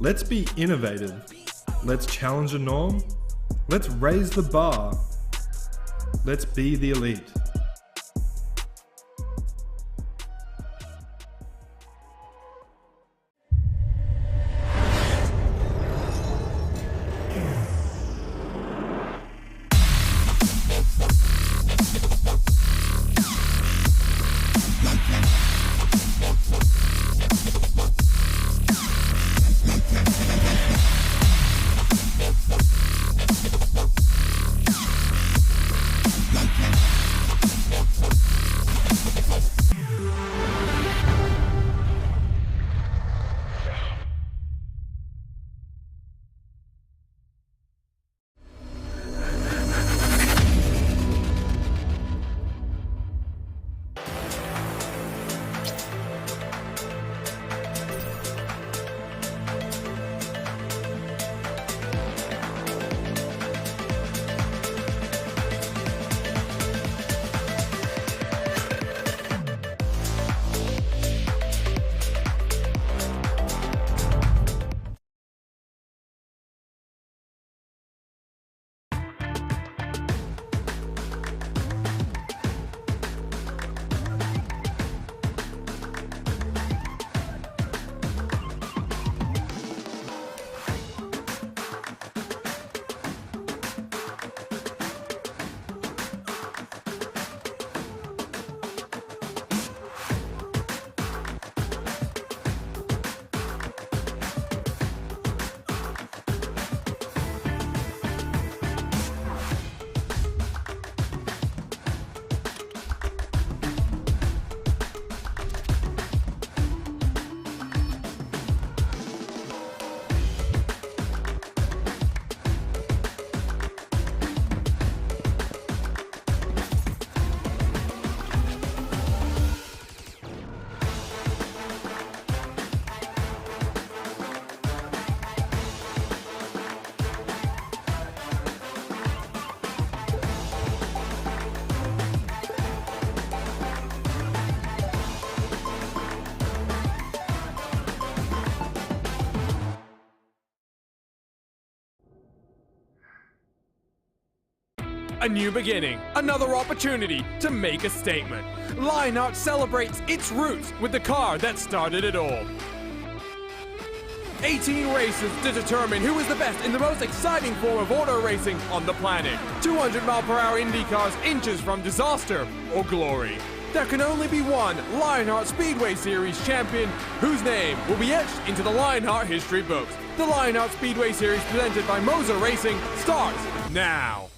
Let's be innovative. Let's challenge a norm. Let's raise the bar. Let's be the elite. A new beginning, another opportunity to make a statement. Lionheart celebrates its roots with the car that started it all. 18 races to determine who is the best in the most exciting form of auto racing on the planet. 200-mile-per-hour Indy cars inches from disaster or glory. There can only be one Lionheart Speedway Series champion whose name will be etched into the Lionheart history books. The Lionheart Speedway Series presented by Moser Racing starts now.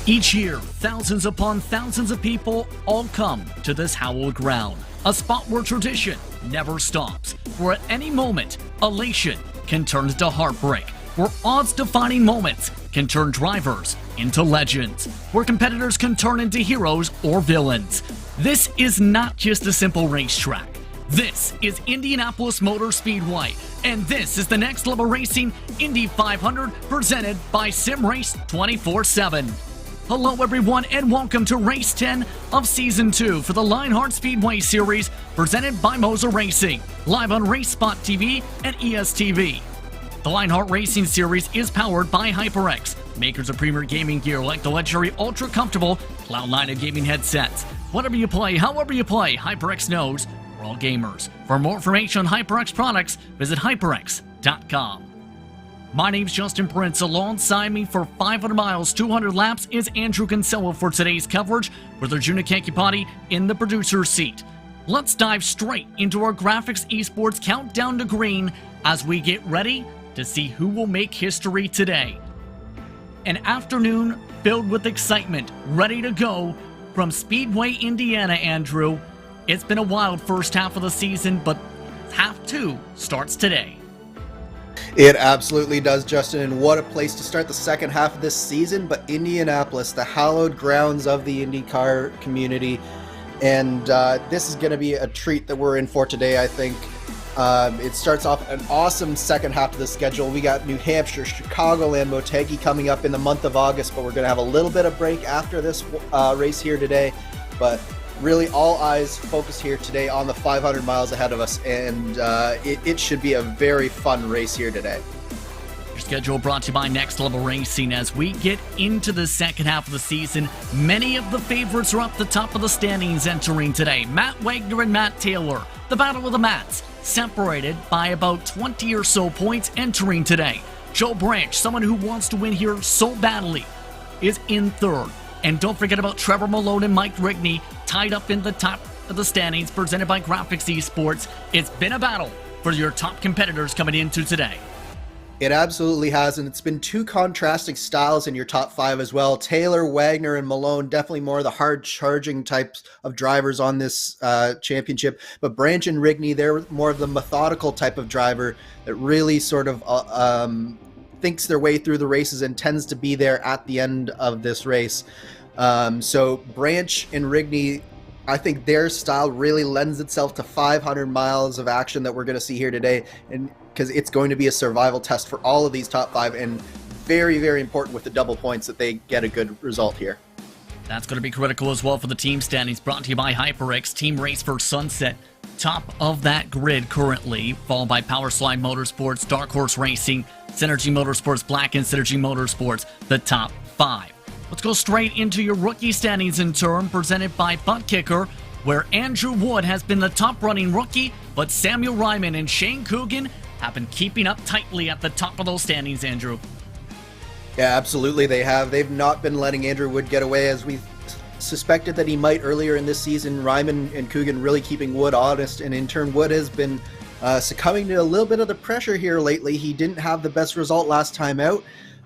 Each year, thousands upon thousands of people all come to this hallowed ground, a spot where tradition never stops, where at any moment, elation can turn into heartbreak, where odds-defining moments can turn drivers into legends, where competitors can turn into heroes or villains. This is not just a simple racetrack. This is Indianapolis Motor Speedway, and this is the Next Level Racing Indy 500 presented by SimRace247. Hello everyone and welcome to Race 10 of Season 2 for the Lionheart Speedway Series presented by Moser Racing, live on RaceSpot TV and ESTV. The Lionheart Racing Series is powered by HyperX, makers of premier gaming gear like the luxury ultra-comfortable Cloud line of gaming headsets. Whatever you play, however you play, HyperX knows we're all gamers. For more information on HyperX products, visit hyperx.com. My name's Justin Prince. Alongside me for 500 miles, 200 laps is Andrew Kinsella for today's coverage with Arjuna Kankipati in the producer's seat. Let's dive straight into our graphics esports countdown to green as we get ready to see who will make history today. An afternoon filled with excitement, ready to go from Speedway, Indiana, Andrew. It's been a wild first half of the season, but half two starts today. It absolutely does, Justin, and what a place to start the second half of this season. But Indianapolis, the hallowed grounds of the IndyCar community, and this is going to be a treat that we're in for today, I think. It starts off an awesome second half of the schedule. We got New Hampshire, Chicagoland, Motegi coming up in the month of August, but we're going to have a little bit of break after this race here today. But really, all eyes focused here today on the 500 miles ahead of us, and it should be a very fun race here today. Your schedule brought to you by Next Level Racing. As we get into the second half of the season, many of the favorites are up the top of the standings entering today. Matt Wagner and Matt Taylor, the battle of the Matts, separated by about 20 or so points entering today. Joe Branch, someone who wants to win here so badly, is in third. And don't forget about Trevor Malone and Mike Rigney, tied up in the top of the standings, presented by Graphics Esports. It's been a battle for your top competitors coming into today. It absolutely has, and it's been two contrasting styles in your top five as well. Taylor, Wagner, and Malone, definitely more of the hard-charging types of drivers on this championship. But Branch and Rigney, they're more of the methodical type of driver that really sort of thinks their way through the races and tends to be there at the end of this race. So Branch and Rigney, I think their style really lends itself to 500 miles of action that we're going to see here today, and because it's going to be a survival test for all of these top five, and very, very important with the double points that they get a good result here. That's going to be critical as well for the team standings, brought to you by HyperX. Team Race for Sunset, top of that grid currently, followed by Powerslide Motorsports, Dark Horse Racing, Synergy Motorsports Black, and Synergy Motorsports, the top five. Let's go straight into your rookie standings in turn, presented by Butt Kicker, where Andrew Wood has been the top running rookie, but Samuel Ryman and Shane Coogan have been keeping up tightly at the top of those standings, Andrew. Yeah, absolutely they have. They've not been letting Andrew Wood get away as we suspected that he might earlier in this season. Ryman and Coogan really keeping Wood honest, and in turn Wood has been succumbing to a little bit of the pressure here lately. He didn't have the best result last time out,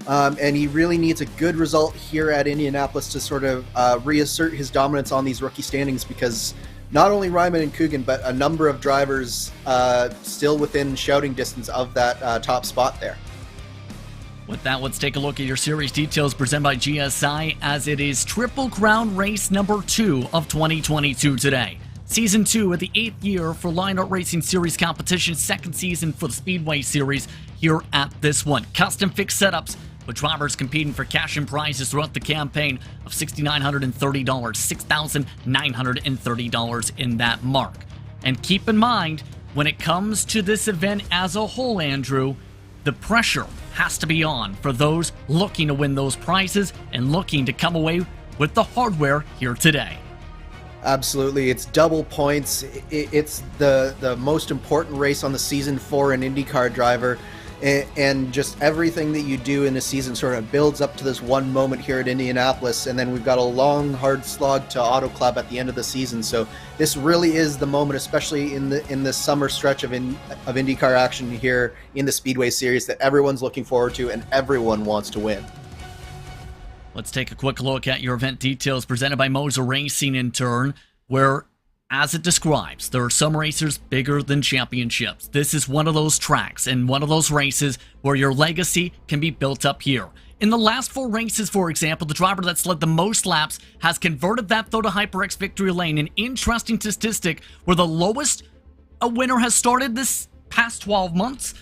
and he really needs a good result here at Indianapolis to sort of reassert his dominance on these rookie standings, because not only Ryman and Coogan, but a number of drivers still within shouting distance of that top spot there. With that, let's take a look at your series details presented by GSI, as it is Triple Crown race number 2 of 2022 today. Season 2 of the 8th year for Lionheart Racing Series competition, second season for the Speedway Series here at this one. Custom fixed setups with drivers competing for cash and prizes throughout the campaign of $6,930, $6,930 in that mark. And keep in mind, when it comes to this event as a whole, Andrew, the pressure has to be on for those looking to win those prizes and looking to come away with the hardware here today. Absolutely, it's double points. It's the most important race on the season for an IndyCar driver, and just everything that you do in the season sort of builds up to this one moment here at Indianapolis, and then we've got a long, hard slog to Auto Club at the end of the season. So this really is the moment, especially in the summer stretch of IndyCar action here in the Speedway Series, that everyone's looking forward to and everyone wants to win. Let's take a quick look at your event details presented by Moser Racing in turn, where, as it describes, there are some racers bigger than championships. This is one of those tracks and one of those races where your legacy can be built up here. In the last 4 races, for example, the driver that's led the most laps has converted that, though, to HyperX victory lane. An interesting statistic where the lowest a winner has started this past 12 months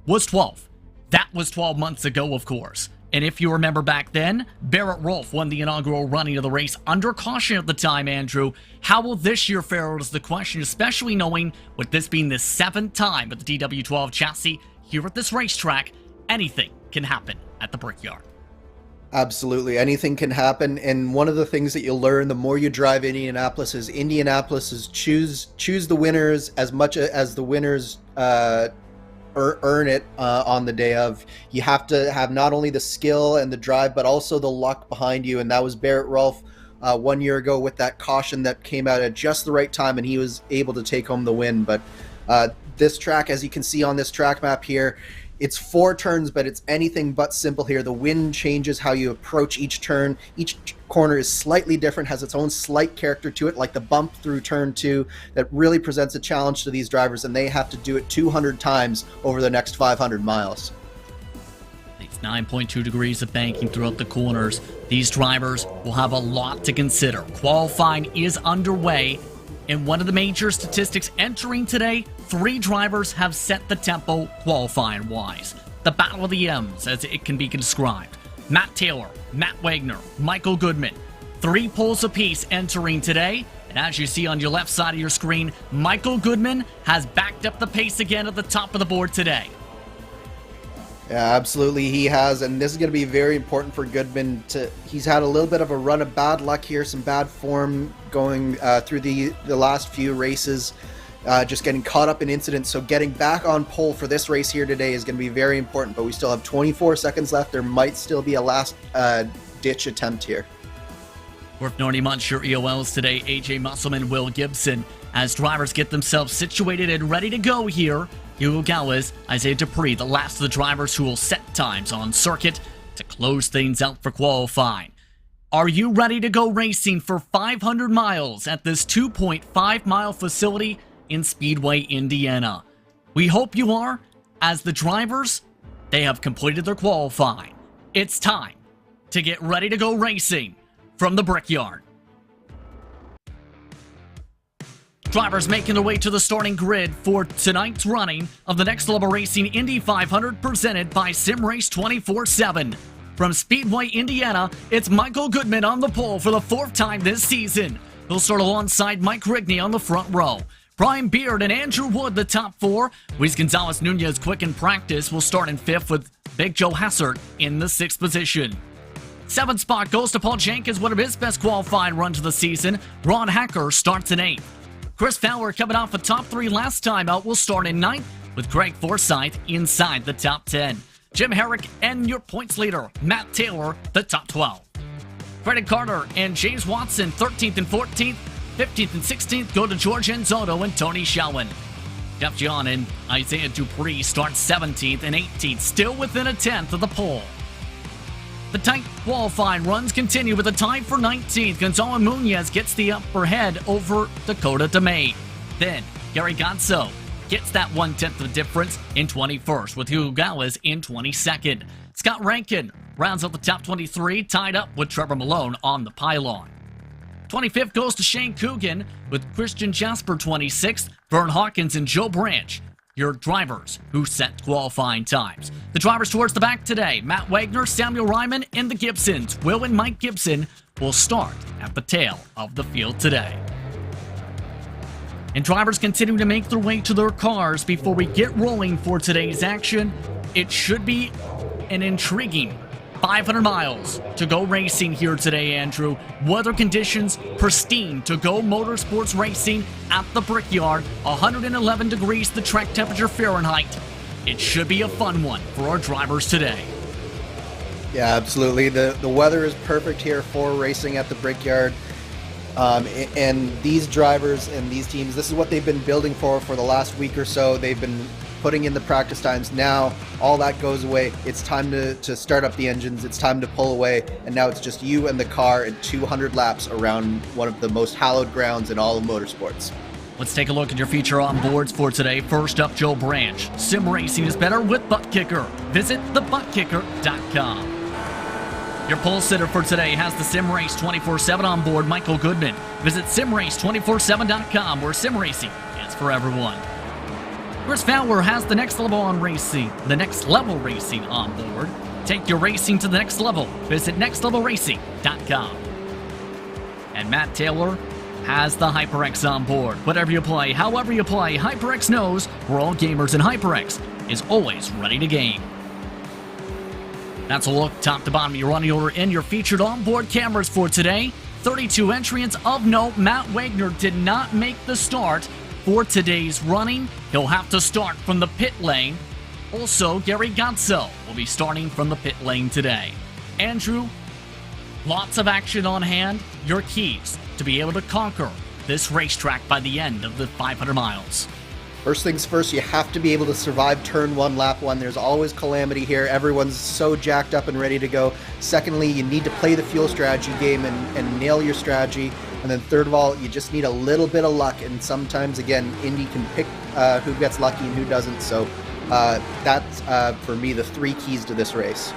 was 12. That was 12 months ago, of course. And if you remember back then, Barrett Rolfe won the inaugural running of the race under caution at the time, Andrew. How will this year fare is the question, especially knowing with this being the 7th time at the DW12 chassis here at this racetrack, anything can happen at the Brickyard. Absolutely, anything can happen, and one of the things that you'll learn the more you drive Indianapolis is choose the winners as much as the winners earn it on the day of. You have to have not only the skill and the drive, but also the luck behind you, and that was Barrett Rolfe 1 year ago with that caution that came out at just the right time, and he was able to take home the win. But this track, as you can see on this track map here, It's 4 turns, but it's anything but simple here. The wind changes how you approach each turn. Each corner is slightly different, has its own slight character to it, like the bump through turn 2 that really presents a challenge to these drivers, and they have to do it 200 times over the next 500 miles. It's 9.2 degrees of banking throughout the corners. These drivers will have a lot to consider. Qualifying is underway. In one of the major statistics entering today, 3 drivers have set the tempo qualifying-wise. The battle of the M's, as it can be described. Matt Taylor, Matt Wagner, Michael Goodman. 3 poles apiece entering today. And as you see on your left side of your screen, Michael Goodman has backed up the pace again at the top of the board today. Yeah, absolutely he has, and this is going to be very important for Goodman. He's had a little bit of a run of bad luck here, some bad form going through the last few races, just getting caught up in incidents. So getting back on pole for this race here today is going to be very important, but we still have 24 seconds left. There might still be a last ditch attempt here. Worth noting amongst your EOLs today, AJ Musselman, Will Gibson, as drivers get themselves situated and ready to go here. Hugo Gallez, Isaiah Dupree, the last of the drivers who will set times on circuit to close things out for qualifying. Are you ready to go racing for 500 miles at this 2.5-mile facility in Speedway, Indiana? We hope you are, as the drivers, they have completed their qualifying. It's time to get ready to go racing from the Brickyard. Drivers making their way to the starting grid for tonight's running of the Next Level Racing Indy 500 presented by SimRace247. From Speedway, Indiana, it's Michael Goodman on the pole for the 4th time this season. He'll start alongside Mike Rigney on the front row. Brian Beard and Andrew Wood, the top 4. Luis Gonzalez Nunez, quick in practice, will start in 5th with Big Joe Hassert in the 6th position. 7th spot goes to Paul Jenkins, one of his best qualifying runs of the season. Ron Hacker starts in 8th. Chris Fowler, coming off the top 3 last time out, will start in 9th, with Craig Forsyth inside the top 10. Jim Herrick and your points leader, Matt Taylor, the top 12. Freddie Carter and James Watson, 13th and 14th. 15th and 16th go to George Enzotto and Tony Shelwin. Jeff John and Isaiah Dupree start 17th and 18th, still within a 10th of the pole. The tight qualifying runs continue with a tie for 19th. Gonzalo Munoz gets the upper head over Dakota DeMay. Then, Gary Gonzo gets that 1/10 of difference in 21st, with Hugo Gallez in 22nd. Scott Rankin rounds out the top 23, tied up with Trevor Malone on the pylon. 25th goes to Shane Coogan, with Christian Jasper 26th, Vern Hawkins and Joe Branch, your drivers who set qualifying times. The drivers towards the back today, Matt Wagner, Samuel Ryman, and the Gibsons. Will and Mike Gibson will start at the tail of the field today. And drivers continue to make their way to their cars before we get rolling for today's action. It should be an intriguing 500 miles to go racing here today, Andrew. Weather conditions pristine to go motorsports racing at the Brickyard. 111 degrees the track temperature Fahrenheit. It should be a fun one for our drivers today. Yeah, absolutely. The weather is perfect here for racing at the Brickyard. And these drivers and these teams, this is what they've been building for the last week or so. They've been putting in the practice times. Now all that goes away. It's time to start up the engines. It's time to pull away. And now it's just you and the car and 200 laps around one of the most hallowed grounds in all of motorsports. Let's take a look at your feature on boards for today. First up, Joe Branch. Sim racing is better with Butt Kicker. Visit thebuttkicker.com. Your pole sitter for today has the SimRace247 on board, Michael Goodman. Visit SimRace247.com, where sim racing is for everyone. Chris Fowler has the next level racing on board. Take your racing to the next level. Visit nextlevelracing.com. And Matt Taylor has the HyperX on board. Whatever you play, however you play, HyperX knows we're all gamers, and HyperX is always ready to game. That's a look top to bottom of your running order and your featured onboard cameras for today. 32 entrants of note. Matt Wagner did not make the start for today's running. He'll have to start from the pit lane. Also, Gary Gonzo will be starting from the pit lane today. Andrew, lots of action on hand. Your keys to be able to conquer this racetrack by the end of the 500 miles. First things first, you have to be able to survive turn 1, lap 1. There's always calamity here. Everyone's so jacked up and ready to go. Secondly, you need to play the fuel strategy game and nail your strategy. And then third of all, you just need a little bit of luck. And sometimes, again, Indy can pick who gets lucky and who doesn't. So that's, for me, the 3 keys to this race.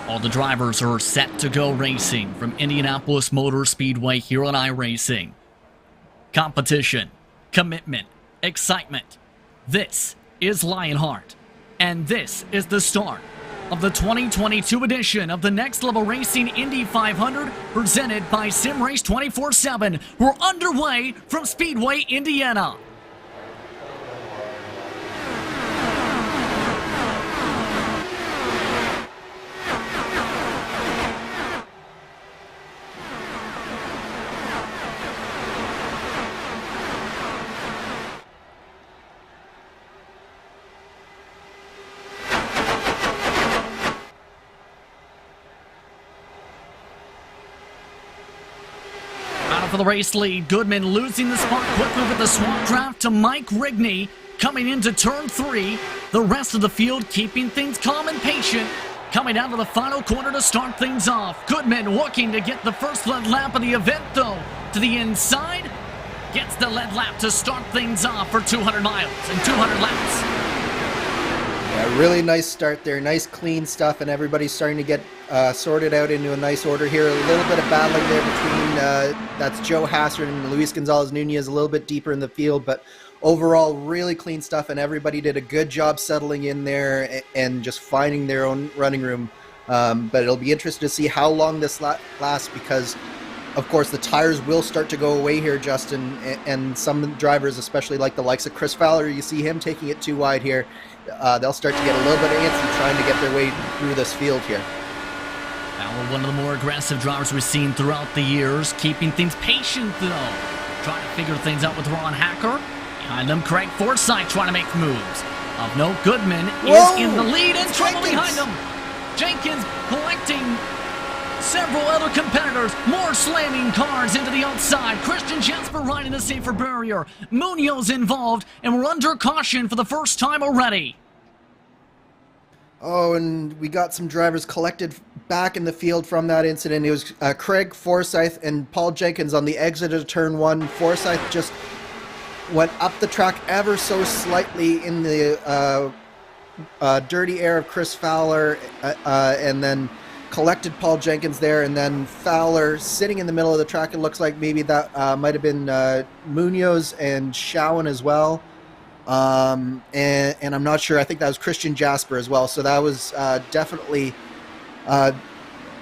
All the drivers are set to go racing from Indianapolis Motor Speedway here on iRacing. Competition, commitment, excitement. This is Lionheart, and this is the start of the 2022 edition of the Next Level Racing Indy 500 presented by SimRace247. We're underway from Speedway, Indiana. For the race lead, Goodman losing the spot quickly with the swap draft to Mike Rigney coming into turn 3. The rest of the field keeping things calm and patient. Coming down to the final corner to start things off. Goodman looking to get the first lead lap of the event though. To the inside, gets the lead lap to start things off for 200 miles and 200 laps. Yeah, really nice start there. Nice clean stuff, and everybody's starting to get sorted out into a nice order here. A little bit of battling there between that's Joe Hassard and Luis Gonzalez Nunez a little bit deeper in the field, but overall really clean stuff, and everybody did a good job settling in there and just finding their own running room. But it'll be interesting to see how long this lasts, because of course the tires will start to go away here, Justin, and some drivers, especially like the likes of Chris Fowler, you see him taking it too wide here. They'll start to get a little bit antsy trying to get their way through this field here. Fowler, one of the more aggressive drivers we've seen throughout the years, keeping things patient though. Trying to figure things out with Ron Hacker. Behind them, Craig Forsyth trying to make moves. Of note, Goodman is in the lead and trouble behind him. Jenkins collecting several other competitors. More slamming cars into the outside. Christian Jasper riding the safer barrier. Munoz involved, and we're under caution for the first time already. Oh, and we got some drivers collected back in the field from that incident. It was Craig Forsyth and Paul Jenkins on the exit of turn 1. Forsyth just went up the track ever so slightly in the dirty air of Chris Fowler, and then collected Paul Jenkins there, and then Fowler sitting in the middle of the track. It looks like maybe that might have been Munoz and Shawan as well. And I'm not sure. I think that was Christian Jasper as well. So that was definitely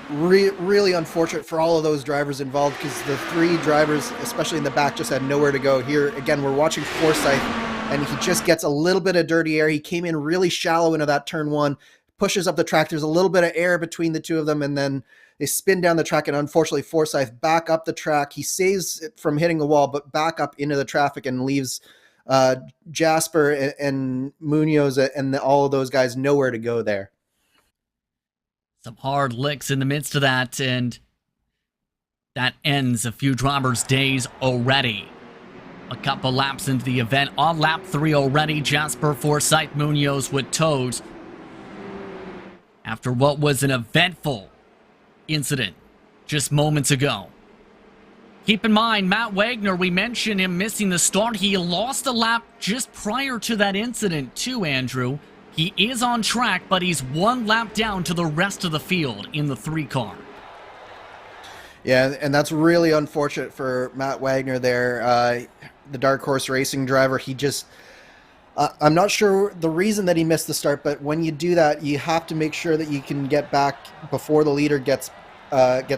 really unfortunate for all of those drivers involved, because the 3 drivers, especially in the back, just had nowhere to go. Here, again, we're watching Forsyth, and he just gets a little bit of dirty air. He came in really shallow into that turn 1, pushes up the track. There's a little bit of air between the two of them, and then they spin down the track, and unfortunately Forsyth back up the track. He saves it from hitting the wall, but back up into the traffic and leaves Jasper and Munoz and all of those guys nowhere to go there. Some hard licks in the midst of that, and that ends a few drivers' days already. A couple laps into the event. On lap 3 already, Jasper, Forsyth, Munoz with toes. After what was an eventful incident just moments ago. Keep in mind, Matt Wagner, we mentioned him missing the start. He lost a lap just prior to that incident too, Andrew. He is on track, but he's 1 lap down to the rest of the field in the 3 car. Yeah, and that's really unfortunate for Matt Wagner there, the Dark Horse Racing driver. He just... I'm not sure the reason that he missed the start, but when you do that, you have to make sure that you can get back before the leader gets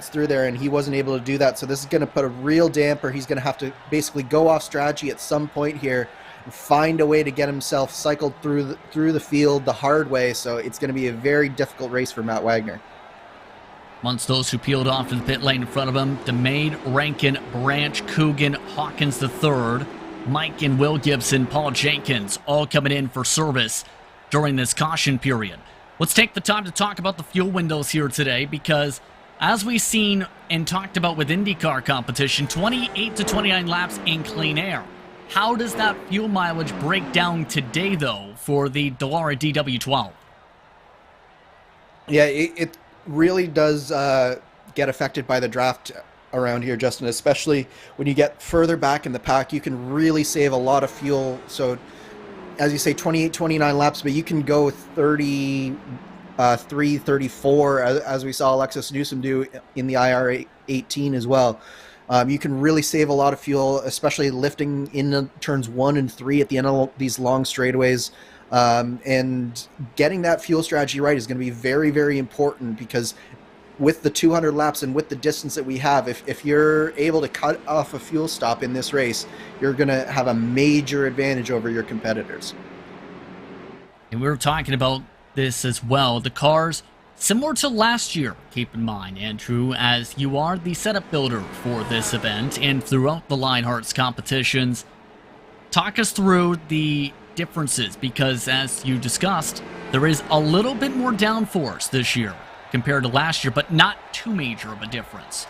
through there, and he wasn't able to do that. So this is going to put a real damper. He's going to have to basically go off strategy at some point here and find a way to get himself cycled through the field the hard way. So it's going to be a very difficult race for Matt Wagner. Amongst those who peeled off in the pit lane in front of him, DeMade, Rankin, Branch, Coogan, Hawkins III, Mike and Will Gibson, Paul Jenkins, all coming in for service during this caution period. Let's take the time to talk about the fuel windows here today, because as we've seen and talked about with IndyCar competition, 28 to 29 laps in clean air. How does that fuel mileage break down today, though, for the Dallara DW12? Yeah, it really does get affected by the draft around here, Justin, especially when you get further back in the pack. You can really save a lot of fuel. So, as you say, 28, 29 laps, but you can go 33, 34, as we saw Alexis Newsom do in the IR18 as well. You can really save a lot of fuel, especially lifting in turns 1 and 3 at the end of these long straightaways. And getting that fuel strategy right is going to be very, very important, because with the 200 laps and with the distance that we have, if you're able to cut off a fuel stop in this race, you're going to have a major advantage over your competitors. And we were talking about this as well. The cars, similar to last year, keep in mind, Andrew, as you are the setup builder for this event and throughout the Lionheart's competitions. Talk us through the differences, because as you discussed, there is a little bit more downforce this year compared to last year, but not too major of a difference.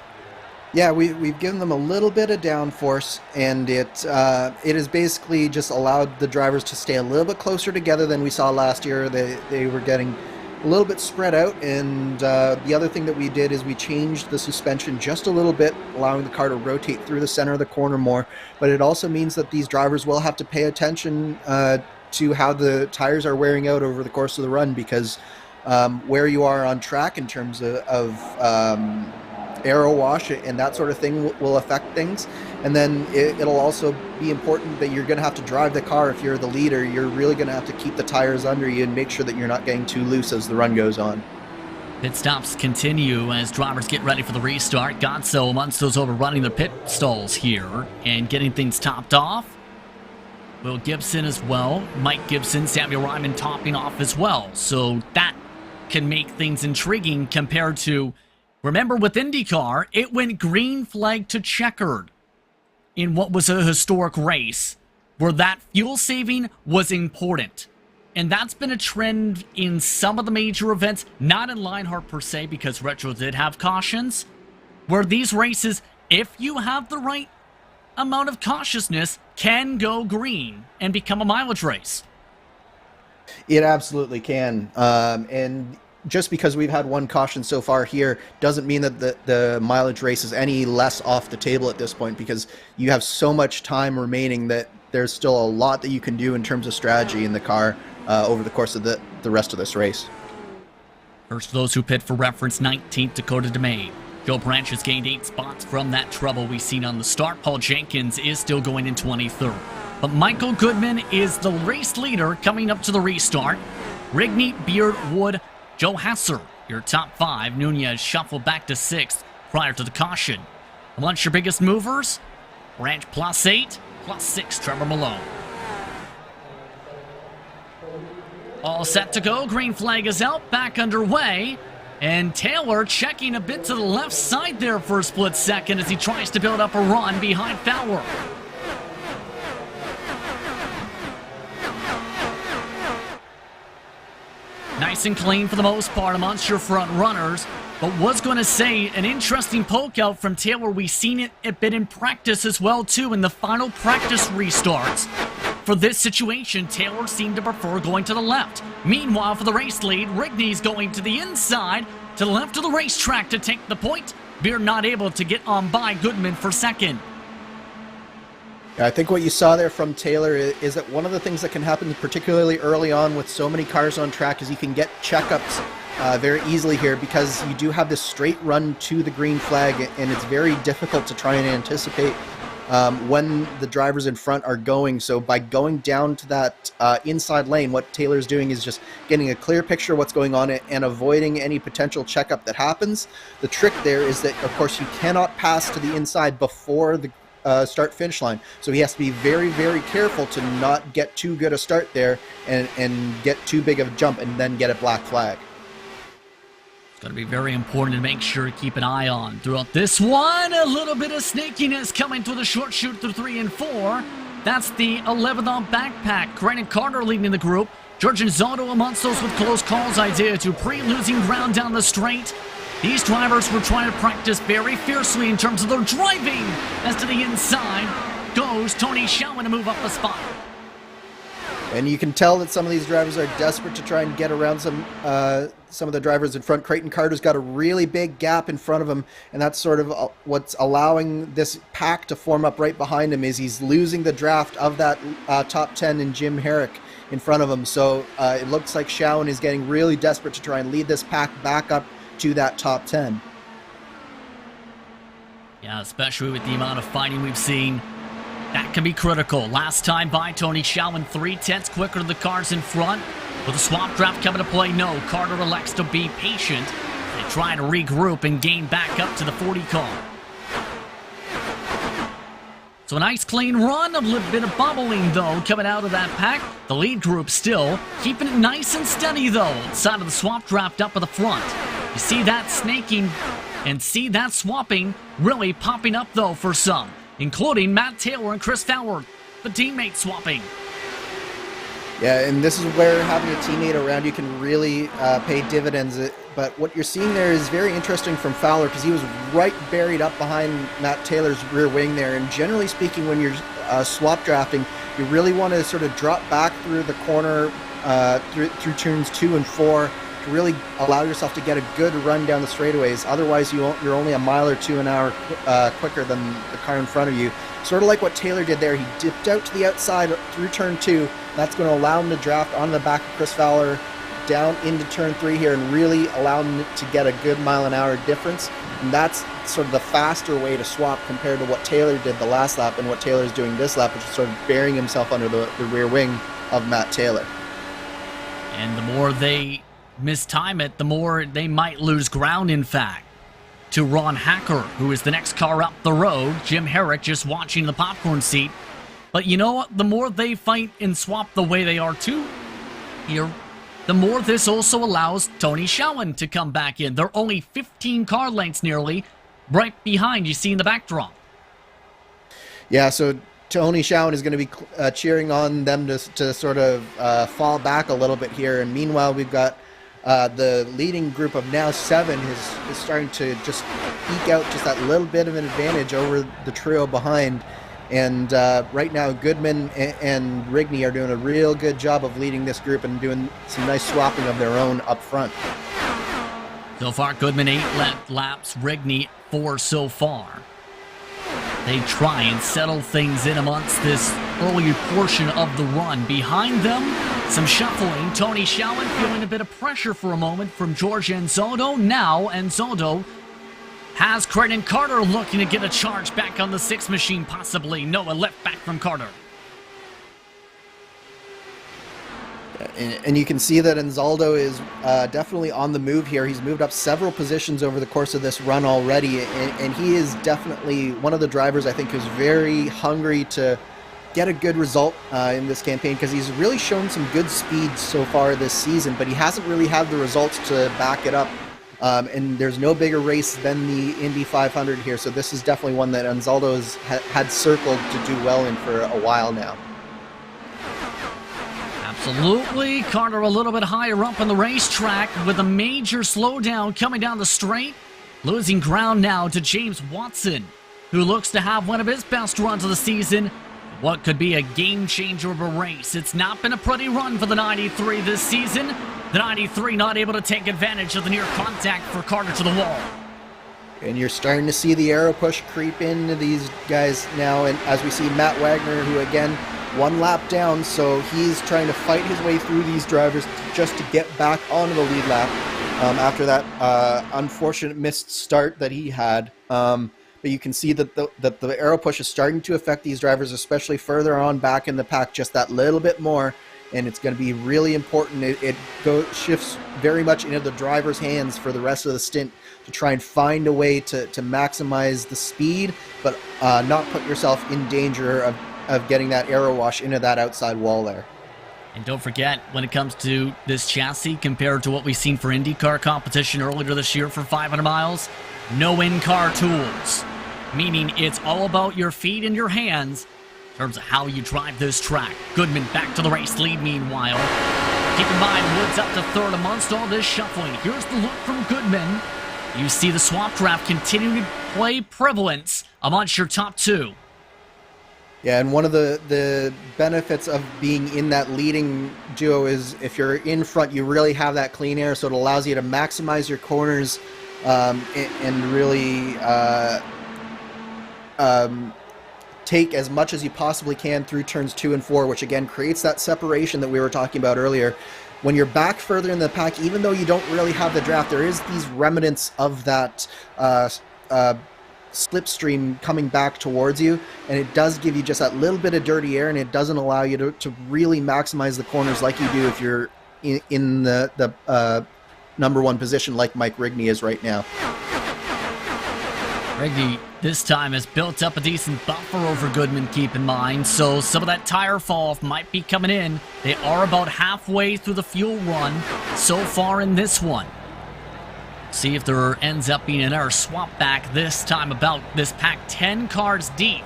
Yeah, we've given them a little bit of downforce, and it has basically just allowed the drivers to stay a little bit closer together than we saw last year. They were getting a little bit spread out, and the other thing that we did is we changed the suspension just a little bit, allowing the car to rotate through the center of the corner more. But it also means that these drivers will have to pay attention to how the tires are wearing out over the course of the run, because where you are on track in terms of aero wash and that sort of thing will affect things. And then it'll also be important that you're going to have to drive the car. If you're the leader, you're really going to have to keep the tires under you and make sure that you're not getting too loose as the run goes on. Pit stops continue as drivers get ready for the restart. Godso amongst those overrunning the pit stalls here and getting things topped off. Will Gibson as well. Mike Gibson, Samuel Ryman topping off as well. So that can make things intriguing compared to, remember with IndyCar, it went green flag to checkered in what was a historic race where that fuel saving was important. And that's been a trend in some of the major events, not in Lionheart per se, because Retro did have cautions, where these races, if you have the right amount of cautiousness, can go green and become a mileage race. It absolutely can. And just because we've had one caution so far here doesn't mean that the mileage race is any less off the table at this point, because you have so much time remaining that there's still a lot that you can do in terms of strategy in the car over the course of the rest of this race. First, for those who pit for reference, 19th Dakota DeMay. Joe Branch has gained 8 spots from that trouble we've seen on the start. Paul Jenkins is still going in 23rd. But Michael Goodman is the race leader coming up to the restart. Rigney, Beard, Wood, Joe Hasser, your top 5. Nunez shuffled back to 6th prior to the caution. Amongst your biggest movers, Branch +8, +6, Trevor Malone. All set to go. Green flag is out, back underway. And Taylor checking a bit to the left side there for a split second as he tries to build up a run behind Fowler. Nice and clean for the most part amongst your front runners. But was going to say, an interesting poke out from Taylor. We've seen it a bit in practice as well, too, in the final practice restarts. For this situation, Taylor seemed to prefer going to the left. Meanwhile, for the race lead, Rigney's going to the inside, to the left of the racetrack to take the point. Beer not able to get on by Goodman for second. I think what you saw there from Taylor is that one of the things that can happen particularly early on with so many cars on track is you can get checkups very easily here, because you do have this straight run to the green flag, and it's very difficult to try and anticipate when the drivers in front are going. So by going down to that inside lane, what Taylor's doing is just getting a clear picture of what's going on and avoiding any potential checkup that happens. The trick there is that, of course, you cannot pass to the inside before the start-finish line. So he has to be very, very careful to not get too good a start there and get too big of a jump and then get a black flag. It's going to be very important to make sure to keep an eye on throughout this one. A little bit of snakiness coming through the short shoot through 3 and 4. That's the 11th on backpack. Brandon Carter leading the group. Georgian Zotto amongst those with close calls. Isaiah Dupree losing ground down the straight. These drivers were trying to practice very fiercely in terms of their driving as to the inside. goes Tony Shelman to move up a spot. And you can tell that some of these drivers are desperate to try and get around some of the drivers in front. Creighton Carter's got a really big gap in front of him, and that's sort of what's allowing this pack to form up right behind him. Is he's losing the draft of that top 10 in Jim Herrick in front of him. So it looks like Schowen is getting really desperate to try and lead this pack back up to that top 10. Yeah, especially with the amount of fighting we've seen. That can be critical. Last time by, Tony Shelman 3/10 quicker than the cars in front. Will the swap draft come into play? No. Carter elects to be patient. They try to regroup and gain back up to the 40 car. So a nice clean run, a little bit of bubbling though coming out of that pack. The lead group still keeping it nice and steady though. Inside of the swap draft up at the front. You see that snaking and see that swapping really popping up though for some, including Matt Taylor and Chris Fowler, the teammate swapping. Yeah, and this is where having a teammate around you can really pay dividends. But what you're seeing there is very interesting from Fowler, because he was right buried up behind Matt Taylor's rear wing there. And generally speaking, when you're swap drafting, you really want to sort of drop back through the corner through turns 2 and 4 to really allow yourself to get a good run down the straightaways. Otherwise, you're only a mile or two an hour quicker than the car in front of you. Sort of like what Taylor did there. He dipped out to the outside through turn 2. That's going to allow him to draft onto the back of Chris Fowler down into turn 3 here and really allow him to get a good mile-an-hour difference. And that's sort of the faster way to swap compared to what Taylor did the last lap and what Taylor's doing this lap, which is sort of burying himself under the rear wing of Matt Taylor. And the more they mistime it, the more they might lose ground, in fact. To Ron Hacker, who is the next car up the road. Jim Herrick just watching the popcorn seat. But you know what? The more they fight and swap the way they are too here, the more this also allows Tony Schowen to come back in. They're only 15 car lengths nearly right behind, you see in the backdrop. Yeah, so Tony Schowen is going to be cheering on them to sort of fall back a little bit here. And meanwhile, we've got the leading group of now 7 is starting to just eke out just that little bit of an advantage over the trio behind. And right now, Goodman and Rigney are doing a real good job of leading this group and doing some nice swapping of their own up front. So far, Goodman 8 laps, Rigney 4 so far. They try and settle things in amongst this early portion of the run. Behind them, some shuffling. Tony Schowen feeling a bit of pressure for a moment from George Anzaldo. Now, Anzaldo has Creighton Carter looking to get a charge back on the 6 machine, possibly. No, a left back from Carter. And you can see that Anzaldo is definitely on the move here. He's moved up several positions over the course of this run already, and he is definitely one of the drivers I think who's very hungry to get a good result in this campaign, because he's really shown some good speed so far this season, but he hasn't really had the results to back it up. And there's no bigger race than the Indy 500 here, so this is definitely one that Anzaldo has had circled to do well in for a while now. Absolutely. Carter a little bit higher up on the racetrack with a major slowdown coming down the straight. Losing ground now to James Watson, who looks to have one of his best runs of the season. What could be a game changer of a race. It's not been a pretty run for the 93 this season. The 93 not able to take advantage of the near contact for Carter to the wall. And you're starting to see the aero push creep into these guys now. And as we see Matt Wagner, who again, 1 lap down, so he's trying to fight his way through these drivers just to get back onto the lead lap after that unfortunate missed start that he had. But you can see that the aero push is starting to affect these drivers, especially further on back in the pack, just that little bit more. And it's going to be really important. It shifts very much into the driver's hands for the rest of the stint to try and find a way to maximize the speed, but not put yourself in danger of getting that aero wash into that outside wall there. And don't forget, when it comes to this chassis compared to what we've seen for IndyCar competition earlier this year for 500 miles, no in-car tools. Meaning it's all about your feet and your hands in terms of how you drive this track. Goodman back to the race lead meanwhile. Keep in mind, Woods up to 3rd amongst all this shuffling. Here's the look from Goodman. You see the swap draft continuing to play prevalence amongst your top 2. Yeah, and one of the benefits of being in that leading duo is if you're in front, you really have that clean air, so it allows you to maximize your corners and really take as much as you possibly can through turns 2 and 4, which again creates that separation that we were talking about earlier. When you're back further in the pack, even though you don't really have the draft, there is these remnants of that slipstream coming back towards you, and it does give you just that little bit of dirty air, and it doesn't allow you to really maximize the corners like you do if you're in the number 1 position like Mike Rigney is right now. Rigney this time has built up a decent buffer over Goodman, keep in mind, so some of that tire fall off might be coming in. They are about halfway through the fuel run so far in this one. See if there ends up being another swap back this time about this pack 10 cars deep.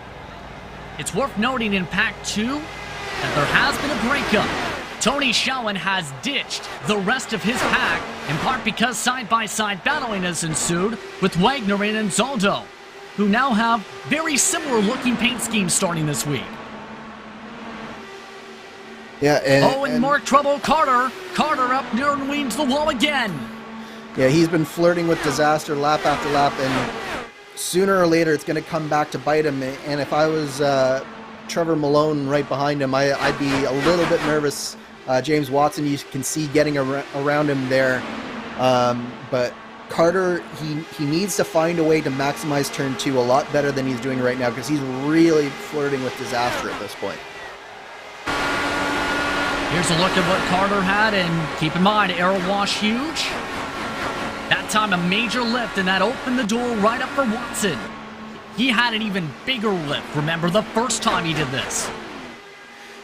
It's worth noting in pack 2 that there has been a breakup. Tony Schowen has ditched the rest of his pack, in part because side-by-side battling has ensued with Wagner and Zaldo, who now have very similar looking paint schemes starting this week. Yeah, and more trouble, Carter. Carter up near and leans the wall again. Yeah, he's been flirting with disaster lap after lap, and sooner or later it's going to come back to bite him. And if I was Trevor Malone right behind him, I'd be a little bit nervous. James Watson, you can see getting around him there. But Carter, he needs to find a way to maximize turn 2 a lot better than he's doing right now, because he's really flirting with disaster at this point. Here's a look at what Carter had, and keep in mind, air wash huge. That time a major lift, and that opened the door right up for Watson. He had an even bigger lift, remember, the first time he did this.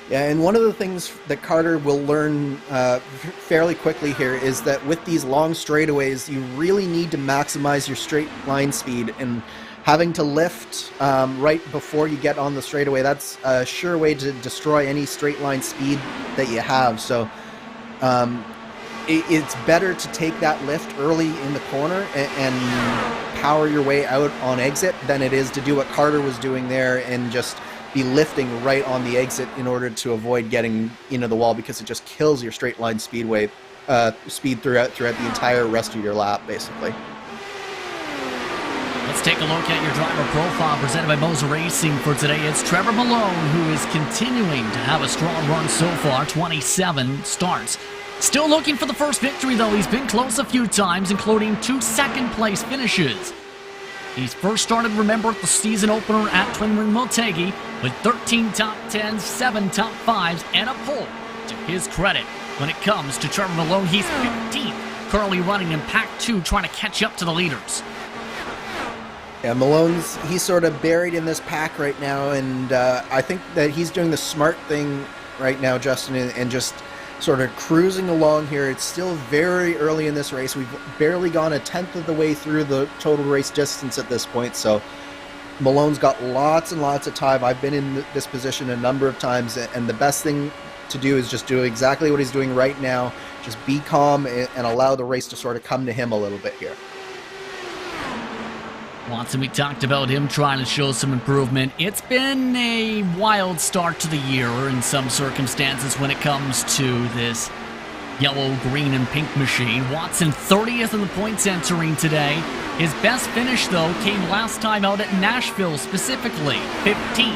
Yeah, and one of the things that Carter will learn fairly quickly here is that with these long straightaways, you really need to maximize your straight line speed, and having to lift right before you get on the straightaway, that's a sure way to destroy any straight line speed that you have. So it's better to take that lift early in the corner and power your way out on exit than it is to do what Carter was doing there and just be lifting right on the exit in order to avoid getting into the wall, because it just kills your straight line speed throughout the entire rest of your lap, basically. Let's take a look at your driver profile presented by Moser Racing for today. It's Trevor Malone, who is continuing to have a strong run so far, 27 starts. Still looking for the first victory, though. He's been close a few times, including 2 second-place finishes. He's first started, remember, at the season opener at Twin Ring Motegi with 13 top 10s, 7 top 5s, and a pole. To his credit, when it comes to Trevor Malone, he's 15th, currently running in Pack 2, trying to catch up to the leaders. Yeah, he's sort of buried in this pack right now, and I think that he's doing the smart thing right now, Justin, and just sort of cruising along here. It's still very early in this race. We've barely gone a tenth of the way through the total race distance at this point, so Malone's got lots and lots of time. I've been in this position a number of times, and the best thing to do is just do exactly what he's doing right now. Just be calm and allow the race to sort of come to him a little bit here. Watson, we talked about him trying to show some improvement. It's been a wild start to the year in some circumstances when it comes to this yellow, green, and pink machine. Watson 30th in the points entering today. His best finish, though, came last time out at Nashville, specifically 15th.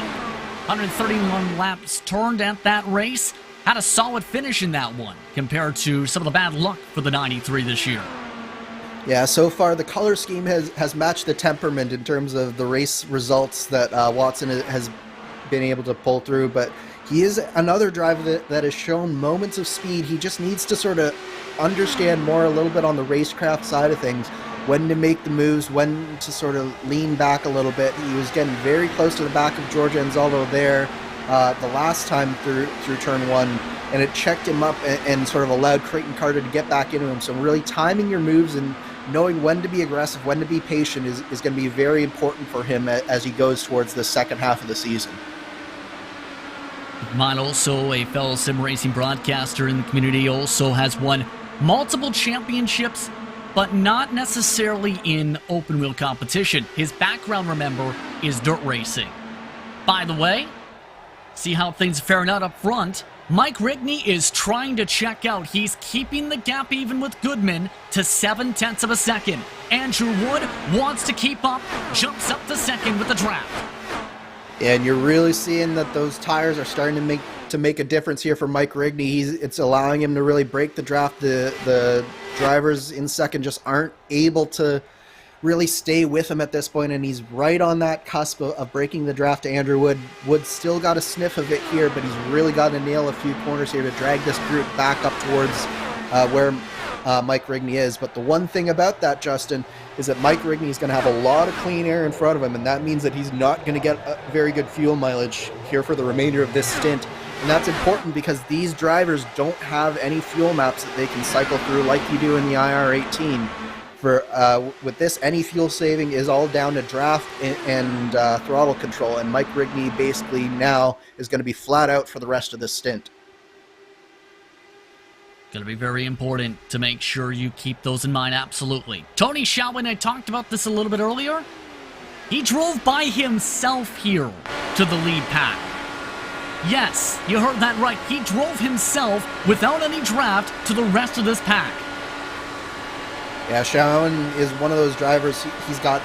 131 laps turned at that race. Had a solid finish in that one compared to some of the bad luck for the 93 this year. Yeah, so far the color scheme has matched the temperament in terms of the race results that Watson has been able to pull through, but he is another driver that has shown moments of speed. He just needs to sort of understand more a little bit on the racecraft side of things, when to make the moves, when to sort of lean back a little bit. He was getting very close to the back of George Anzaldo there the last time through turn 1, and it checked him up and sort of allowed Creighton Carter to get back into him. So really timing your moves and knowing when to be aggressive, when to be patient is going to be very important for him as he goes towards the second half of the season. Mine, also a fellow sim racing broadcaster in the community, also has won multiple championships, but not necessarily in open wheel competition. His background, remember, is dirt racing. By the way, See how things are faring out up front. Mike Rigney is trying to check out. He's keeping the gap even with Goodman to 0.7 of a second. Andrew Wood wants to keep up, jumps up to second with the draft. And you're really seeing that those tires are starting to make a difference here for Mike Rigney. It's allowing him to really break the draft. The drivers in second just aren't able to really stay with him at this point, and he's right on that cusp of breaking the draft to Andrew Wood. Wood still got a sniff of it here, but he's really got to nail a few corners here to drag this group back up towards where Mike Rigney is. But the one thing about that, Justin, is that Mike Rigney is going to have a lot of clean air in front of him, and that means that he's not going to get a very good fuel mileage here for the remainder of this stint. And that's important because these drivers don't have any fuel maps that they can cycle through like you do in the IR18. With this, any fuel saving is all down to draft and throttle control, and Mike Rigney basically now is going to be flat out for the rest of this stint. Going to be very important to make sure you keep those in mind, absolutely. Tony Schauwen, I talked about this a little bit earlier. He drove by himself here to the lead pack. Yes, you heard that right. He drove himself without any draft to the rest of this pack. Yeah, Schauwen is one of those drivers. He's got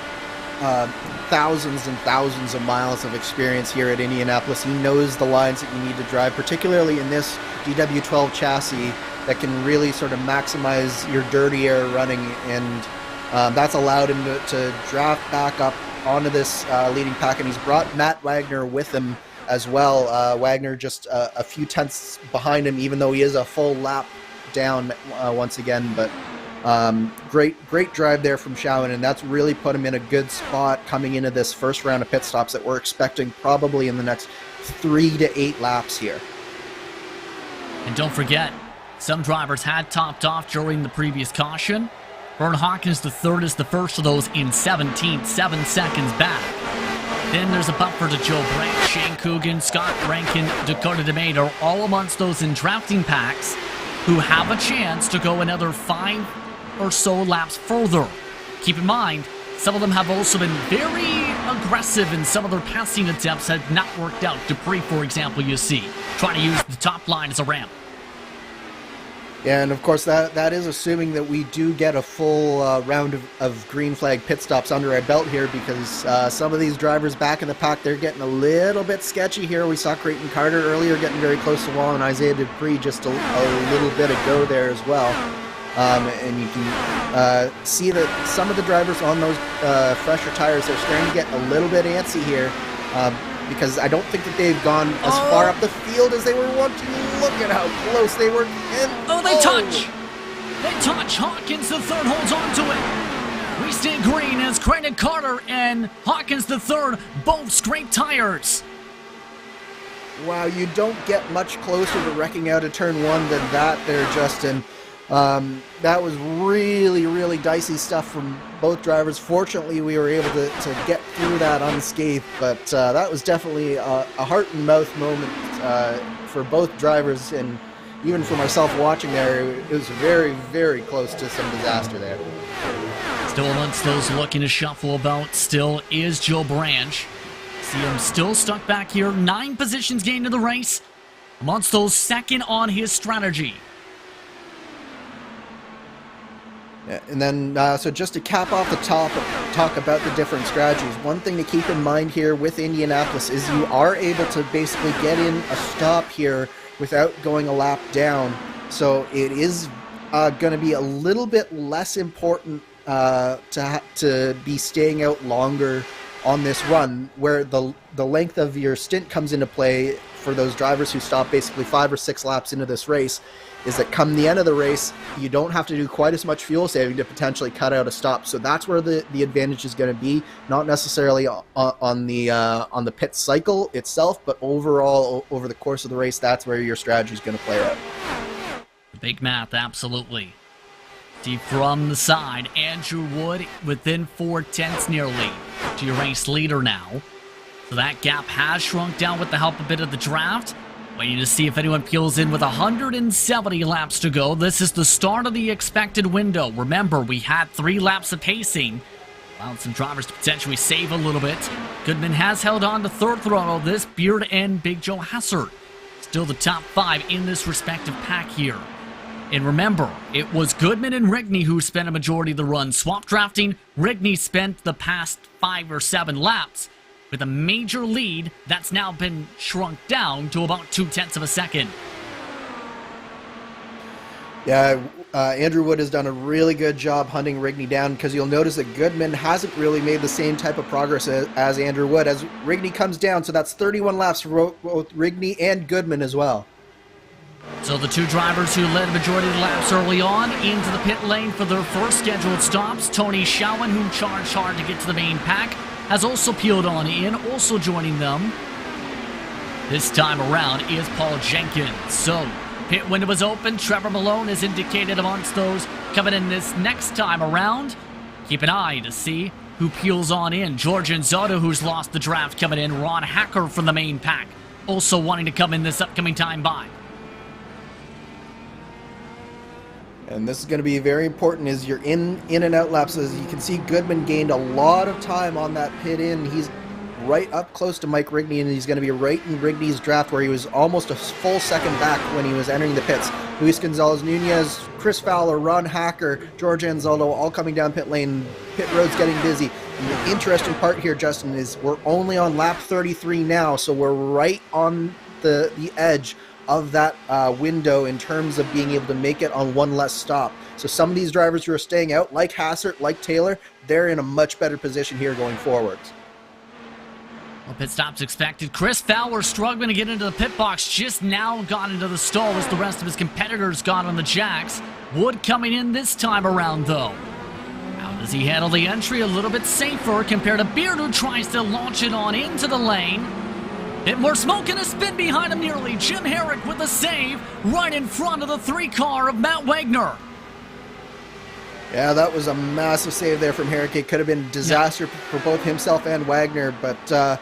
thousands and thousands of miles of experience here at Indianapolis. He knows the lines that you need to drive, particularly in this DW12 chassis that can really sort of maximize your dirty air running, and that's allowed him to draft back up onto this leading pack, and he's brought Matt Wagner with him as well. Wagner just a few tenths behind him, even though he is a full lap down once again, but great drive there from Schauwen, and that's really put him in a good spot coming into this first round of pit stops that we're expecting probably in the next 3 to 8 laps here. And don't forget, some drivers had topped off during the previous caution. Vern Hawkins III is the first of those in 17th, 7 seconds back. Then there's a bumper to Joe Brandt, Shane Coogan, Scott Rankin, Dakota DeMate are all amongst those in drafting packs who have a chance to go another 5 or so laps further. Keep in mind, some of them have also been very aggressive and some of their passing attempts have not worked out. Dupree, for example, you see, trying to use the top line as a ramp. Yeah, and of course that is assuming that we do get a full round of green flag pit stops under our belt here, because some of these drivers back in the pack, they're getting a little bit sketchy here. We saw Creighton Carter earlier getting very close to the wall, and Isaiah Dupree just a little bit ago there as well. And you can see that some of the drivers on those fresher tires, they're starting to get a little bit antsy here, because I don't think that they've gone as far up the field as they were wanting. Look at how close they were. They touch! They touch! Hawkins III holds on to it. We stay green as Creighton Carter and Hawkins III both scrape tires. Wow, you don't get much closer to wrecking out of turn 1 than that there, Justin. That was really, really dicey stuff from both drivers. Fortunately, we were able to get through that unscathed, but that was definitely a heart and mouth moment for both drivers, and even for myself watching there, it was very, very close to some disaster there. Still amongst those looking to shuffle about still is Joe Branch. See him still stuck back here, 9 positions gained in the race. Amongst those second on his strategy. Yeah, and then, so just to cap off the top, talk about the different strategies. One thing to keep in mind here with Indianapolis is you are able to basically get in a stop here without going a lap down. So it is going to be a little bit less important to be staying out longer on this run, where the length of your stint comes into play for those drivers who stop basically 5 or 6 laps into this race, is that come the end of the race, you don't have to do quite as much fuel saving to potentially cut out a stop. So that's where the advantage is going to be, not necessarily on the pit cycle itself, but overall over the course of the race, that's where your strategy is going to play out. Big math, absolutely. See from the side, Andrew Wood within 4/10 nearly to your race leader now. So that gap has shrunk down with the help a bit of the draft. Waiting to see if anyone peels in with 170 laps to go. This is the start of the expected window. Remember, we had 3 laps of pacing Allowed some drivers to potentially save a little bit. Goodman has held on to third throttle. This Beard and Big Joe Hassert still the top 5 in this respective pack here. And remember, it was Goodman and Rigney who spent a majority of the run swap drafting. Rigney spent the past 5 or 7 laps with a major lead that's now been shrunk down to about 0.2 of a second. Yeah, Andrew Wood has done a really good job hunting Rigney down, because you'll notice that Goodman hasn't really made the same type of progress as Andrew Wood as Rigney comes down. So that's 31 laps for both Rigney and Goodman as well. So the 2 drivers who led a majority of the laps early on into the pit lane for their first scheduled stops. Tony Schowen, who charged hard to get to the main pack, has also peeled on in, also joining them. This time around is Paul Jenkins. So pit window is open. Trevor Malone is indicated amongst those coming in this next time around. Keep an eye to see who peels on in. George Anzotto, who's lost the draft, coming in. Ron Hacker from the main pack, also wanting to come in this upcoming time by. And this is going to be very important as you're in and out laps. As you can see, Goodman gained a lot of time on that pit in. He's right up close to Mike Rigney, and he's going to be right in Rigney's draft, where he was almost a full second back when he was entering the pits. Luis Gonzalez-Nunez, Chris Fowler, Ron Hacker, George Anzaldo, all coming down pit lane. Pit road's getting busy. And the interesting part here, Justin, is we're only on lap 33 now, so we're right on the edge of that window in terms of being able to make it on one less stop. So some of these drivers who are staying out, like Hassert, like Taylor, they're in a much better position here going forwards. Well, pit stop's expected. Chris Fowler struggling to get into the pit box, just now got into the stall as the rest of his competitors got on the jacks. Wood coming in this time around, though. How does he handle the entry? A little bit safer compared to Beard, who tries to launch it on into the lane. Bit more smoke and a spin behind him nearly. Jim Herrick with a save right in front of the 3 car of Matt Wagner. Yeah, that was a massive save there from Herrick. It could have been a disaster for both himself and Wagner, but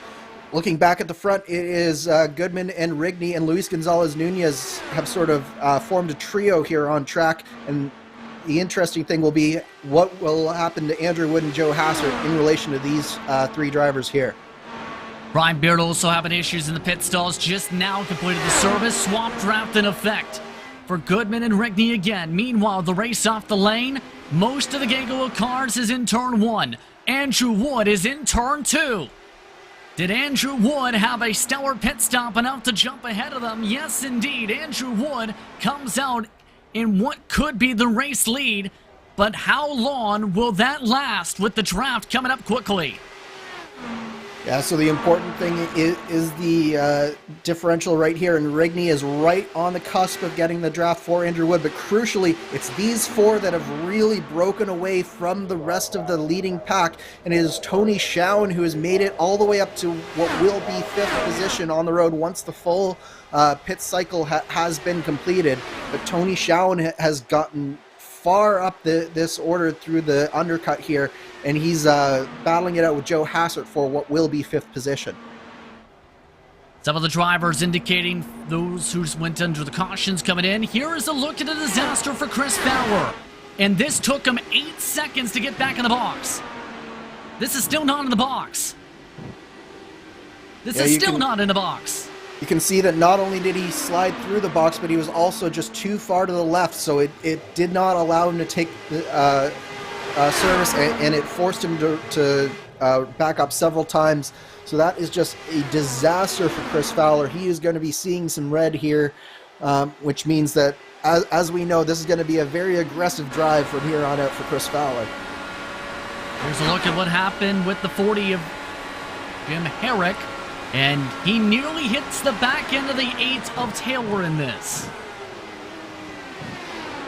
looking back at the front, it is Goodman and Rigney and Luis Gonzalez-Nunez have sort of formed a trio here on track, and the interesting thing will be what will happen to Andrew Wood and Joe Hassert in relation to these 3 drivers here. Brian Beard also having issues in the pit stalls, just now completed the service. Swap draft in effect for Goodman and Rigney again. Meanwhile, the race off the lane, most of the gaggle of cars is in turn 1. Andrew Wood is in turn 2. Did Andrew Wood have a stellar pit stop enough to jump ahead of them? Yes, indeed. Andrew Wood comes out in what could be the race lead, but how long will that last with the draft coming up quickly? Yeah, so the important thing is the differential right here, and Rigney is right on the cusp of getting the draft for Andrew Wood, but crucially, it's these 4 that have really broken away from the rest of the leading pack, and it is Tony Schowen who has made it all the way up to what will be 5th position on the road once the full pit cycle has been completed. But Tony Schowen has gotten far up this order through the undercut here, and he's battling it out with Joe Hassert for what will be 5th position. Some of the drivers indicating those who went under the cautions coming in. Here is a look at a disaster for Chris Fowler, and this took him 8 seconds to get back in the box. This is still not in the box. This is still not in the box. You can see that not only did he slide through the box, but he was also just too far to the left, so it did not allow him to take the service, and it forced him to back up several times. So that is just a disaster for Chris Fowler. He is going to be seeing some red here, which means that, as we know, this is going to be a very aggressive drive from here on out for Chris Fowler. Here's a look at what happened with the 40 of Jim Herrick. And he nearly hits the back end of the 8 of Taylor in this.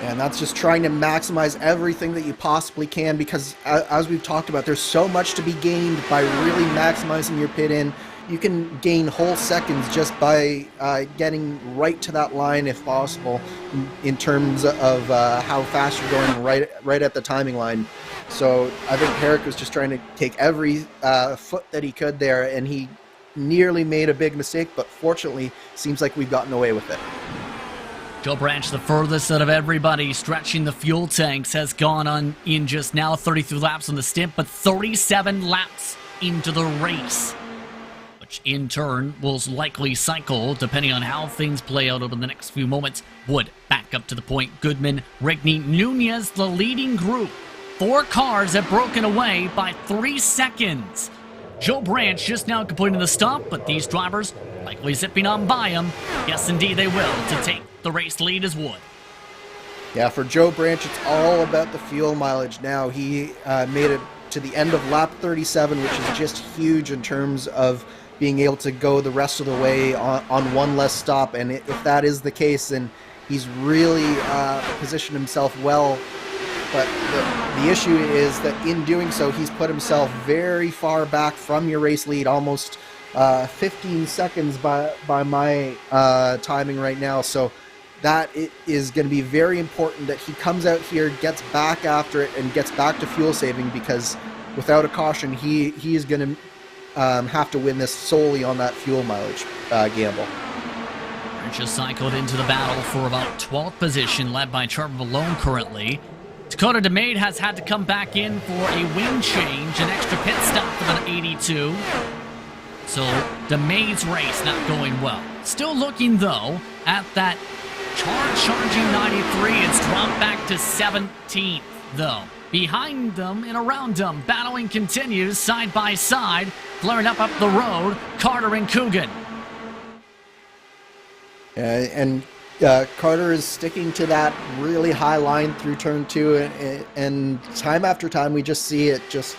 And that's just trying to maximize everything that you possibly can, because as we've talked about, there's so much to be gained by really maximizing your pit in. You can gain whole seconds just by getting right to that line if possible, in terms of how fast you're going right at the timing line. So I think Herrick was just trying to take every foot that he could there, and he nearly made a big mistake, but fortunately seems like we've gotten away with it. Joe Branch, the furthest out of everybody, stretching the fuel tanks, has gone on in just now 33 laps on the stint, but 37 laps into the race, which in turn will likely cycle, depending on how things play out over the next few moments. Wood back up to the point. Goodman, Rigney, Nunez, the leading group. 4 cars have broken away by 3 seconds. Joe Branch just now completing the stop, but these drivers likely zipping on by him. Yes, indeed they will, to take the race lead as Wood. Yeah, for Joe Branch, it's all about the fuel mileage now. He made it to the end of lap 37, which is just huge in terms of being able to go the rest of the way on one less stop. And if that is the case, then he's really positioned himself well. But the issue is that in doing so, he's put himself very far back from your race lead, almost 15 seconds by my timing right now. So that is going to be very important that he comes out here, gets back after it, and gets back to fuel saving, because without a caution, he is going to have to win this solely on that fuel mileage gamble. Just cycled into the battle for about 12th position, led by Trevor Malone currently. Dakota DeMade has had to come back in for a wing change, an extra pit stop for the 82. So DeMade's race not going well. Still looking, though, at that charging 93. It's dropped back to 17th, though. Behind them and around them, battling continues side by side, flaring up the road, Carter and Coogan. And Carter is sticking to that really high line through turn 2, and time after time we just see it just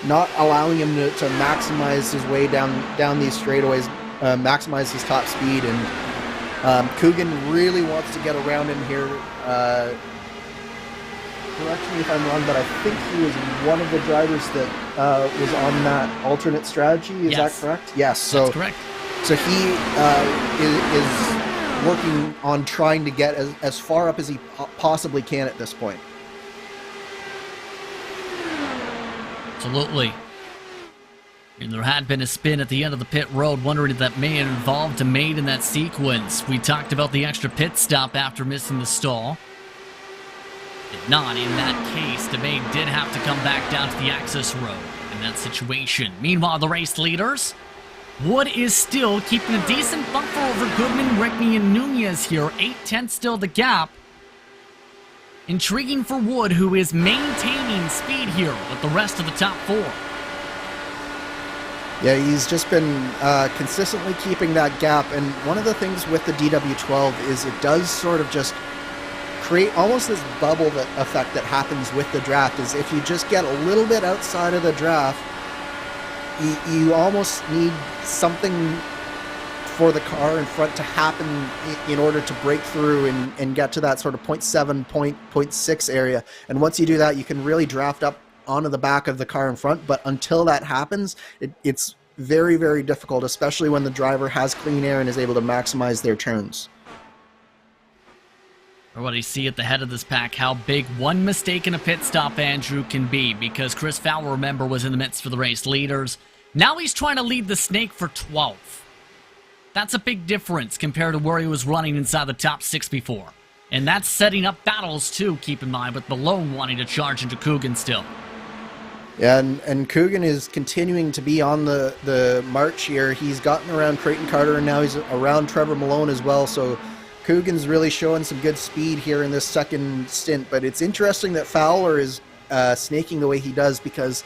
not allowing him to maximize his way down these straightaways, maximize his top speed. And Coogan really wants to get around in here. Correct me if I'm wrong, but I think he was one of the drivers that was on that alternate strategy. Is that correct? Yes. That's correct. So he is working on trying to get as far up as he possibly can at this point. Absolutely. And there had been a spin at the end of the pit road, wondering if that may have involved DeMade in that sequence. We talked about the extra pit stop after missing the stall. Did not in that case. DeMade did have to come back down to the access road in that situation. Meanwhile, the race leaders, Wood is still keeping a decent buffer over Goodman, Rigney, and Nunez here. 8/10 still the gap. Intriguing for Wood, who is maintaining speed here with the rest of the top 4. Yeah, he's just been consistently keeping that gap. And one of the things with the DW12 is it does sort of just create almost this bubble effect that happens with the draft. Is if you just get a little bit outside of the draft, you almost need something for the car in front to happen in order to break through and get to that sort of 0.7, 0.6 area. And once you do that, you can really draft up onto the back of the car in front. But until that happens, it's very, very difficult, especially when the driver has clean air and is able to maximize their turns. Or what you see at the head of this pack, how big one mistake in a pit stop, Andrew, can be, because Chris Fowler, remember, was in the midst for the race leaders. Now he's trying to lead the Snake for 12th. That's a big difference compared to where he was running inside the top 6 before. And that's setting up battles, too, keep in mind, with Malone wanting to charge into Coogan still. Yeah, and Coogan is continuing to be on the march here. He's gotten around Creighton Carter, and now he's around Trevor Malone as well, so Coogan's really showing some good speed here in this second stint. But it's interesting that Fowler is snaking the way he does, because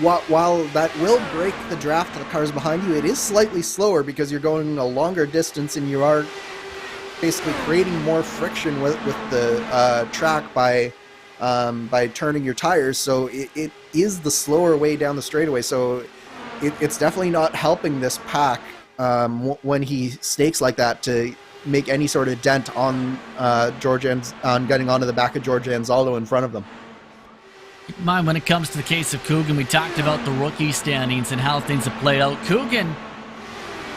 while that will break the draft of the cars behind you, it is slightly slower because you're going a longer distance and you are basically creating more friction with the track by turning your tires. So it is the slower way down the straightaway. So it's definitely not helping this pack when he snakes like that to make any sort of dent on on getting onto the back of George Anzaldo in front of them. Keep in mind, when it comes to the case of Coogan, we talked about the rookie standings and how things have played out. Coogan,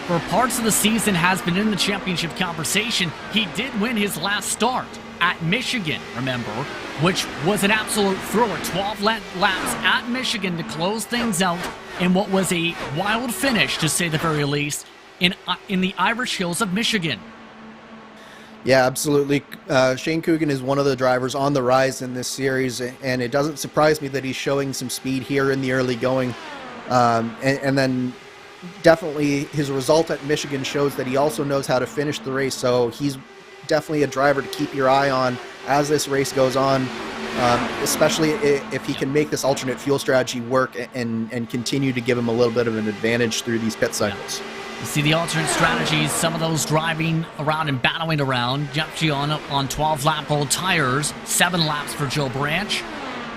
for parts of the season, has been in the championship conversation. He did win his last start at Michigan, remember, which was an absolute thriller. 12 laps at Michigan to close things out in what was a wild finish, to say the very least, in the Irish Hills of Michigan. Yeah, absolutely. Shane Coogan is one of the drivers on the rise in this series, and it doesn't surprise me that he's showing some speed here in the early going. And then definitely his result at Michigan shows that he also knows how to finish the race, so he's definitely a driver to keep your eye on as this race goes on, especially if he can make this alternate fuel strategy work and continue to give him a little bit of an advantage through these pit cycles. You see the alternate strategies, some of those driving around and battling around. Jeff Gion on 12-lap old tires, 7 laps for Joe Branch.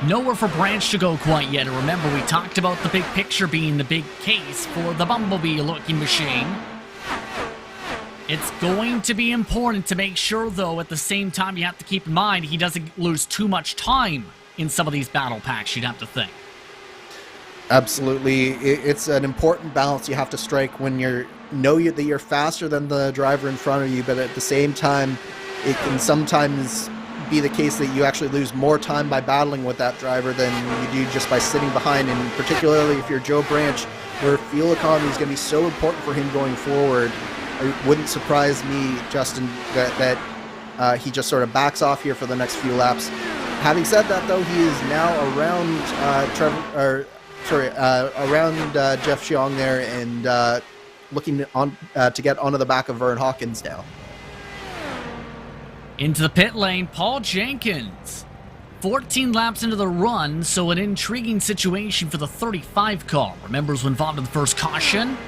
Nowhere for Branch to go quite yet. And remember, we talked about the big picture being the big case for the Bumblebee-looking machine. It's going to be important to make sure, though, at the same time, you have to keep in mind he doesn't lose too much time in some of these battle packs, you'd have to think. Absolutely. It's an important balance you have to strike when you know that you're faster than the driver in front of you, but at the same time, it can sometimes be the case that you actually lose more time by battling with that driver than you do just by sitting behind, and particularly if you're Joe Branch, where fuel economy is going to be so important for him going forward. It wouldn't surprise me, Justin, that he just sort of backs off here for the next few laps. Having said that, though, he is now around Jeff Xiong there, and looking on to get onto the back of Vern Hawkins now. Into the pit lane, Paul Jenkins. 14 laps into the run, so an intriguing situation for the 35 car. Remember, was involved in the first caution.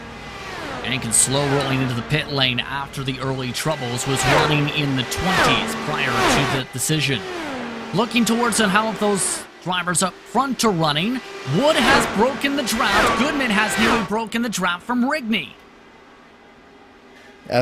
Jenkins slow rolling into the pit lane after the early troubles, was running in the 20s prior to the decision. Looking towards how those drivers up front are running. Wood has broken the draft. Goodman has nearly broken the draft from Rigney.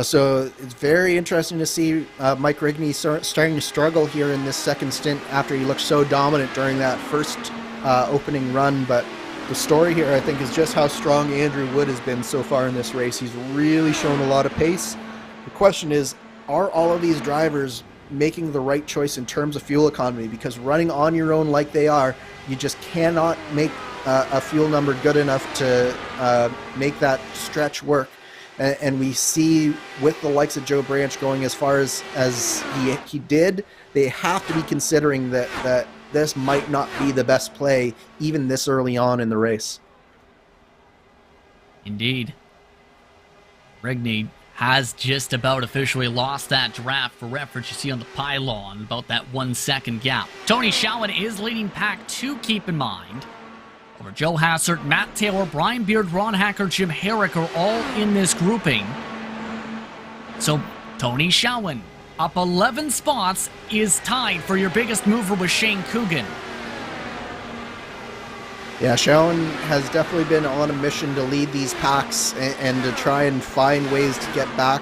So it's very interesting to see Mike Rigney starting to struggle here in this second stint after he looked so dominant during that first opening run. But the story here, I think, is just how strong Andrew Wood has been so far in this race. He's really shown a lot of pace. The question is, are all of these drivers making the right choice in terms of fuel economy? Because running on your own like they are, you just cannot make a fuel number good enough to make that stretch work. And we see with the likes of Joe Branch going as far as he did, they have to be considering that this might not be the best play even this early on in the race. Indeed. Rigney has just about officially lost that draft. For reference, you see on the pylon about that 1 second gap. Tony Schowen is leading pack 2, keep in mind. Over Joe Hassert, Matt Taylor, Brian Beard, Ron Hacker, Jim Herrick are all in this grouping. So Tony Schowen, up 11 spots, is tied for your biggest mover with Shane Coogan. Yeah, Schowen has definitely been on a mission to lead these packs and to try and find ways to get back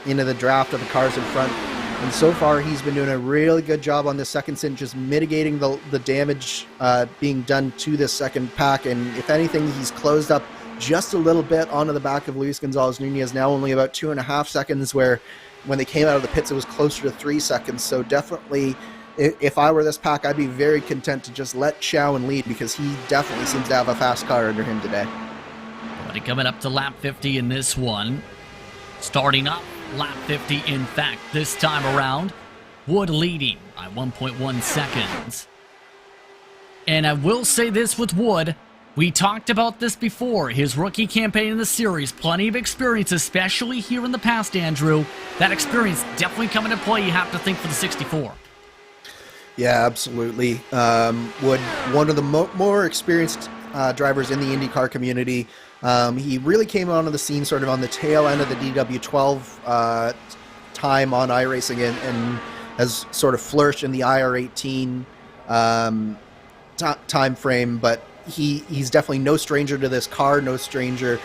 into the draft of the cars in front. And so far, he's been doing a really good job on this second stint, just mitigating the damage being done to this second pack. And if anything, he's closed up just a little bit onto the back of Luis Gonzalez Nunez, now only about 2.5 seconds, where when they came out of the pits, it was closer to 3 seconds. So definitely, if I were this pack, I'd be very content to just let Schowen lead, because he definitely seems to have a fast car under him today. But coming up to lap 50 in this one. Starting up lap 50, in fact, this time around. Wood leading by 1.1 seconds. And I will say this with Wood. We talked about this before. His rookie campaign in the series, plenty of experience, especially here in the past, Andrew. That experience definitely coming to play, you have to think, for the 64. Yeah, absolutely. Wood, one of the more experienced drivers in the IndyCar community. He really came onto the scene sort of on the tail end of the DW12 time on iRacing and has sort of flourished in the IR18 time frame, but he's definitely no stranger to this car, no stranger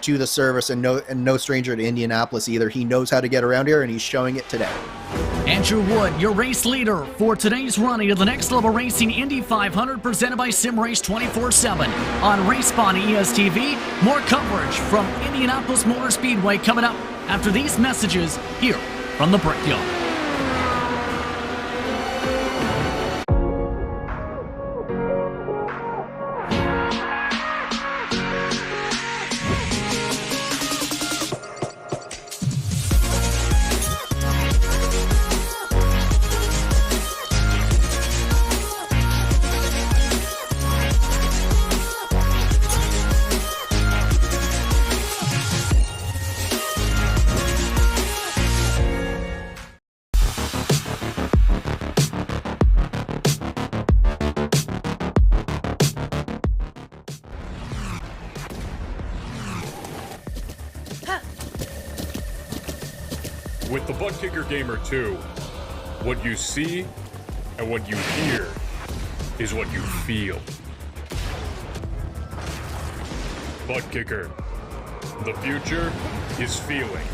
to the service, and no stranger to Indianapolis either. He knows how to get around here, and he's showing it today. Andrew Wood, your race leader for today's running of the Next Level Racing Indy 500, presented by SimRace247 on RaceSpot ESTV. More coverage from Indianapolis Motor Speedway coming up after these messages here from the Brickyard. With the Butt Kicker Gamer 2, what you see and what you hear is what you feel. Butt Kicker. The future is feeling.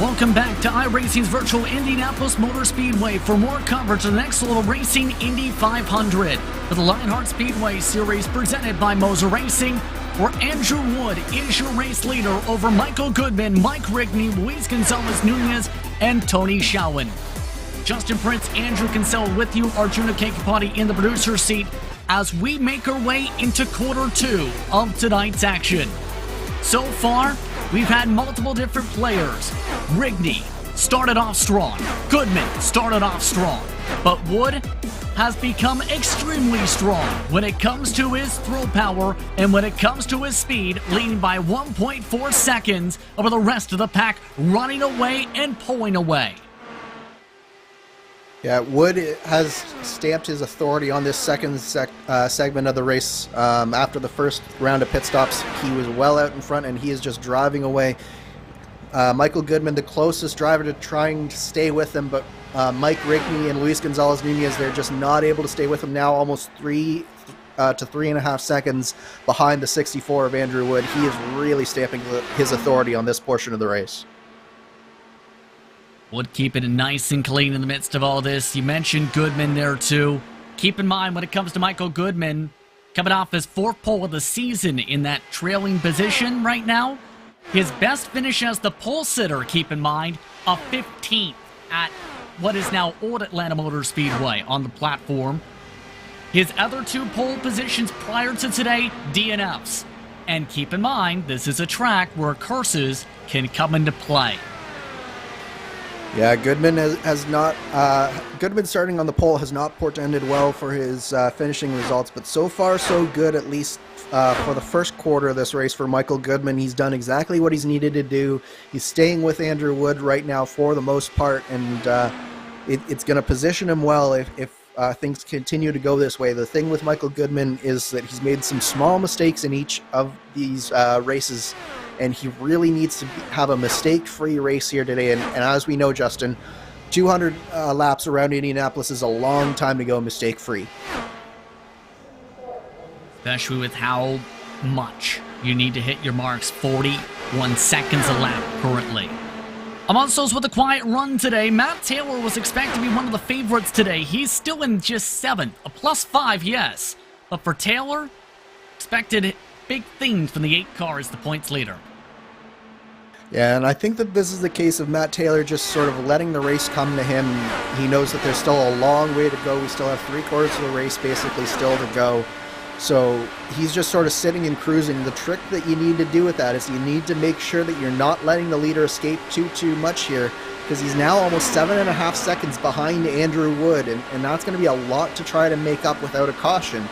Welcome back to iRacing's virtual Indianapolis Motor Speedway for more coverage of the next level racing Indy 500 for the Lionheart Speedway Series presented by Moser Racing, where Andrew Wood is your race leader over Michael Goodman, Mike Rigney, Luis Gonzalez-Nunez, and Tony Schowen. Justin Prince, Andrew Kinsella with you, Arjuna Kekapati in the producer's seat as we make our way into quarter two of tonight's action. So far, we've had multiple different players. Rigney started off strong. Goodman started off strong. But Wood has become extremely strong when it comes to his throw power and when it comes to his speed, leading by 1.4 seconds over the rest of the pack, running away and pulling away. Yeah, Wood has stamped his authority on this second segment of the race. After the first round of pit stops, he was well out in front, and he is just driving away. Michael Goodman, the closest driver to trying to stay with him, but Mike Rigney and Luis Gonzalez-Nunez, they're just not able to stay with him now, almost 3 to 3.5 seconds behind the 64 of Andrew Wood. He is really stamping his authority on this portion of the race. Wood keeping it nice and clean in the midst of all this. You mentioned Goodman there too. Keep in mind when it comes to Michael Goodman, coming off his fourth pole of the season in that trailing position right now. His best finish as the pole sitter, keep in mind, a 15th at what is now Old Atlanta Motor Speedway on the platform. His other two pole positions prior to today, DNFs. And keep in mind, this is a track where curses can come into play. Yeah, Goodman has not. Goodman starting on the pole has not portended well for his finishing results, but so far so good, at least for the first quarter of this race for Michael Goodman. He's done exactly what he's needed to do. He's staying with Andrew Wood right now for the most part, and it's going to position him well if things continue to go this way. The thing with Michael Goodman is that he's made some small mistakes in each of these races, and he really needs to have a mistake-free race here today. And as we know, Justin, 200 laps around Indianapolis is a long time to go mistake-free. Especially with how much you need to hit your marks, 41 seconds a lap currently. Alonso's with a quiet run today. Matt Taylor was expected to be one of the favorites today. He's still in just 7th, a +5, yes. But for Taylor, expected big things from the 8 car as the points leader. Yeah, and I think that this is the case of Matt Taylor just sort of letting the race come to him. He knows that there's still a long way to go. We still have 3/4 of the race basically still to go. So he's just sort of sitting and cruising. The trick that you need to do with that is you need to make sure that you're not letting the leader escape too much here, because he's now almost 7.5 seconds behind Andrew Wood, and that's going to be a lot to try to make up without a caution.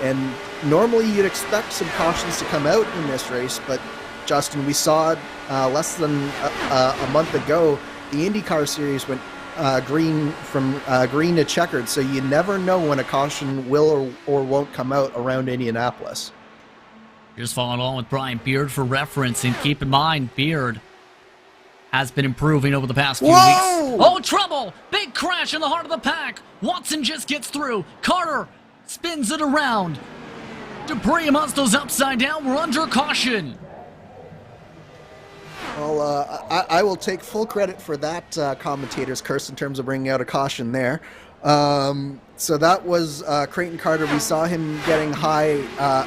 And normally you'd expect some cautions to come out in this race, but Justin, we saw less than a month ago, the IndyCar series went green from green to checkered, so you never know when a caution will or won't come out around Indianapolis. Just following along with Brian Beard for reference, and keep in mind, Beard has been improving over the past few weeks. Oh, trouble! Big crash in the heart of the pack. Watson just gets through. Carter spins it around. Debris amongst those upside down. We're under caution. Well, I will take full credit for that commentator's curse in terms of bringing out a caution there. So that was Creighton Carter. We saw him getting high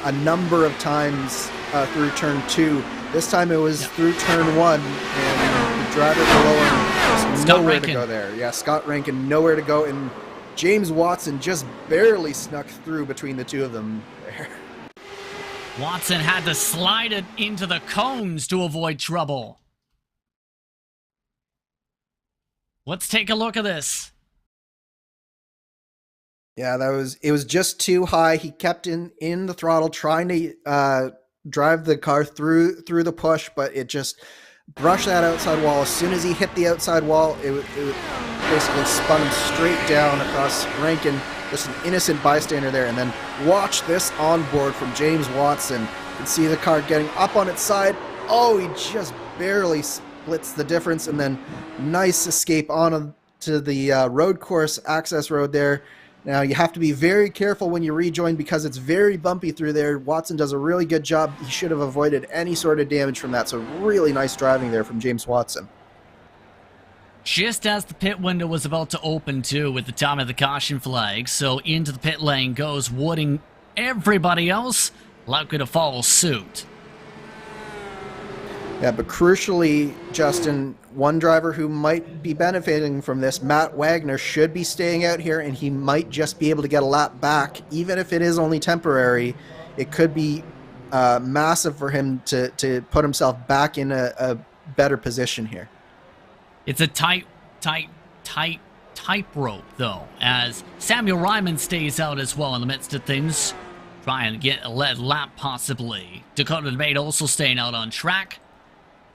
a number of times through turn 2. This time it was through turn 1, and the driver below him just nowhere to go there. Yeah, Scott Rankin, nowhere to go, and James Watson just barely snuck through between the two of them there. Watson had to slide it into the cones to avoid trouble. Let's take a look at this. Yeah, it was just too high. He kept in the throttle trying to drive the car through the push, but it just brushed that outside wall. As soon as he hit the outside wall, it basically spun him straight down across Rankin. Just an innocent bystander there. And then watch this onboard from James Watson. You can see the car getting up on its side. Oh, he just barely splits the difference, and then nice escape on to the road course access road there. Now you have to be very careful when you rejoin because it's very bumpy through there. Watson does a really good job. He should have avoided any sort of damage from that. So really nice driving there from James Watson. Just as the pit window was about to open too with the time of the caution flag, so into the pit lane goes Wood and everybody else likely to follow suit. Yeah, but crucially, Justin, one driver who might be benefiting from this, Matt Wagner, should be staying out here, and he might just be able to get a lap back, even if it is only temporary. It could be massive for him to put himself back in a better position here. It's a tight rope, though, as Samuel Ryman stays out as well in the midst of things, trying to get a lead lap possibly. Dakota DeMate also staying out on track.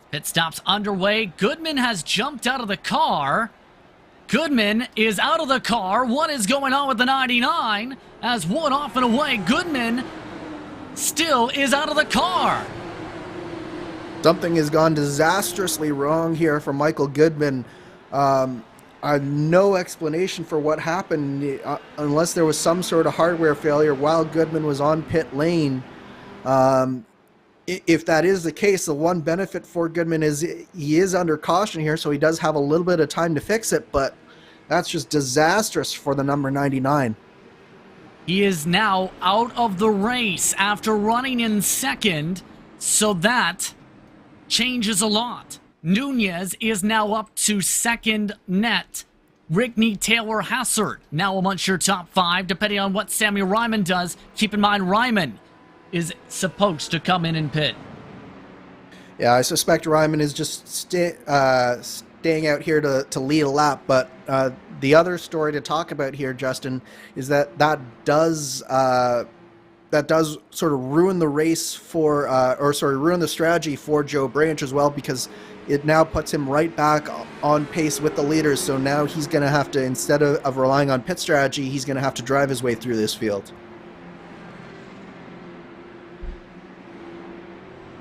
Pit stops underway. Goodman has jumped out of the car. Goodman is out of the car. What is going on with the 99? As Wood off and away, Goodman still is out of the car. Something has gone disastrously wrong here for Michael Goodman. No explanation for what happened unless there was some sort of hardware failure while Goodman was on pit lane. If that is the case, the one benefit for Goodman is he is under caution here, so he does have a little bit of time to fix it, but that's just disastrous for the number 99. He is now out of the race after running in second, so that changes a lot. Nunez is now up to second net. Rickney Taylor Hassard now amongst your top 5, depending on what Samuel Ryman does. Keep in mind, Ryman is supposed to come in and pit. Yeah, I suspect Ryman is just staying out here to lead a lap, but the other story to talk about here, Justin, is that does sort of ruin the race for, ruin the strategy for Joe Branch as well, because it now puts him right back on pace with the leaders. So now he's going to have to, instead of relying on pit strategy, he's going to have to drive his way through this field.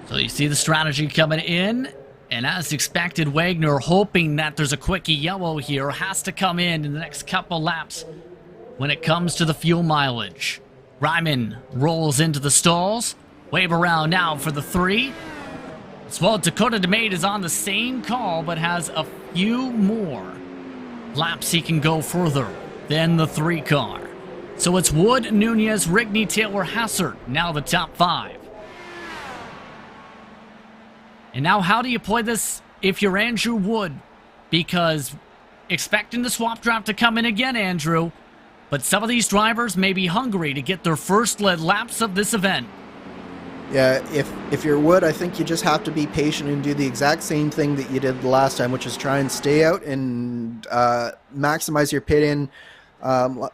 So you see the strategy coming in, and as expected, Wagner, hoping that there's a quickie yellow here, has to come in the next couple laps when it comes to the fuel mileage. Ryman rolls into the stalls. Wave around now for the 3. As well, Dakota DeMate is on the same call, but has a few more laps he can go further than the 3 car. So it's Wood, Nunez, Rigney, Taylor, Hassard, now the top 5. And now how do you play this if you're Andrew Wood? Because expecting the swap draft to come in again, Andrew, but some of these drivers may be hungry to get their first lead laps of this event. Yeah, if you're Wood, I think you just have to be patient and do the exact same thing that you did the last time, which is try and stay out and maximize your pit in,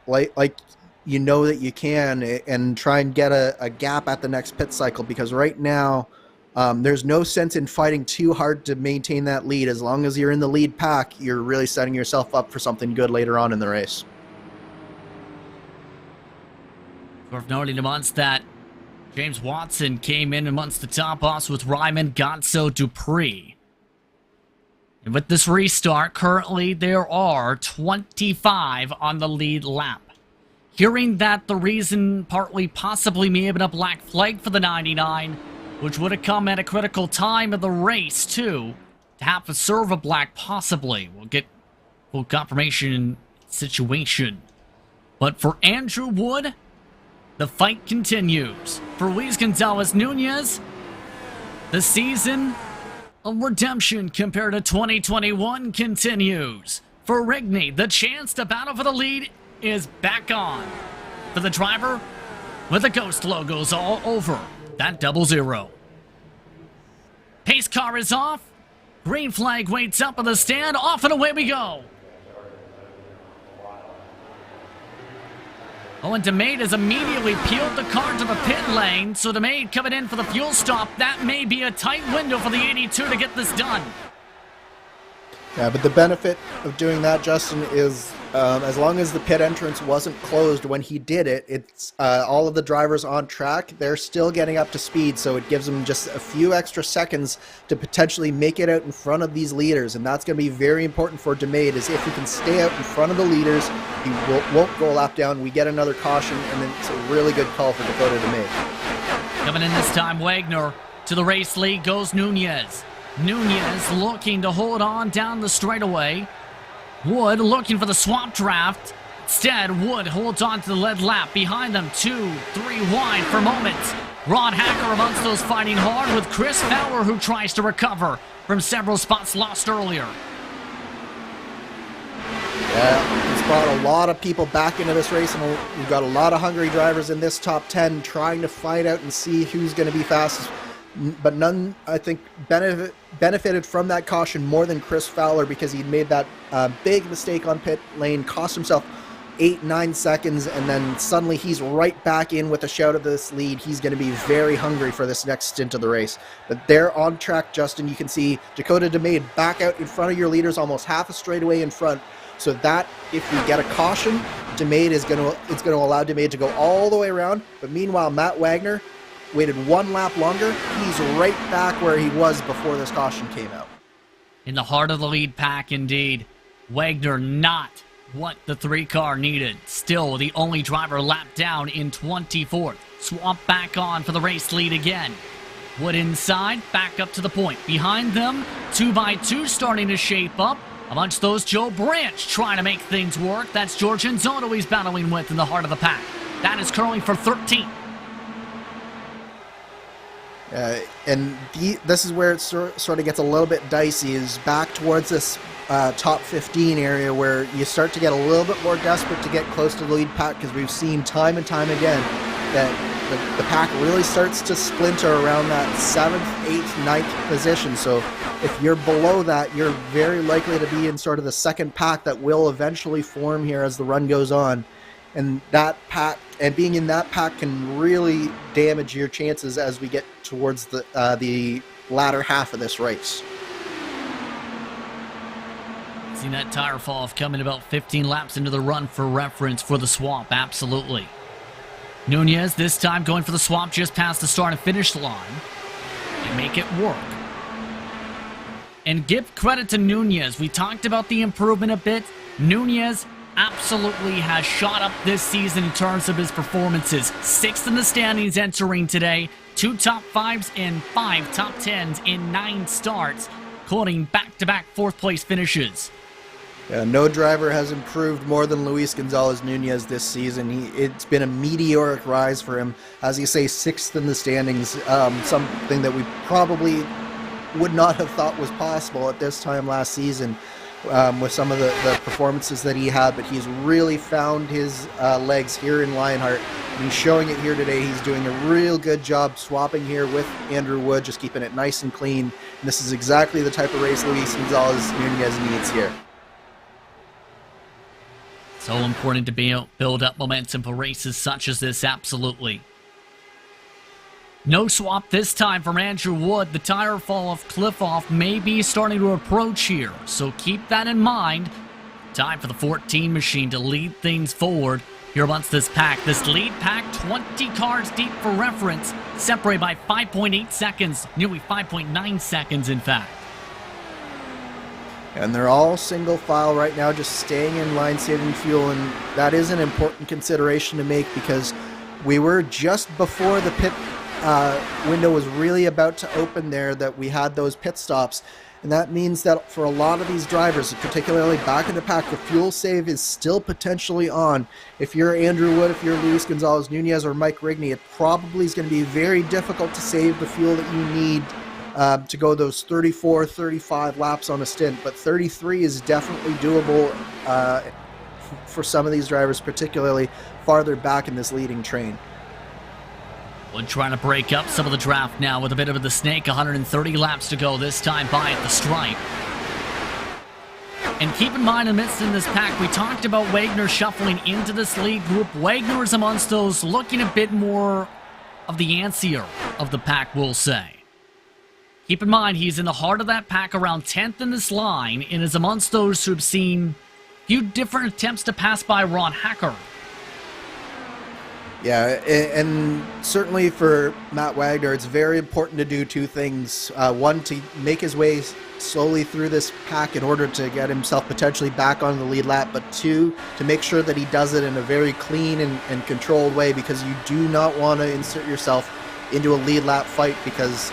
like you know that you can, and try and get a gap at the next pit cycle, because right now there's no sense in fighting too hard to maintain that lead. As long as you're in the lead pack, you're really setting yourself up for something good later on in the race. Worth noting amongst that, James Watson came in amongst the top offs with Ryman, Gatso, Dupree. And with this restart, currently there are 25 on the lead lap. Hearing that the reason partly possibly may have been a black flag for the 99, which would have come at a critical time of the race too, to have to serve a black possibly. We'll get full confirmation situation. But for Andrew Wood, the fight continues. For Luis Gonzalez Nunez, the season of redemption compared to 2021 continues. For Rigney, the chance to battle for the lead is back on. For the driver with the Ghost logos all over that 00. Pace car is off. Green flag waits up on the stand. Off and away we go. Owen DeMade has immediately peeled the car to the pit lane, so DeMade coming in for the fuel stop. That may be a tight window for the 82 to get this done. Yeah, but the benefit of doing that, Justin, is as long as the pit entrance wasn't closed when he did it, it's all of the drivers on track, they're still getting up to speed, so it gives them just a few extra seconds to potentially make it out in front of these leaders, and that's going to be very important for DeMade, is if he can stay out in front of the leaders, he won't go a lap down, we get another caution, and then it's a really good call for Dakota DeMade. Coming in this time, Wagner to the race lead goes Nunez. Nunez looking to hold on down the straightaway. Wood looking for the swap draft. Instead, Wood holds on to the lead lap. Behind them, 2, 3 wide for moments. Rod Hacker amongst those fighting hard with Chris Fowler, who tries to recover from several spots lost earlier. Yeah, it's brought a lot of people back into this race, and we've got a lot of hungry drivers in this top 10 trying to fight out and see who's going to be fastest. But none, I think, benefited from that caution more than Chris Fowler, because he'd made that big mistake on pit lane, cost himself 8-9 seconds, and then suddenly he's right back in with a shout of this lead. He's going to be very hungry for this next stint of the race. But they're on track, Justin. You can see Dakota DeMade back out in front of your leaders, almost half a straightaway in front. So that, if we get a caution, DeMade it's going to allow DeMade to go all the way around. But meanwhile, Matt Wagner waited one lap longer. He's right back where he was before this caution came out. In the heart of the lead pack, indeed. Wagner not what the 3 car needed. Still the only driver lapped down in 24th. Swap back on for the race lead again. Wood inside, back up to the point. Behind them, 2x2 starting to shape up. Amongst those, Joe Branch trying to make things work. That's George Anzotto he's battling with in the heart of the pack. That is currently for 13th. And this is where it sort of gets a little bit dicey, is back towards this top 15 area where you start to get a little bit more desperate to get close to the lead pack, because we've seen time and time again that the pack really starts to splinter around that 7th, 8th, 9th position. So if you're below that, you're very likely to be in sort of the second pack that will eventually form here as the run goes on. And that pack, and being in that pack, can really damage your chances as we get towards the latter half of this race. Seen that tire fall off coming about 15 laps into the run for reference for the swap, absolutely. Nunez this time going for the swap just past the start and finish line. They make it work. And give credit to Nunez. We talked about the improvement a bit. Nunez absolutely has shot up this season in terms of his performances. 6th in the standings entering today. 2 top 5s and 5 top 10s in 9 starts, quoting back-to-back 4th place finishes. No driver has improved more than Luis Gonzalez Nunez this season. It's been a meteoric rise for him. As you say, 6th in the standings, something that we probably would not have thought was possible at this time last season. with some of the performances that he had, but he's really found his legs here in Lionheart. And he's showing it here today. He's doing a real good job swapping here with Andrew Wood, just keeping it nice and clean. And this is exactly the type of race Luis Gonzalez-Nunez needs here. So important to build up momentum for races such as this, absolutely. No swap this time from Andrew Wood. The tire fall off cliff off may be starting to approach here, so keep that in mind. Time for the 14 machine to lead things forward here amongst this pack. This lead pack, 20 cars deep for reference, separated by 5.8 seconds, nearly 5.9 seconds in fact. And they're all single file right now, just staying in line, saving fuel, and that is an important consideration to make because we were just before the pit window was really about to open there that we had those pit stops. And that means that for a lot of these drivers, particularly back in the pack, the fuel save is still potentially on. If you're Andrew Wood, if you're Luis Gonzalez-Nunez or Mike Rigney, it probably is going to be very difficult to save the fuel that you need to go those 34, 35 laps on a stint. But 33 is definitely doable for some of these drivers, particularly farther back in this leading train. Wood trying to break up some of the draft now with a bit of the snake. 130 laps to go, this time by at the stripe. And keep in mind, amidst in this pack, we talked about Wagner shuffling into this lead group. Wagner is amongst those looking a bit more of the antsier of the pack, we'll say. Keep in mind, he's in the heart of that pack, around 10th in this line, and is amongst those who've seen a few different attempts to pass by Ron Hacker. Yeah, and certainly for Matt Wagner, it's very important to do two things. One, to make his way slowly through this pack in order to get himself potentially back on the lead lap, but two, to make sure that he does it in a very clean and controlled way, because you do not want to insert yourself into a lead lap fight, because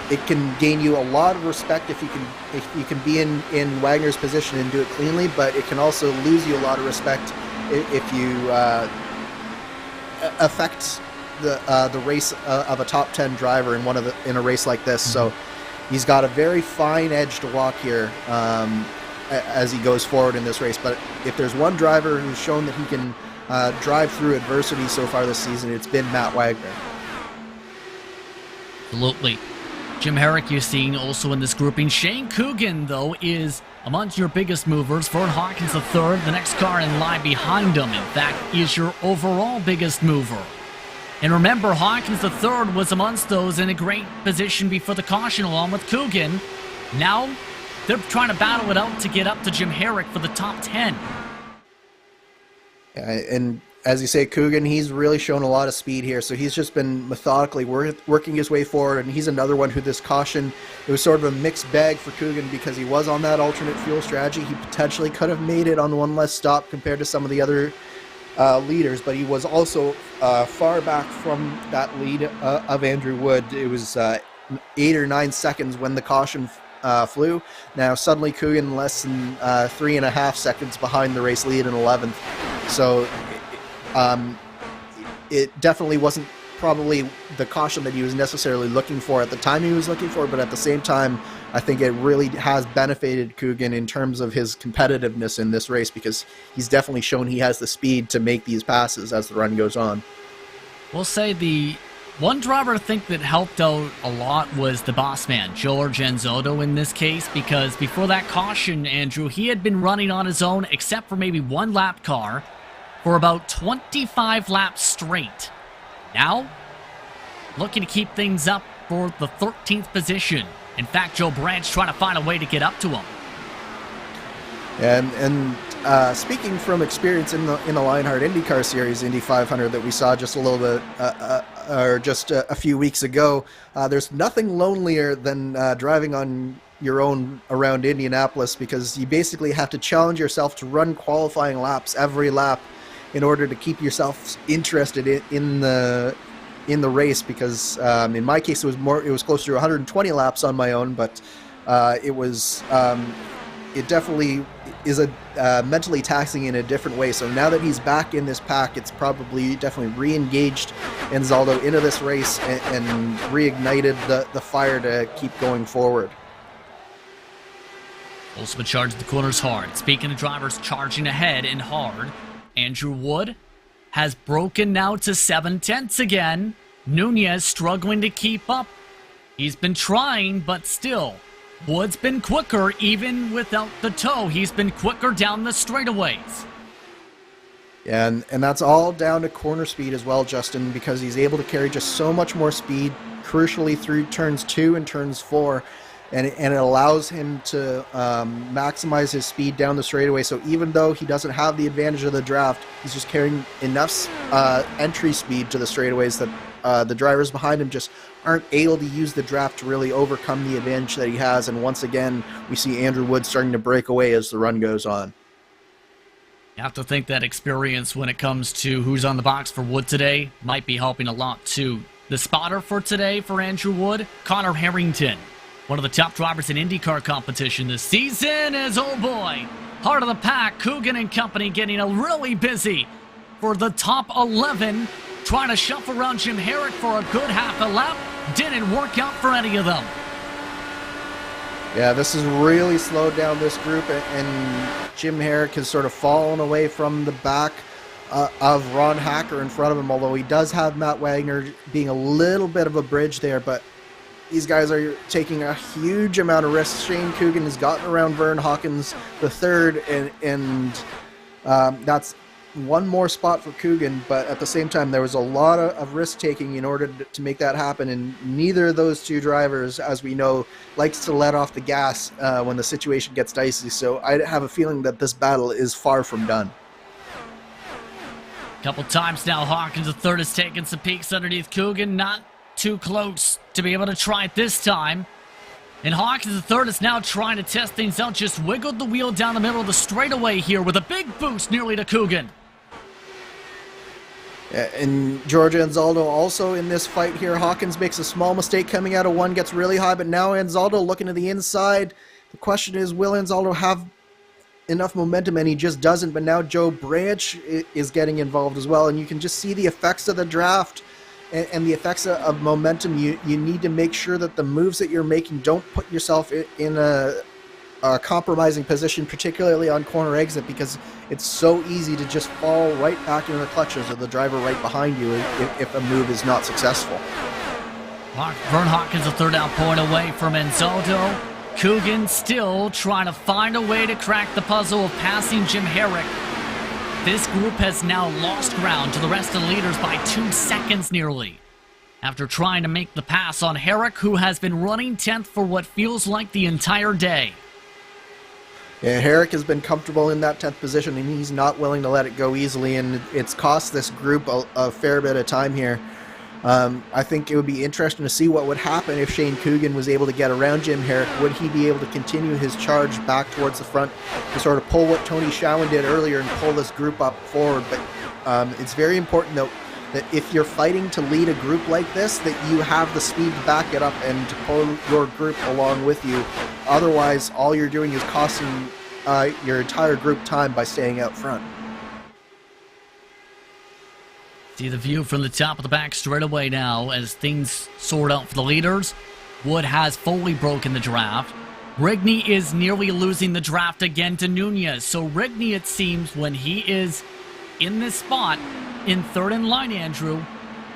it can gain you a lot of respect if you can be in Wagner's position and do it cleanly, but it can also lose you a lot of respect if you affect the race of a top 10 driver in a race like this. So he's got a very fine edge to walk here as he goes forward in this race. But if there's one driver who's shown that he can drive through adversity so far this season, it's been Matt Wagner. Absolutely. Jim Herrick you're seeing also in this grouping. Shane Coogan, though, is amongst your biggest movers. Vern Hawkins III, the next car in line behind him, in fact, is your overall biggest mover. And remember, Hawkins III was amongst those in a great position before the caution, along with Coogan. Now, they're trying to battle it out to get up to Jim Herrick for the top 10. And as you say, Coogan, he's really shown a lot of speed here, so he's just been methodically working his way forward, and he's another one who this caution, it was sort of a mixed bag for Coogan because he was on that alternate fuel strategy. He potentially could have made it on one less stop compared to some of the other leaders, but he was also far back from that lead of Andrew Wood. It was 8 or 9 seconds when the caution flew. Now suddenly Coogan less than 3.5 seconds behind the race lead in 11th. So it definitely wasn't probably the caution that he was necessarily looking for at the time he was looking for, but at the same time, I think it really has benefited Coogan in terms of his competitiveness in this race, because he's definitely shown he has the speed to make these passes as the run goes on. We'll say the one driver I think that helped out a lot was the boss man, Joe Argenzotto in this case, because before that caution, Andrew, he had been running on his own except for maybe one lap car for about 25 laps straight. Now, looking to keep things up for the 13th position. In fact, Joe Branch trying to find a way to get up to him. And speaking from experience in the Lionheart IndyCar Series, Indy 500, that we saw just a little bit, or just a few weeks ago, there's nothing lonelier than driving on your own around Indianapolis, because you basically have to challenge yourself to run qualifying laps every lap in order to keep yourself interested in the race, because in my case it was closer to 120 laps on my own, but it definitely is a mentally taxing in a different way. So now that he's back in this pack, it's probably definitely re-engaged Anzaldo into this race and reignited the fire to keep going forward. Also charging the corners hard. Speaking of drivers charging ahead and hard, Andrew Wood has broken now to 7/10 again. Nunez struggling to keep up. He's been trying, but still. Wood's been quicker even without the toe. He's been quicker down the straightaways. Yeah, and that's all down to corner speed as well, Justin, because he's able to carry just so much more speed, crucially through turns 2 and turns 4. And it allows him to maximize his speed down the straightaway. So even though he doesn't have the advantage of the draft, he's just carrying enough entry speed to the straightaways that the drivers behind him just aren't able to use the draft to really overcome the advantage that he has. And once again, we see Andrew Wood starting to break away as the run goes on. You have to think that experience when it comes to who's on the box for Wood today might be helping a lot too. The spotter for today for Andrew Wood, Connor Harrington. One of the top drivers in IndyCar competition this season is, oh boy, heart of the pack, Coogan and company getting really busy for the top 11, trying to shuffle around Jim Herrick for a good half a lap. Didn't work out for any of them. Yeah, this has really slowed down this group, and Jim Herrick has sort of fallen away from the back of Ron Hacker in front of him, although he does have Matt Wagner being a little bit of a bridge there, but these guys are taking a huge amount of risks. Shane Coogan has gotten around Vern Hawkins the third, and that's one more spot for Coogan, but at the same time, there was a lot of risk-taking in order to make that happen, and neither of those two drivers, as we know, likes to let off the gas when the situation gets dicey, so I have a feeling that this battle is far from done. Couple times now, Hawkins the third has taken some peeks underneath Coogan, not too close to be able to try it this time. And Hawkins the third is now trying to test things out, just wiggled the wheel down the middle of the straightaway here with a big boost nearly to Coogan. And George Anzaldo also in this fight here. Hawkins makes a small mistake coming out of one, gets really high, but now Anzaldo looking to the inside. The question is, will Anzaldo have enough momentum? And he just doesn't, but now Joe Branch is getting involved as well, and you can just see the effects of the draft and the effects of momentum. You need to make sure that the moves that you're making don't put yourself in a compromising position, particularly on corner exit, because it's so easy to just fall right back into the clutches of the driver right behind you if a move is not successful. Vern Hawkins a third down point away from Anzaldo. Coogan still trying to find a way to crack the puzzle of passing Jim Herrick. This group has now lost ground to the rest of the leaders by 2 seconds nearly, after trying to make the pass on Herrick, who has been running 10th for what feels like the entire day. Yeah, Herrick has been comfortable in that 10th position, and he's not willing to let it go easily, and it's cost this group a fair bit of time here. I think it would be interesting to see what would happen if Shane Coogan was able to get around Jim Herrick. Would he be able to continue his charge back towards the front to sort of pull what Tony Schowen did earlier and pull this group up forward? But it's very important, though, that if you're fighting to lead a group like this, that you have the speed to back it up and to pull your group along with you. Otherwise, all you're doing is costing your entire group time by staying out front. See the view from the top of the back straightaway now as things sort out for the leaders. Wood has fully broken the draft. Rigney is nearly losing the draft again to Nunez. So Rigney, it seems, when he is in this spot, in third in line, Andrew,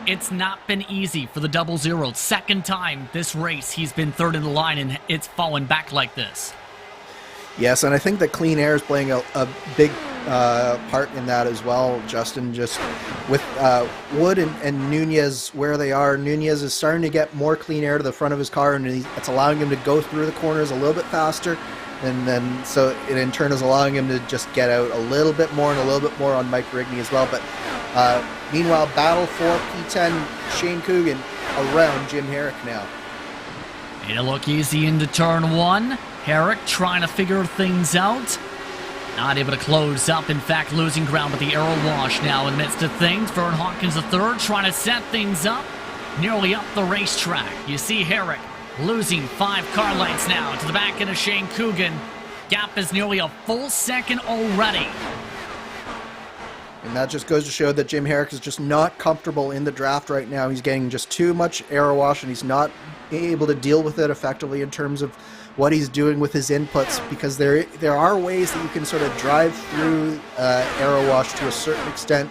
it's not been easy for the 00. Second time this race he's been third in the line, and it's fallen back like this. Yes, and I think that clean air is playing a big part in that as well, Justin. Just with Wood and Nunez where they are, Nunez is starting to get more clean air to the front of his car, and it's allowing him to go through the corners a little bit faster, and then so it in turn is allowing him to just get out a little bit more and a little bit more on Mike Rigney as well. But meanwhile, battle for P10, Shane Coogan around Jim Herrick now. Made it look easy into turn one. Herrick trying to figure things out. Not able to close up. In fact, losing ground with the arrow wash now in the midst of things. Vern Hawkins III trying to set things up. Nearly up the racetrack. You see Herrick losing 5 car lengths now to the back end of Shane Coogan. Gap is nearly a full second already. And that just goes to show that Jim Herrick is just not comfortable in the draft right now. He's getting just too much arrow wash, and he's not able to deal with it effectively in terms of what he's doing with his inputs, because there are ways that you can sort of drive through aero wash to a certain extent,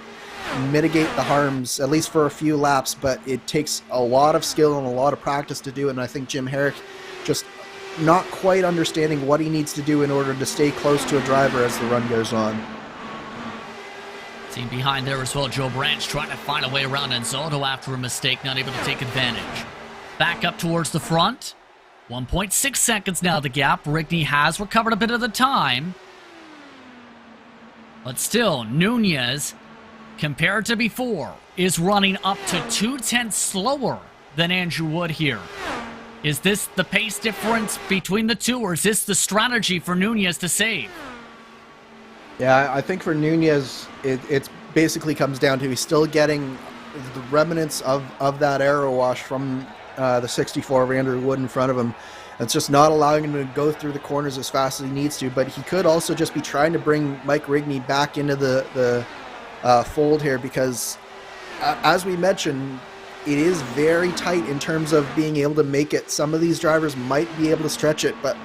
mitigate the harms, at least for a few laps, but it takes a lot of skill and a lot of practice to do it, and I think Jim Herrick just not quite understanding what he needs to do in order to stay close to a driver as the run goes on. Seen behind there as well, Joe Branch trying to find a way around Anzaldo after a mistake, not able to take advantage. Back up towards the front. 1.6 seconds now the gap. Rigney has recovered a bit of the time. But still, Nunez, compared to before, is running up to 0.2 slower than Andrew Wood here. Is this the pace difference between the two, or is this the strategy for Nunez to save? Yeah, I think for Nunez, it basically comes down to he's still getting the remnants of that aero wash from the 64 of Andrew Wood in front of him. It's just not allowing him to go through the corners as fast as he needs to, but he could also just be trying to bring Mike Rigney back into the fold here, because as we mentioned, it is very tight in terms of being able to make it. Some of these drivers might be able to stretch it, but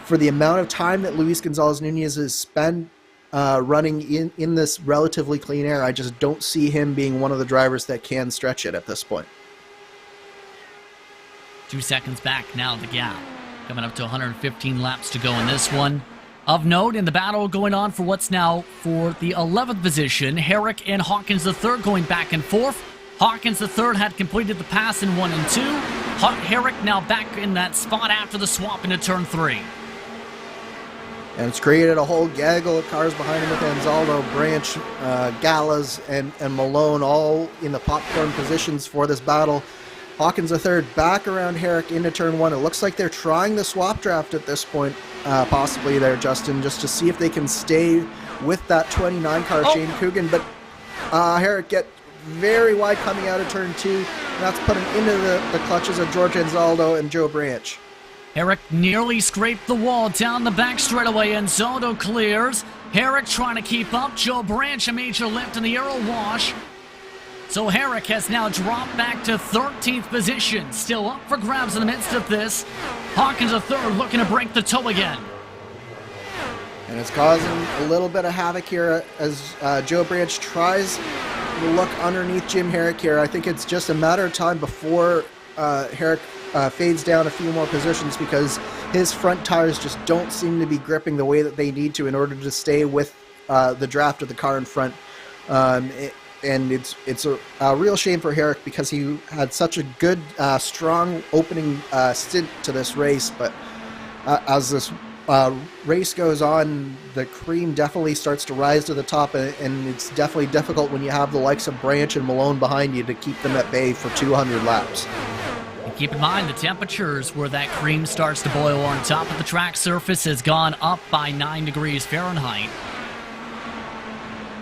for the amount of time that Luis Gonzalez Nunez has spent running in this relatively clean air, I just don't see him being one of the drivers that can stretch it at this point. 2 seconds back now the gap. Coming up to 115 laps to go in this one. Of note, in the battle going on for what's now for the 11th position, Herrick and Hawkins III going back and forth. Hawkins III had completed the pass in 1 and 2. Herrick now back in that spot after the swap into turn 3. And it's created a whole gaggle of cars behind him with Anzaldo, Branch, Gallas, and Malone all in the popcorn positions for this battle. Hawkins III back around Herrick into turn 1. It looks like they're trying the swap draft at this point, possibly there, Justin, just to see if they can stay with that 29 car, Shane Coogan. But Herrick get very wide coming out of turn 2. And that's put him into the clutches of George Anzaldo and Joe Branch. Herrick nearly scraped the wall down the back straightaway. Anzaldo clears. Herrick trying to keep up. Joe Branch a major lift in the aero wash. So Herrick has now dropped back to 13th position. Still up for grabs in the midst of this. Hawkins III looking to break the toe again. And it's causing a little bit of havoc here as Joe Branch tries to look underneath Jim Herrick here. I think it's just a matter of time before Herrick fades down a few more positions, because his front tires just don't seem to be gripping the way that they need to in order to stay with the draft of the car in front. And it's a real shame for Herrick, because he had such a good, strong opening stint to this race. But as this race goes on, the cream definitely starts to rise to the top, and it's definitely difficult when you have the likes of Branch and Malone behind you to keep them at bay for 200 laps. And keep in mind, the temperatures where that cream starts to boil on top of the track surface has gone up by 9 degrees Fahrenheit.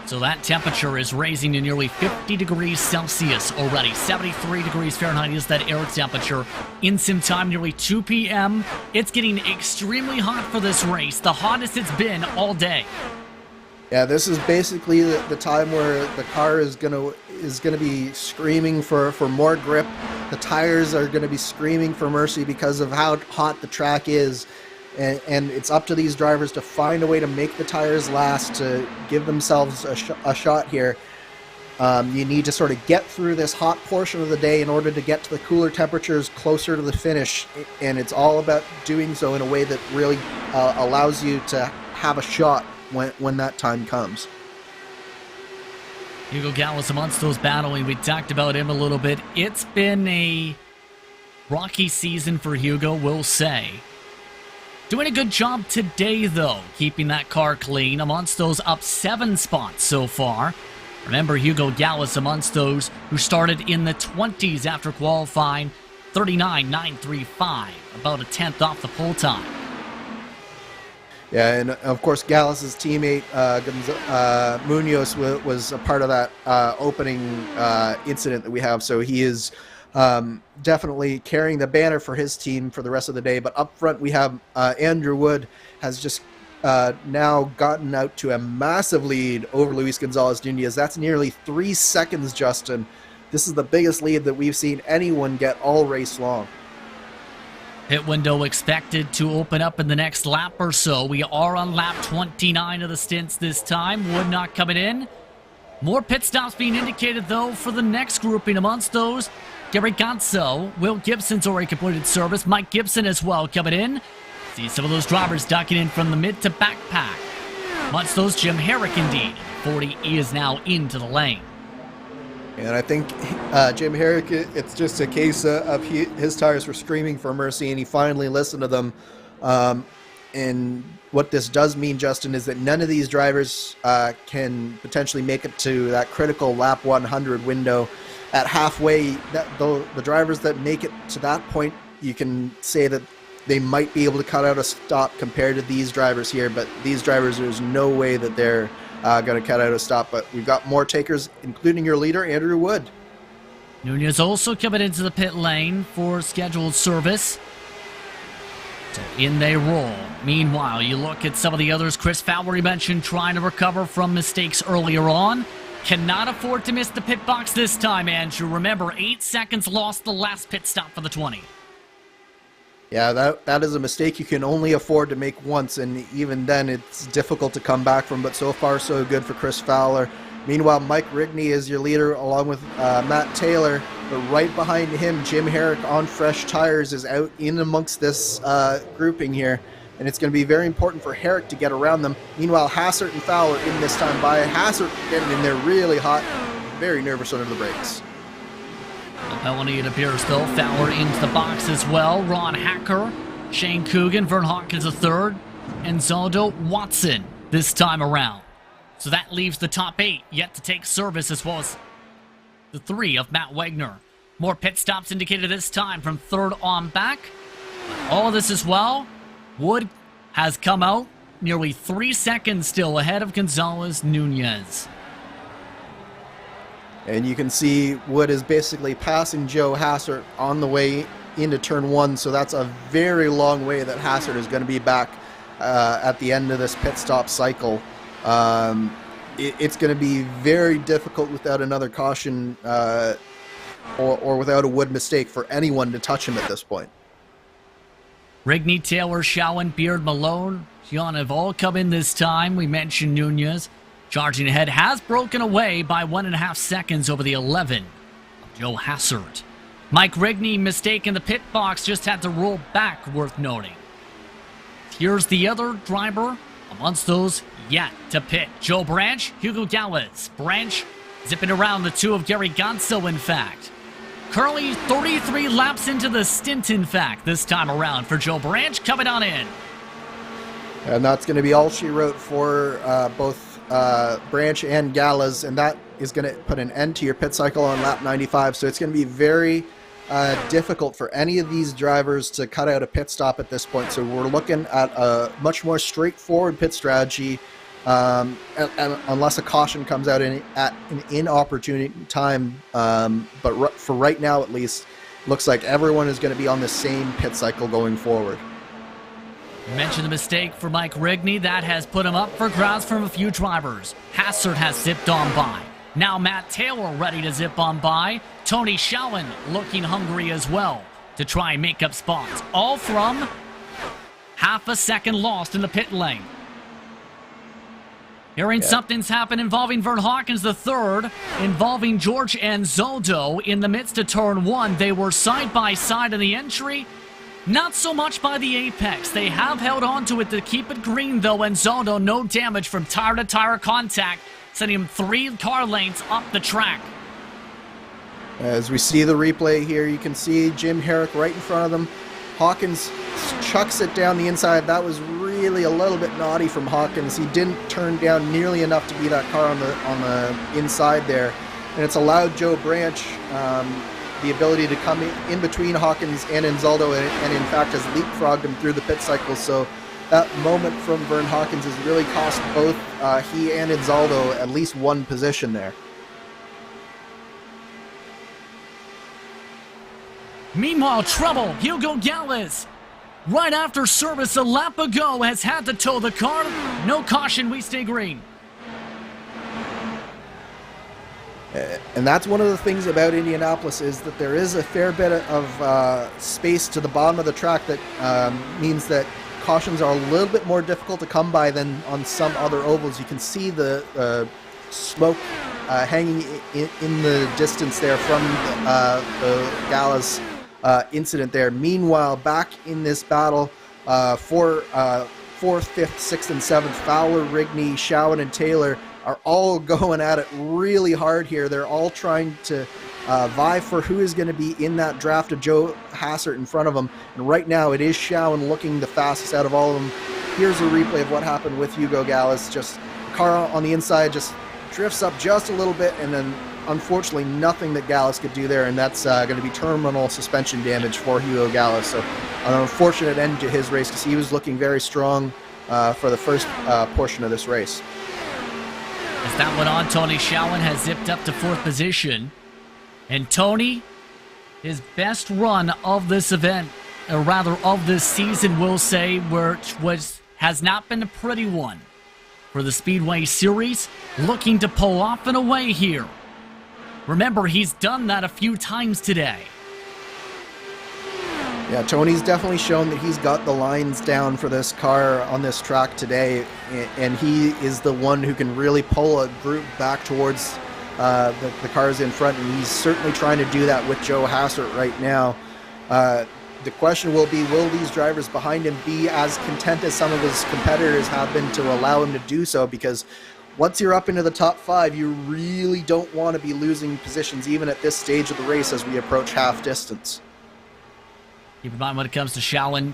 So that temperature is raising to nearly 50 degrees Celsius already. 73 degrees Fahrenheit is that air temperature. In sim time, nearly 2 p.m. It's getting extremely hot for this race. The hottest it's been all day. Yeah, this is basically the time where the car is gonna be screaming for more grip. The tires are gonna be screaming for mercy because of how hot the track is. And it's up to these drivers to find a way to make the tires last, to give themselves a shot here. You need to sort of get through this hot portion of the day in order to get to the cooler temperatures closer to the finish. And it's all about doing so in a way that really allows you to have a shot when that time comes. Hugo Gallas amongst those battling. We talked about him a little bit. It's been a rocky season for Hugo, we'll say. Doing a good job today, though, keeping that car clean amongst those up 7 spots so far. Remember, Hugo Gallas amongst those who started in the 20s after qualifying, 39.935, about a 10th off the pole time. Yeah, and of course, Gallas's teammate Munoz was a part of that opening incident that we have, so he is definitely carrying the banner for his team for the rest of the day. But up front, we have Andrew Wood has just now gotten out to a massive lead over Luis Gonzalez Nunez. That's nearly 3 seconds, Justin. This is the biggest lead that we've seen anyone get all race long. Pit window expected to open up in the next lap or so. We are on lap 29 of the stints this time. Wood not coming in. More pit stops being indicated, though, for the next grouping. Amongst those, Gary Gonzo, Will Gibson's already completed service. Mike Gibson as well coming in. See some of those drivers ducking in from the mid to backpack. Amongst those, Jim Herrick indeed. 40 is now into the lane. And I think Jim Herrick, it's just a case of his tires were screaming for mercy, and he finally listened to them. And what this does mean, Justin, is that none of these drivers can potentially make it to that critical lap 100 window. At halfway, the drivers that make it to that point, you can say that they might be able to cut out a stop compared to these drivers here, but these drivers, there's no way that they're going to cut out a stop. But we've got more takers, including your leader, Andrew Wood. Nunez also coming into the pit lane for scheduled service. So in they roll. Meanwhile, you look at some of the others. Chris Fowler, you mentioned, trying to recover from mistakes earlier on. Cannot afford to miss the pit box this time, Andrew. Remember, 8 seconds lost the last pit stop for the 20. Yeah, that is a mistake you can only afford to make once, and even then it's difficult to come back from, but so far so good for Chris Fowler. Meanwhile, Mike Rigney is your leader along with Matt Taylor, but right behind him, Jim Herrick on fresh tires is out in amongst this grouping here, and it's going to be very important for Herrick to get around them. Meanwhile, Hassert and Fowler in this time by. Hassert getting in there really hot, very nervous under the brakes. The penalty, it appears, though. Fowler into the box as well. Ron Hacker, Shane Coogan, Vern Hawkins III, and Zaldo Watson this time around. So that leaves the top 8 yet to take service, as well as the 3 of Matt Wagner. More pit stops indicated this time from third on back. All of this as well. Wood has come out nearly 3 seconds still ahead of Gonzalez Nunez. And you can see Wood is basically passing Joe Hassert on the way into turn 1, so that's a very long way that Hassert is going to be back at the end of this pit stop cycle. It's going to be very difficult without another caution or without a Wood mistake for anyone to touch him at this point. Rigney, Taylor, Showen, Beard, Malone, John have all come in this time. We mentioned Nunez. Charging ahead, has broken away by 1.5 seconds over the 11 of Joe Hassert. Mike Rigney, mistake in the pit box, just had to roll back, worth noting. Here's the other driver amongst those yet to pit. Joe Branch, Hugo Galvez. Branch zipping around the 2 of Gary Gonzo, in fact. Currently 33 laps into the stint, in fact, this time around for Joe Branch coming on in. And that's going to be all she wrote for both Branch and Gallas, and that is going to put an end to your pit cycle on lap 95. So it's going to be very difficult for any of these drivers to cut out a pit stop at this point. So we're looking at a much more straightforward pit strategy, and unless a caution comes out at an inopportune time. But for right now, at least, looks like everyone is going to be on the same pit cycle going forward. You mentioned the mistake for Mike Rigney. That has put him up for grabs from a few drivers. Hassert has zipped on by. Now Matt Taylor ready to zip on by. Tony Showen looking hungry as well to try and make up spots. All from half a second lost in the pit lane. Hearing something's happened involving Vern Hawkins III, involving George and Zoldo in the midst of turn 1. They were side by side in the entry. Not so much by the apex. They have held on to it to keep it green, though, and Zoldo, no damage from tire-to-tire contact, sending him 3 car lanes up the track. As we see the replay here, you can see Jim Herrick right in front of them. Hawkins chucks it down the inside. That was really a little bit naughty from Hawkins. He didn't turn down nearly enough to be that car on the inside there. And it's allowed Joe Branch the ability to come in between Hawkins and Inzaldo, and in fact has leapfrogged him through the pit cycle. So that moment from Vern Hawkins has really cost both he and Inzaldo at least one position there. Meanwhile, trouble. Hugo Galvez, right after service a lap ago, has had to tow the car. No caution, we stay green. And that's one of the things about Indianapolis, is that there is a fair bit of space to the bottom of the track that means that cautions are a little bit more difficult to come by than on some other ovals. You can see the smoke hanging in the distance there from the Gallus incident there. Meanwhile, back in this battle for 4th, 5th, 6th, and 7th, Fowler, Rigney, Showen, and Taylor are all going at it really hard here. They're all trying to vie for who is going to be in that draft of Joe Hassert in front of them. And right now it is Showen looking the fastest out of all of them. Here's a replay of what happened with Hugo Gallus. Just the car on the inside just drifts up just a little bit, and then unfortunately nothing that Gallus could do there, and that's going to be terminal suspension damage for Hugo Gallus. So an unfortunate end to his race, because he was looking very strong for the first portion of this race. As that went on, Tony Showen has zipped up to 4th position. And Tony, his best run of this event, or rather of this season, we'll say, has not been a pretty one for the Speedway Series, looking to pull off and away here. Remember, he's done that a few times today. Yeah, Tony's definitely shown that he's got the lines down for this car on this track today, and he is the one who can really pull a group back towards the cars in front, and he's certainly trying to do that with Joe Hassert right now. The question will be, will these drivers behind him be as content as some of his competitors have been to allow him to do so? Because once you're up into the top 5, you really don't want to be losing positions even at this stage of the race as we approach half distance. Keep in mind when it comes to Showen,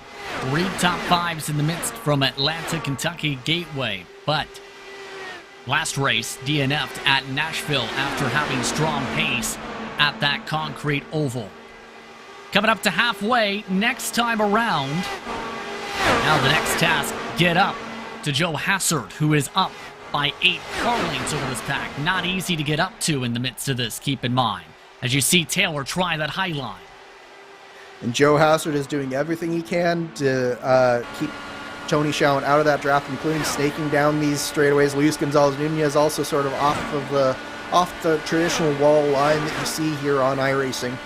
3 top 5s in the midst from Atlanta, Kentucky Gateway. But last race, DNF'd at Nashville after having strong pace at that concrete oval. Coming up to halfway next time around. Now the next task, get up to Joe Hassert, who is up by 8 car lengths over this pack. Not easy to get up to in the midst of this, keep in mind, as you see Taylor try that high line. And Joe Hassert is doing everything he can to keep Tony Showen out of that draft, including snaking down these straightaways. Luis Gonzalez-Nunez also sort of off the traditional wall line that you see here on iRacing.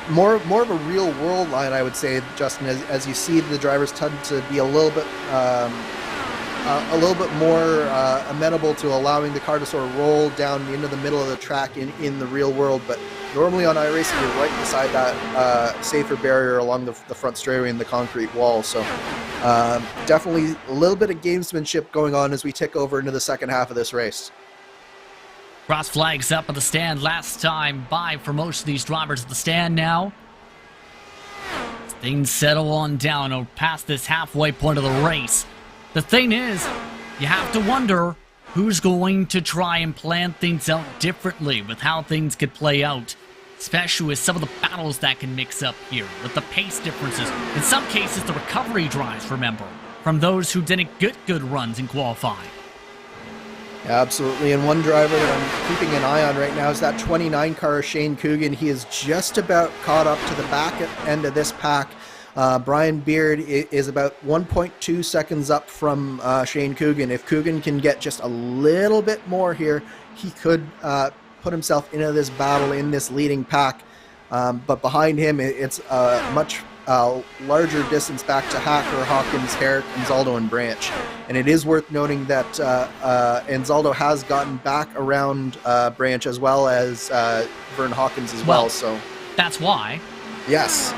More of a real world line, I would say, Justin, as you see the drivers tend to be a little bit more amenable to allowing the car to sort of roll down into the middle of the track in the real world. But normally on iRacing, you're right beside that safer barrier along the front straightaway and the concrete wall. So definitely a little bit of gamesmanship going on as we tick over into the second half of this race. Cross flags up at the stand last time by for most of these drivers at the stand now. Things settle on down or past this halfway point of the race. The thing is, you have to wonder who's going to try and plan things out differently with how things could play out, especially with some of the battles that can mix up here, with the pace differences. In some cases, the recovery drives, remember, from those who didn't get good runs in qualifying. Absolutely, and one driver that I'm keeping an eye on right now is that 29 car, Shane Coogan. He is just about caught up to the back end of this pack. Brian Beard is about 1.2 seconds up from Shane Coogan. If Coogan can get just a little bit more here, he could put himself into this battle in this leading pack. But behind him, it's a much larger distance back to Hacker, Hawkins, Herrick, Anzaldo, and Branch. And it is worth noting that Anzaldo has gotten back around Branch as well as Vern Hawkins as well. So that's why. Yes.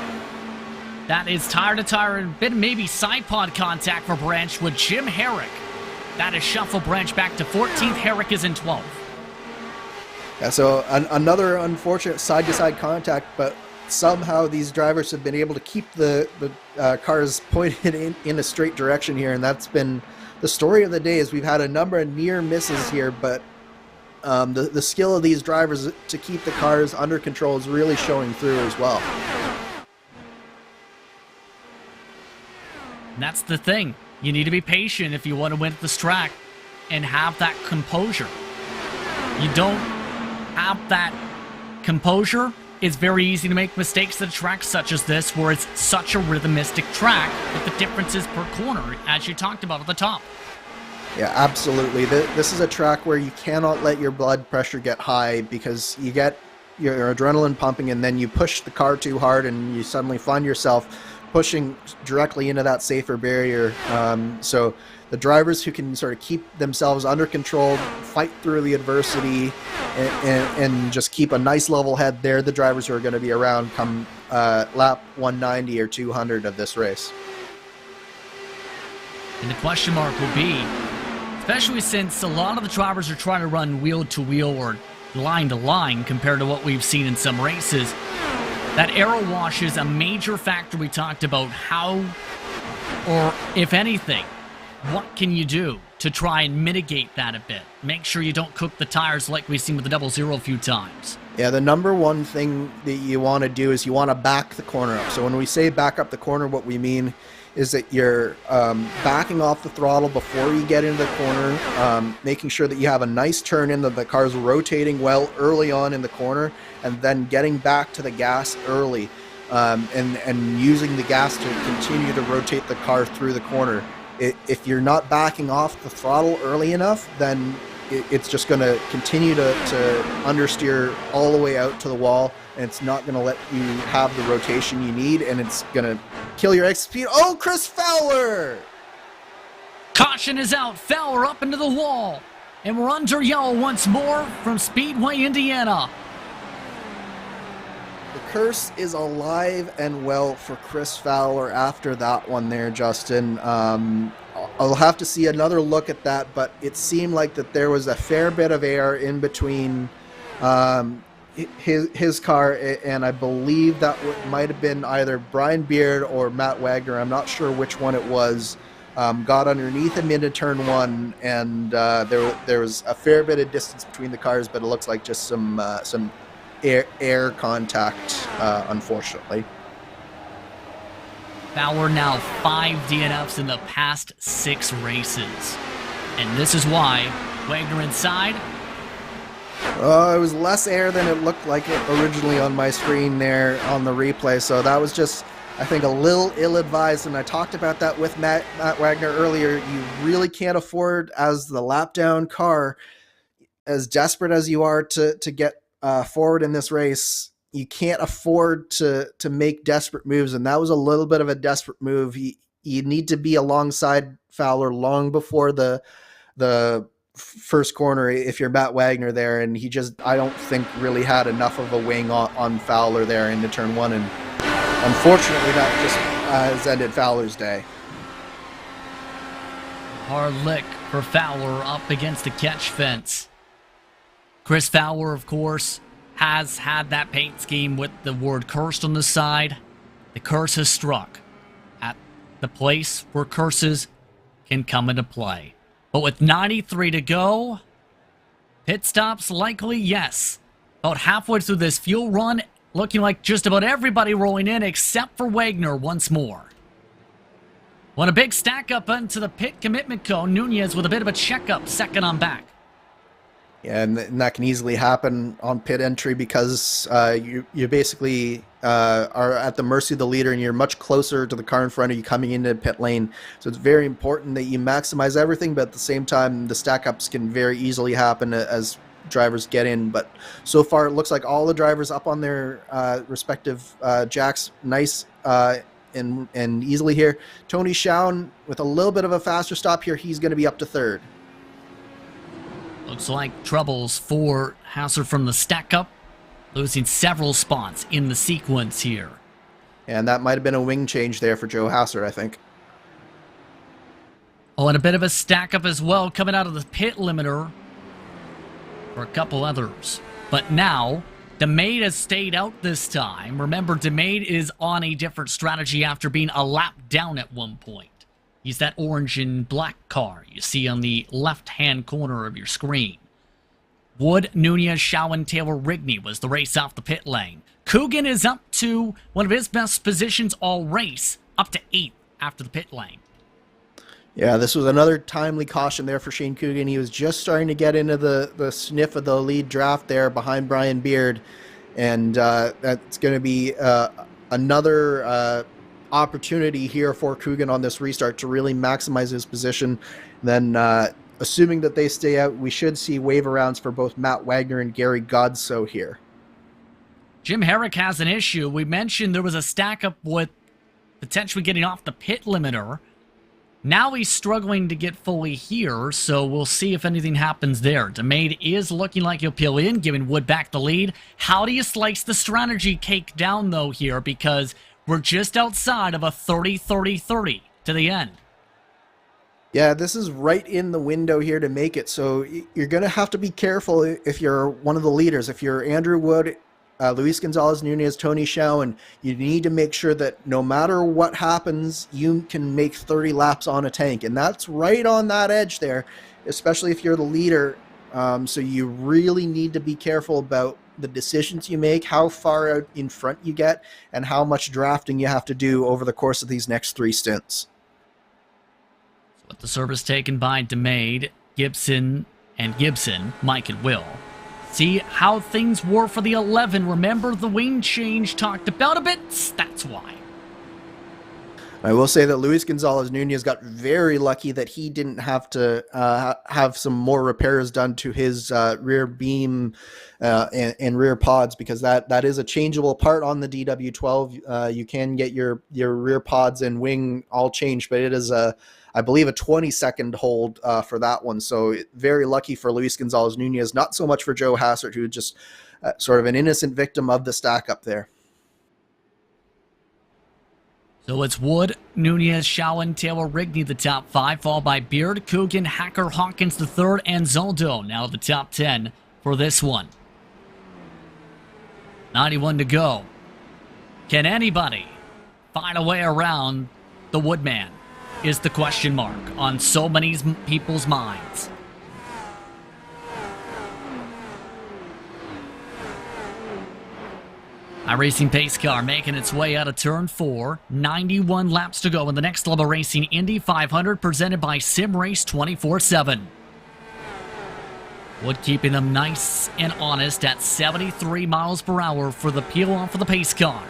That is tire to tire and bit maybe side pod contact for Branch with Jim Herrick. That is shuffle Branch back to 14th. Herrick is in 12th. Yeah, so another unfortunate side-to-side contact, but somehow these drivers have been able to keep the cars pointed in a straight direction here, and that's been the story of the day. Is we've had a number of near misses here, but the skill of these drivers to keep the cars under control is really showing through as well. And that's the thing. You need to be patient if you want to win at this track and have that composure. You don't have that composure, it's very easy to make mistakes at a track such as this, where it's such a rhythmistic track with the differences per corner, as you talked about at the top. Yeah, absolutely. This is a track where you cannot let your blood pressure get high, because you get your adrenaline pumping and then you push the car too hard and you suddenly find yourself pushing directly into that safer barrier. So the drivers who can sort of keep themselves under control, fight through the adversity, and just keep a nice level head, they're the drivers who are going to be around come lap 190 or 200 of this race. And the question mark will be, especially since a lot of the drivers are trying to run wheel to wheel or line to line compared to what we've seen in some races, that aero wash is a major factor. We talked about how, or if anything, what can you do to try and mitigate that a bit? Make sure you don't cook the tires like we've seen with the 00 a few times. Yeah, the number one thing that you want to do is you want to back the corner up. So when we say back up the corner, what we mean is that you're backing off the throttle before you get into the corner, making sure that you have a nice turn in, that the car's rotating well early on in the corner, and then getting back to the gas early, and using the gas to continue to rotate the car through the corner. If you're not backing off the throttle early enough, then it's just going to continue to understeer all the way out to the wall, and it's not going to let you have the rotation you need, and it's going to kill your exit speed. Oh, Chris Fowler! Caution is out. Fowler up into the wall. And we're under yellow once more from Speedway, Indiana. The curse is alive and well for Chris Fowler after that one there, Justin. I'll have to see another look at that, but it seemed like that there was a fair bit of air in between his car, and I believe that might have been either Brian Beard or Matt Wagner. I'm not sure which one it was. Got underneath him into turn one, and there was a fair bit of distance between the cars, but it looks like just some air contact, unfortunately. Fowler now 5 DNFs in the past 6 races. And this is why Wagner inside. It was less air than it looked like it originally on my screen there on the replay, so that was just, I think, a little ill-advised, and I talked about that with Matt Wagner earlier. You really can't afford, as the lap-down car, as desperate as you are to get forward in this race, you can't afford to make desperate moves, and that was a little bit of a desperate move. You need to be alongside Fowler long before the first corner if you're Matt Wagner there, and he just, I don't think, really had enough of a wing on Fowler there into turn one, and unfortunately that just has ended Fowler's day. Hard lick for Fowler up against the catch fence. Chris Fowler, of course, has had that paint scheme with the word cursed on the side. The curse has struck at the place where curses can come into play. But with 93 to go, pit stops likely, yes. About halfway through this fuel run, looking like just about everybody rolling in except for Wagner once more. Want a big stack up into the pit commitment cone. Nunez with a bit of a checkup, second on back. Yeah, and that can easily happen on pit entry because you basically are at the mercy of the leader, and you're much closer to the car in front of you coming into pit lane. So it's very important that you maximize everything, but at the same time, the stack-ups can very easily happen as drivers get in. But so far, it looks like all the drivers up on their respective jacks, nice and easily here. Tony Schown with a little bit of a faster stop here. He's going to be up to third. Looks like troubles for Hasser from the stack-up, losing several spots in the sequence here. And that might have been a wing change there for Joe Hasser, I think. Oh, and a bit of a stack-up as well coming out of the pit limiter for a couple others. But now, DeMade has stayed out this time. Remember, DeMade is on a different strategy after being a lap down at one point. He's that orange and black car you see on the left-hand corner of your screen. Wood, Nunez, Schown, Taylor, Rigney was the race off the pit lane. Coogan is up to one of his best positions all race, up to 8th after the pit lane. Yeah, this was another timely caution there for Shane Coogan. He was just starting to get into the sniff of the lead draft there behind Brian Beard, and that's going to be another opportunity here for Coogan on this restart to really maximize his position. Then assuming that they stay out, we should see wave arounds for both Matt Wagner and Gary Godso here. Jim Herrick has an issue. We mentioned there was a stack up with potentially getting off the pit limiter. Now he's struggling to get fully here, so we'll see if anything happens there. DeMade is looking like he'll peel in, giving Wood back the lead. How do you slice the strategy cake down, though, here? Because we're just outside of a 30-30-30 to the end. Yeah, this is right in the window here to make it, so you're going to have to be careful if you're one of the leaders. If you're Andrew Wood, Luis Gonzalez-Nunez, Tony Schoen, you need to make sure that no matter what happens, you can make 30 laps on a tank. And that's right on that edge there, especially if you're the leader. So you really need to be careful about the decisions you make, how far out in front you get, and how much drafting you have to do over the course of these next 3 stints. So with the service taken by DeMade, Gibson, Mike and Will. See how things were for the 11. Remember the wing change talked about a bit? That's why. I will say that Luis Gonzalez-Nunez got very lucky that he didn't have to have some more repairs done to his rear beam and rear pods, because that is a changeable part on the DW12. You can get your rear pods and wing all changed, but it is I believe a 20-second hold for that one. So very lucky for Luis Gonzalez-Nunez, not so much for Joe Hassert, who just sort of an innocent victim of the stack up there. So it's Wood, Nunez, Schoen, Taylor, Rigney, the top 5, followed by Beard, Coogan, Hacker, Hawkins, the third, and Zoldo. Now the top 10 for this one. 91 to go. Can anybody find a way around the Woodman? Is the question mark on so many people's minds. iRacing pace car making its way out of turn 4. 91 laps to go in the next level racing Indy 500 presented by SimRace247. Wood keeping them nice and honest at 73 miles per hour for the peel off of the pace car.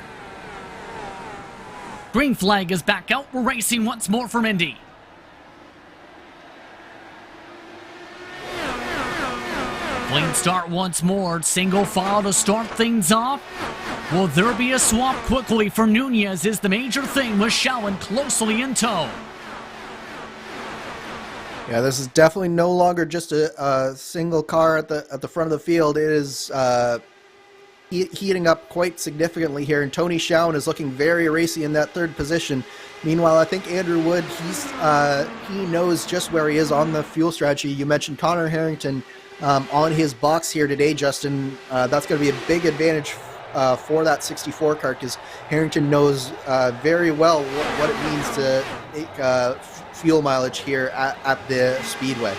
Green flag is back out. We're racing once more from Indy. Clean start once more. Single file to start things off. Will there be a swap quickly for Nunez is the major thing with Schoen closely in tow. Yeah, this is definitely no longer just a single car at the front of the field. It is heating up quite significantly here, and Tony Schoen is looking very racy in that third position. Meanwhile, I think Andrew Wood, he knows just where he is on the fuel strategy. You mentioned Connor Harrington on his box here today, Justin. That's going to be a big advantage for that 64 car, because Harrington knows very well what it means to make fuel mileage here at the Speedway.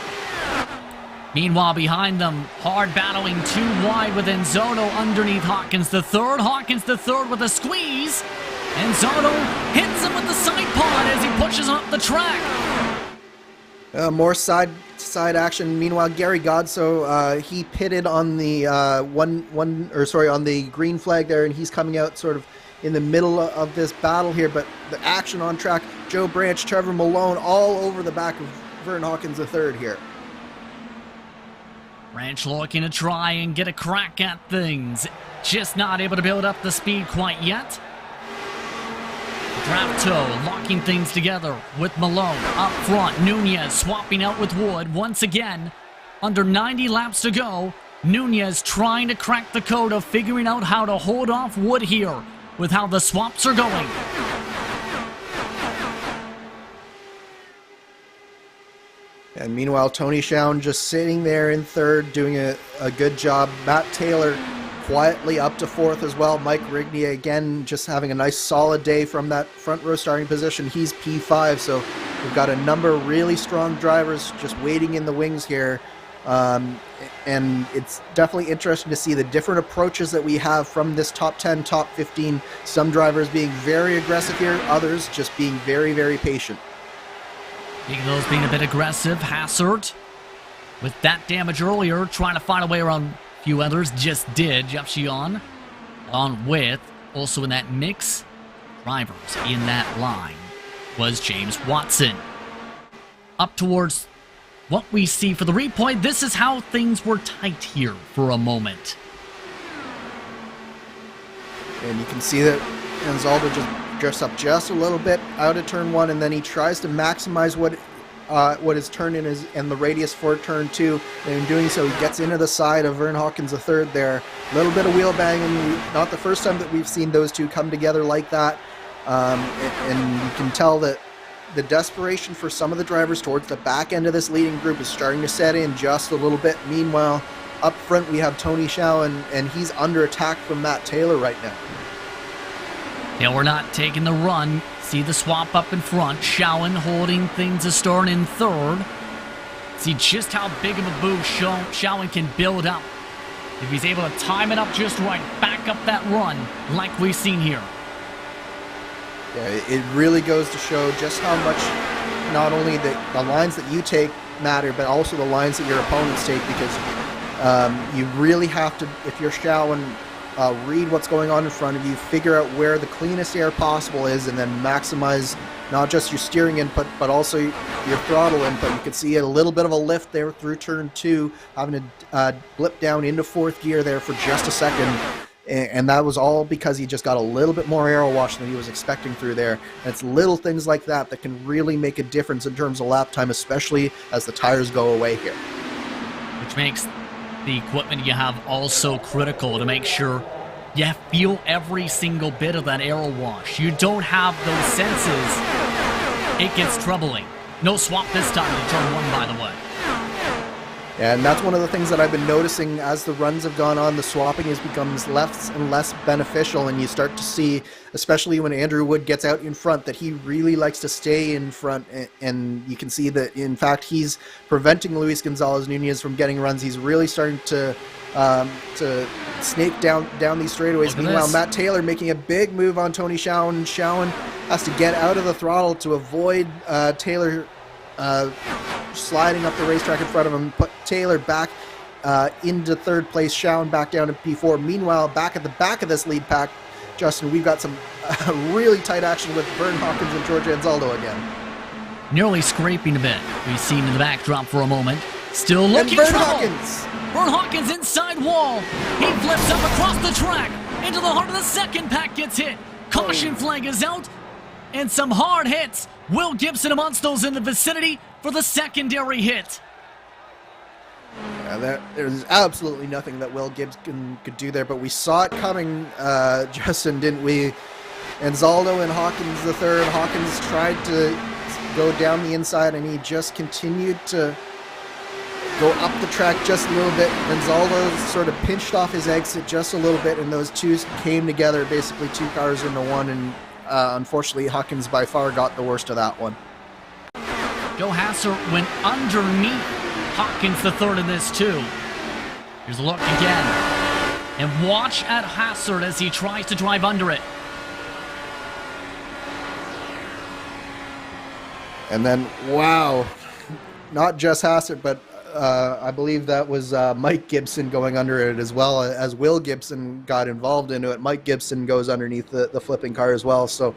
Meanwhile, behind them, hard battling too wide with Enzono underneath Hawkins the third. Hawkins the third with a squeeze. Enzono hits him with the side pod as he pushes off the track. More side action. Meanwhile, Gary Godso, he pitted on the on the green flag there, and he's coming out sort of in the middle of this battle here. But the action on track, Joe Branch, Trevor Malone, all over the back of Vern Hawkins the third here. Branch looking to try and get a crack at things. Just not able to build up the speed quite yet. Draft toe, locking things together with Malone up front. Nunez swapping out with Wood once again. Under 90 laps to go. Nunez trying to crack the code of figuring out how to hold off Wood here with how the swaps are going. And meanwhile, Tony Schoen just sitting there in third, doing a good job. Matt Taylor quietly up to fourth as well. Mike Rigney, again, just having a nice solid day from that front row starting position. He's P5, so we've got a number of really strong drivers just waiting in the wings here. And it's definitely interesting to see the different approaches that we have from this top 10, top 15. Some drivers being very aggressive here, others just being very, very patient. Eagles being a bit aggressive. Hassert with that damage earlier, trying to find a way around a few others. Just did. Jeff Shion on with, also in that mix, drivers in that line was James Watson. Up towards what we see for the replay, this is how things were tight here for a moment. And you can see that Anzaldo just drifts up just a little bit out of turn 1, and then he tries to maximize what his turn in is and the radius for turn 2, and in doing so he gets into the side of Vern Hawkins III there. A little bit of wheel banging, not the first time that we've seen those two come together like that, and you can tell that the desperation for some of the drivers towards the back end of this leading group is starting to set in just a little bit. Meanwhile, up front we have Tony Schowen, and he's under attack from Matt Taylor right now. Yeah, we're not taking the run. See the swap up in front. Schowen holding things astern in third. See just how big of a boost Schowen can build up. If he's able to time it up just right, back up that run like we've seen here. Yeah, it really goes to show just how much not only the lines that you take matter, but also the lines that your opponents take, because you really have to, if you're Schowen, read what's going on in front of you, figure out where the cleanest air possible is, and then maximize not just your steering input, but also your throttle input. You can see a little bit of a lift there through turn 2, having to blip down into 4th gear there for just a second. And that was all because he just got a little bit more aero wash than he was expecting through there. And it's little things like that that can really make a difference in terms of lap time, especially as the tires go away here. Which makes the equipment you have also critical to make sure you feel every single bit of that aero wash. You don't have those senses, it gets troubling. No swap this time in turn 1, by the way. And that's one of the things that I've been noticing as the runs have gone on. The swapping has become less and less beneficial, and you start to see, especially when Andrew Wood gets out in front, that he really likes to stay in front, and you can see that, in fact, he's preventing Luis Gonzalez Nunez from getting runs. He's really starting to snake down these straightaways. Meanwhile, Matt Taylor making a big move on Tony Schowen. Schowen has to get out of the throttle to avoid Taylor sliding up the racetrack in front of him, put Taylor back into 3rd place, Schowen back down to P4. Meanwhile, back at the back of this lead pack, Justin, we've got some really tight action with Vern Hawkins and George Anzaldo again. Nearly scraping a bit. We've seen in the backdrop for a moment. Still looking Vern trouble. Hawkins. Vern Hawkins inside wall. He flips up across the track. Into the heart of the second pack gets hit. Caution flag is out. And some hard hits. Will Gibson amongst those in the vicinity for the secondary hit. Yeah, there's absolutely nothing that Will Gibson could do there, but we saw it coming, Justin, didn't we? Anzaldo and Hawkins the third. Hawkins tried to go down the inside, and he just continued to go up the track just a little bit. Anzaldo sort of pinched off his exit just a little bit, and those two came together, basically 2 cars into one, and unfortunately Hawkins by far got the worst of that one. Joe Hasser went underneath Hawkins the third in this too. Here's a look again. And watch at Hassard as he tries to drive under it. And then, wow, not just Hassard, but I believe that was Mike Gibson going under it as well, as Will Gibson got involved into it. Mike Gibson goes underneath the flipping car as well. So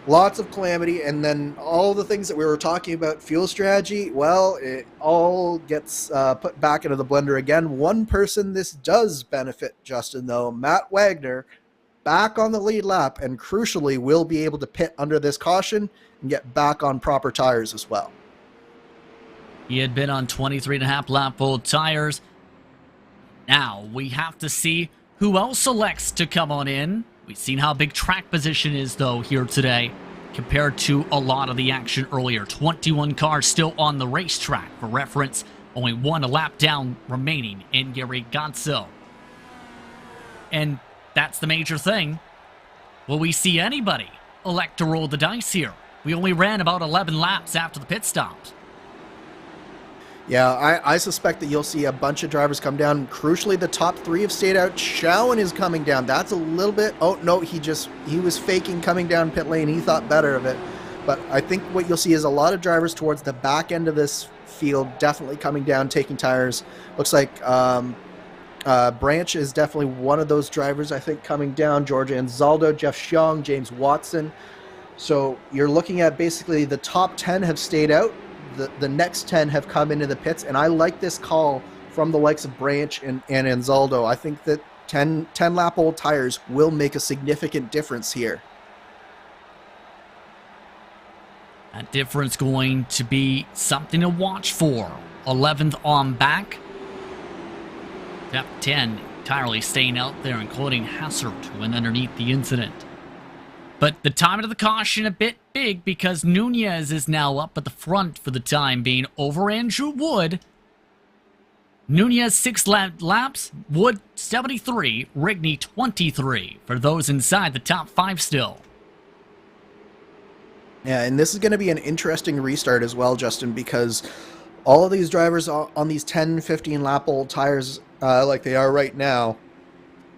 lots of calamity. And then all the things that we were talking about, fuel strategy, well, it all gets put back into the blender again. One person this does benefit, Justin, though, Matt Wagner, back on the lead lap, and crucially will be able to pit under this caution and get back on proper tires as well. He had been on 23.5 lap full tires. Now we have to see who else selects to come on in. We've seen how big track position is, though, here today compared to a lot of the action earlier. 21 cars still on the racetrack. For reference, only 1 lap down remaining in Gary Gonzo. And that's the major thing. Will we see anybody elect to roll the dice here? We only ran about 11 laps after the pit stops. Yeah, I suspect that you'll see a bunch of drivers come down. Crucially, the top 3 have stayed out. Schowen is coming down. That's a little bit... Oh, no, he was faking coming down pit lane. He thought better of it. But I think what you'll see is a lot of drivers towards the back end of this field definitely coming down, taking tires. Looks like Branch is definitely one of those drivers, I think, coming down. George Anzaldo, Jeff Xiong, James Watson. So you're looking at basically the top 10 have stayed out. the next 10 have come into the pits, and I like this call from the likes of Branch and Anzaldo. I think that 10 lap old tires will make a significant difference here. That difference going to be something to watch for. 11th on back. Top 10 entirely staying out there, including Hassert, who went underneath the incident. But the timing of the caution a bit big because Nunez is now up at the front for the time being over Andrew Wood. Nunez 6 laps, Wood 73, Rigney 23 for those inside the top 5 still. Yeah, and this is going to be an interesting restart as well, Justin, because all of these drivers on these 10, 15 lap old tires like they are right now,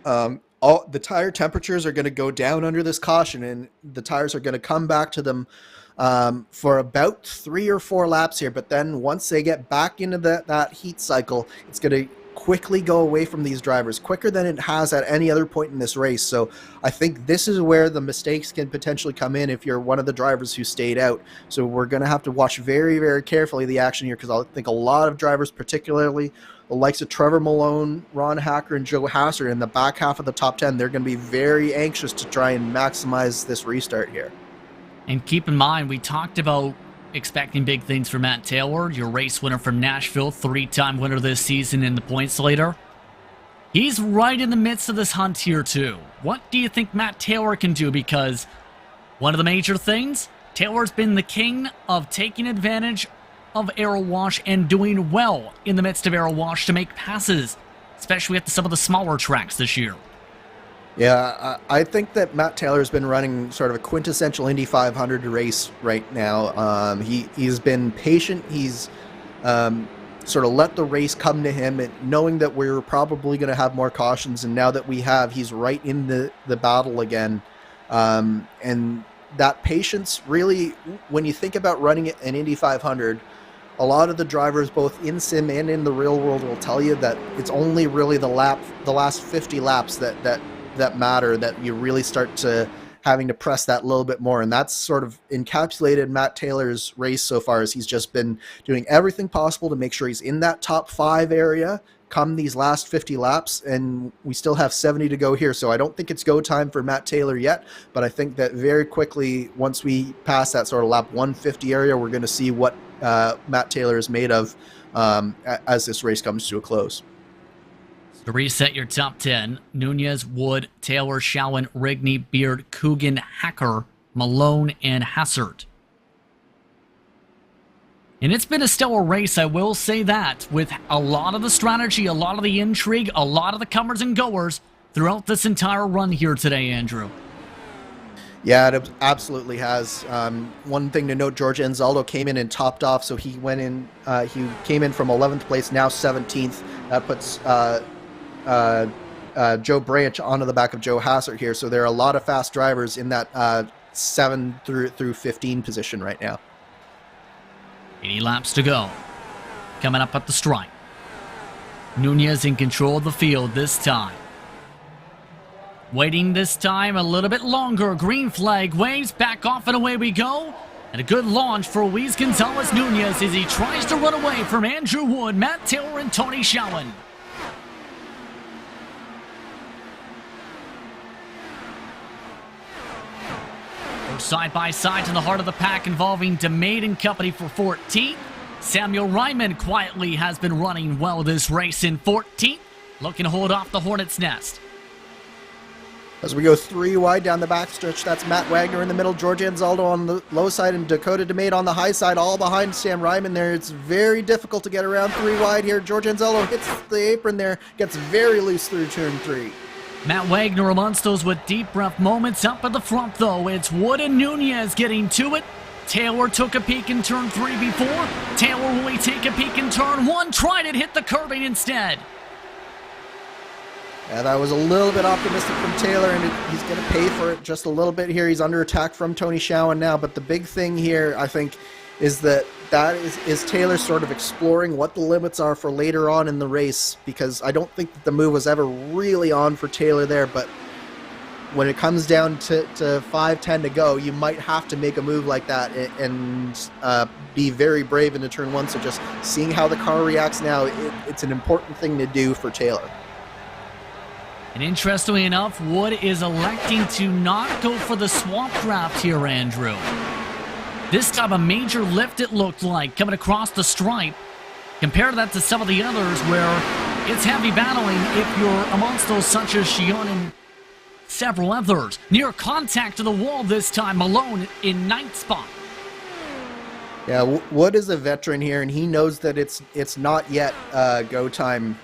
all the tire temperatures are going to go down under this caution, and the tires are going to come back to them for about 3 or 4 laps here. But then once they get back into that heat cycle, it's going to quickly go away from these drivers, quicker than it has at any other point in this race. So I think this is where the mistakes can potentially come in if you're one of the drivers who stayed out. So we're going to have to watch very, very carefully the action here, because I think a lot of drivers, particularly the likes of Trevor Malone, Ron Hacker, and Joe Hasser in the back half of the top 10, they're going to be very anxious to try and maximize this restart here. And keep in mind, we talked about expecting big things for Matt Taylor, your race winner from Nashville, 3-time winner this season in the points leader. He's right in the midst of this hunt here too. What do you think Matt Taylor can do? Because one of the major things, Taylor's been the king of taking advantage of aero wash and doing well in the midst of aero wash to make passes, especially at some of the smaller tracks this year. Yeah, I think that Matt Taylor's been running sort of a quintessential Indy 500 race right now. He's been patient. He's sort of let the race come to him, and knowing that we're probably going to have more cautions, and now that we have, he's right in the battle again. And that patience really, when you think about running an Indy 500, a lot of the drivers, both in sim and in the real world, will tell you that it's only really the last 50 laps that matter, that you really start to having to press that little bit more. And that's sort of encapsulated Matt Taylor's race so far, as he's just been doing everything possible to make sure he's in that top 5 area come these last 50 laps, and we still have 70 to go here. So I don't think it's go time for Matt Taylor yet, but I think that very quickly, once we pass that sort of lap 150 area, we're going to see what Matt Taylor is made of as this race comes to a close. To reset your top 10, Nunez, Wood, Taylor, Shawan, Rigney, Beard, Coogan, Hacker, Malone, and Hassert. And it's been a stellar race, I will say that, with a lot of the strategy, a lot of the intrigue, a lot of the comers and goers throughout this entire run here today, Andrew. Yeah, it absolutely has. One thing to note, George Anzaldo came in and topped off, so he went in. He came in from 11th place, now 17th. That puts Joe Branch onto the back of Joe Hassert here. So there are a lot of fast drivers in that 7 through 15 position right now. 80 laps to go. Coming up at the stripe. Nunez in control of the field this time. Waiting this time a little bit longer. Green flag waves, back off and away we go. And a good launch for Luis Gonzalez Nunez as he tries to run away from Andrew Wood, Matt Taylor, and Tony Shawan. Side by side to the heart of the pack, involving DeMade and company for 14th. Samuel Ryman quietly has been running well this race in 14th, looking to hold off the Hornet's Nest. As we go 3 wide down the backstretch, that's Matt Wagner in the middle, George Anzaldo on the low side, and Dakota DeMade on the high side, all behind Sam Ryman there. It's very difficult to get around 3 wide here. George Anzaldo hits the apron there, gets very loose through turn 3. Matt Wagner amongst those with deep breath moments. Up at the front, though, it's Wood and Nunez getting to it. Taylor took a peek in turn 3 before. Taylor will he take a peek in turn 1. Tried it, hit the curbing instead. Yeah, that was a little bit optimistic from Taylor, and he's going to pay for it just a little bit here. He's under attack from Tony Shawan now, but the big thing here, I think, is that is Taylor sort of exploring what the limits are for later on in the race, because I don't think that the move was ever really on for Taylor there, but when it comes down to 5-10 to go, you might have to make a move like that and be very brave into turn one. So just seeing how the car reacts now, it's an important thing to do for Taylor. And interestingly enough, Wood is electing to not go for the swamp draft here, Andrew. This time a major lift it looked like coming across the stripe. Compare that to some of the others where it's heavy battling if you're amongst those such as Shion and several others. Near contact to the wall this time, Malone in ninth spot. Yeah, Wood is a veteran here, and he knows that it's not yet go time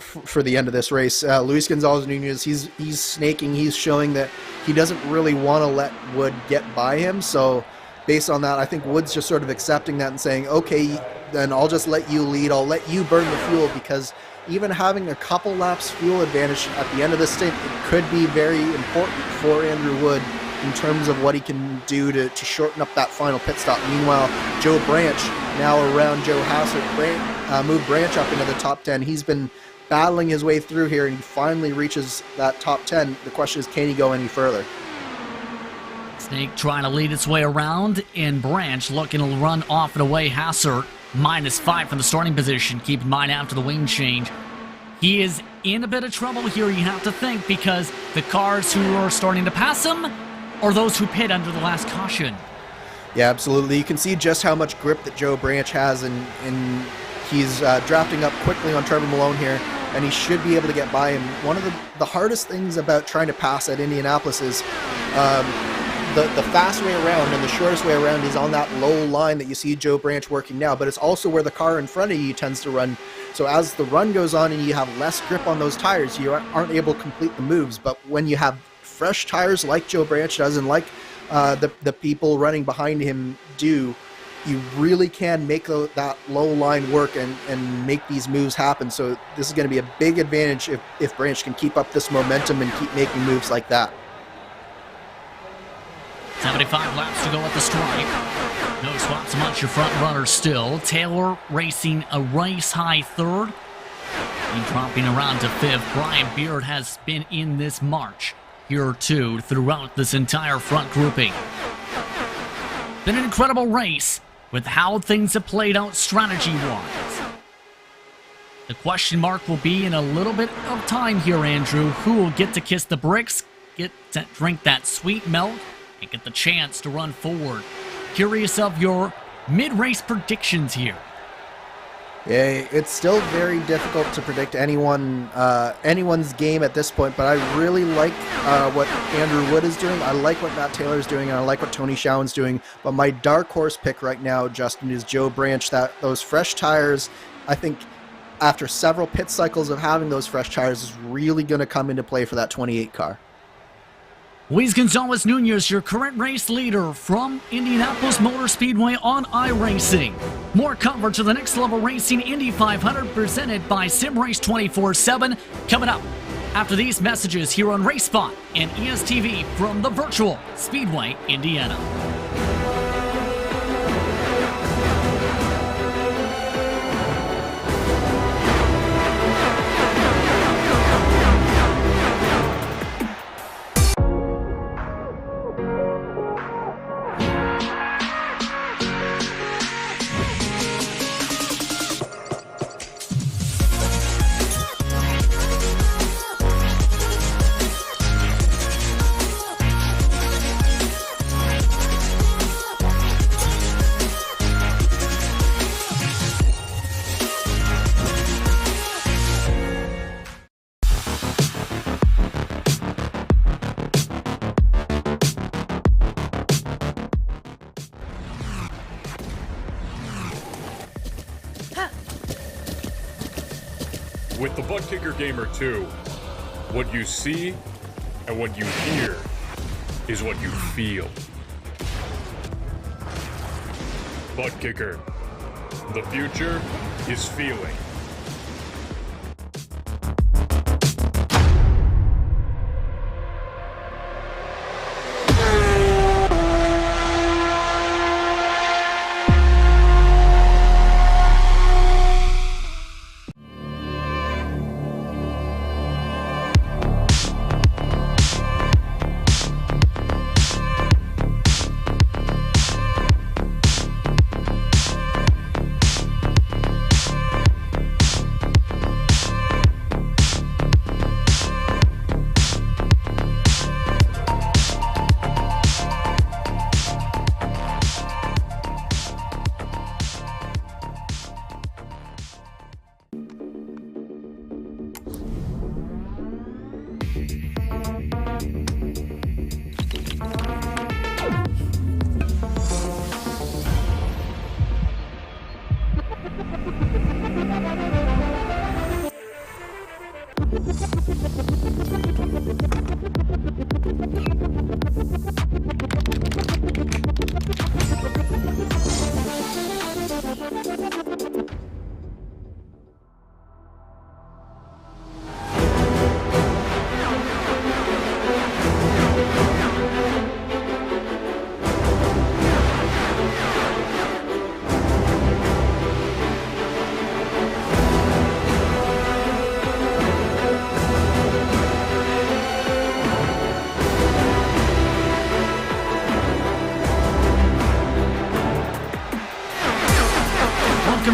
for the end of this race. Luis Gonzalez Nunez, he's snaking. He's showing that he doesn't really want to let Wood get by him. So based on that, I think Wood's just sort of accepting that and saying, okay, then I'll just let you lead. I'll let you burn the fuel, because even having a couple laps fuel advantage at the end of the stint, it could be very important for Andrew Wood in terms of what he can do to shorten up that final pit stop. Meanwhile, Joe Branch, now around Joe Hassert, moved Branch up into the top 10. He's been battling his way through here, and he finally reaches that top 10. The question is, can he go any further? Snake trying to lead its way around, and Branch looking to run off and away. Hassert -5 from the starting position. Keep in mind, after the wing change, he is in a bit of trouble here, you have to think, because the cars who are starting to pass him are those who pit under the last caution. Yeah, absolutely. You can see just how much grip that Joe Branch has, and he's drafting up quickly on Trevor Malone here, and he should be able to get by him. One of the hardest things about trying to pass at Indianapolis is the fast way around and the shortest way around is on that low line that you see Joe Branch working now, but it's also where the car in front of you tends to run. So as the run goes on and you have less grip on those tires, you aren't able to complete the moves. But when you have fresh tires like Joe Branch does, and like the people running behind him do, you really can make that low line work and make these moves happen. So this is going to be a big advantage if Branch can keep up this momentum and keep making moves like that. 75 laps to go at the stripe. No swaps amongst your front runners still. Taylor racing a race-high third. And dropping around to fifth. Brian Beard has been in this march here too throughout this entire front grouping. Been an incredible race with how things have played out strategy-wise. The question mark will be in a little bit of time here, Andrew. Who will get to kiss the bricks, get to drink that sweet milk, and get the chance to run forward? Curious of your mid-race predictions here. Yeah, it's still very difficult to predict anyone's game at this point, but I really like what Andrew Wood is doing. I like what Matt Taylor is doing, and I like what Tony Schowen's doing. But my dark horse pick right now, Justin, is Joe Branch. Those fresh tires, I think, after several pit cycles of having those fresh tires, is really going to come into play for that 28 car. Luis Gonzalez Nunez, your current race leader from Indianapolis Motor Speedway on iRacing. More coverage of the Next Level Racing Indy 500 presented by SimRace247 coming up after these messages here on RaceSpot and ESTV from the virtual Speedway, Indiana. With the Butt Kicker Gamer 2, what you see and what you hear is what you feel. Butt Kicker. The future is feeling.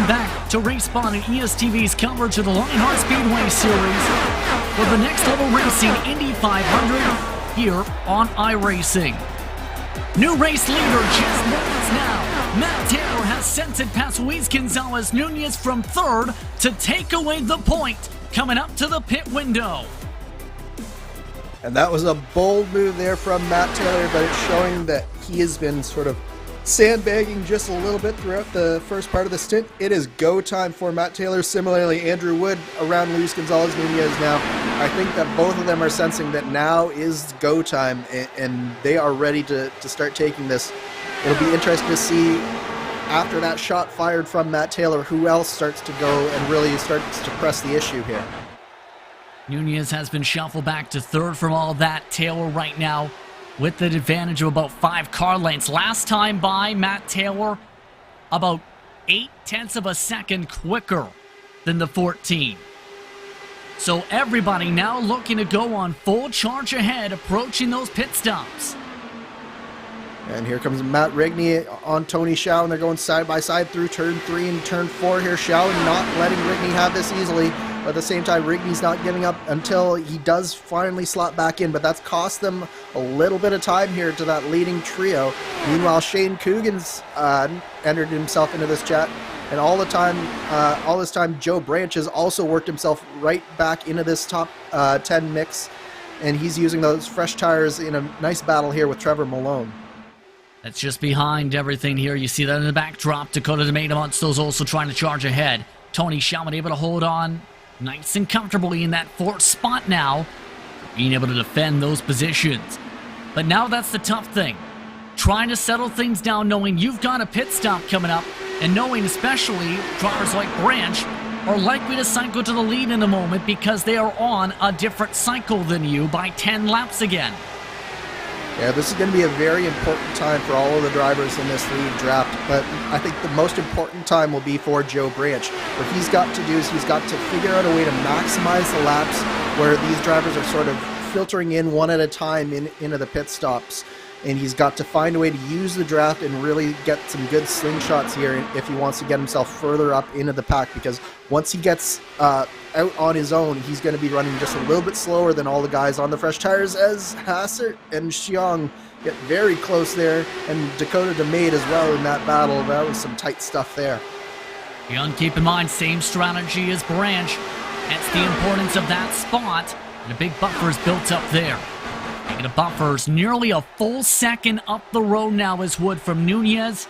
welcome back to Race Spot and ESTV's coverage of the Lionheart Speedway Series for the next level racing Indy 500 here on iRacing. New race leader just moments now. Matt Taylor has sent it past Luis Gonzalez Nunez from third to take away the point coming up to the pit window. And that was a bold move there from Matt Taylor, but it's showing that he has been sort of sandbagging just a little bit throughout the first part of the stint. It is go time for Matt Taylor. Similarly, Andrew Wood around Luis Gonzalez Nunez now. I think that both of them are sensing that now is go time, and they are ready to start taking this. It'll be interesting to see after that shot fired from Matt Taylor, who else starts to go and really starts to press the issue here. Nunez has been shuffled back to third from all that. Taylor right now with an advantage of about 5 car lengths. Last time by, Matt Taylor about 0.8 of a second quicker than the 14. So everybody now looking to go on full charge ahead, approaching those pit stops. And here comes Matt Rigney on Tony Schau, and they're going side by side through turn 3 and turn 4 here. Schau not letting Rigney have this easily, but at the same time, Rigney's not giving up until he does finally slot back in, but that's cost them a little bit of time here to that leading trio. Meanwhile, Shane Coogan's entered himself into this chat, and all this time, Joe Branch has also worked himself right back into this top 10 mix, and he's using those fresh tires in a nice battle here with Trevor Malone. That's just behind everything here. You see that in the backdrop. Dakota DeMatemonsto's also trying to charge ahead. Tony Schauman able to hold on nice and comfortably in that 4th spot now, being able to defend those positions. But now that's the tough thing. Trying to settle things down, knowing you've got a pit stop coming up, and knowing especially drivers like Branch are likely to cycle to the lead in a moment because they are on a different cycle than you by 10 laps again. Yeah, this is going to be a very important time for all of the drivers in this lead draft, but I think the most important time will be for Joe Branch. What he's got to do is he's got to figure out a way to maximize the laps where these drivers are sort of filtering in one at a time into the pit stops, and he's got to find a way to use the draft and really get some good slingshots here if he wants to get himself further up into the pack, because once he gets out on his own, he's going to be running just a little bit slower than all the guys on the fresh tires, as Hassert and Xiong get very close there, and Dakota DeMate as well in that battle. That was some tight stuff there. Xiong, keep in mind, same strategy as Branch. That's the importance of that spot, and a big buffer is built up there. Taking a buffer's nearly a full second up the road now as Wood from Nunez.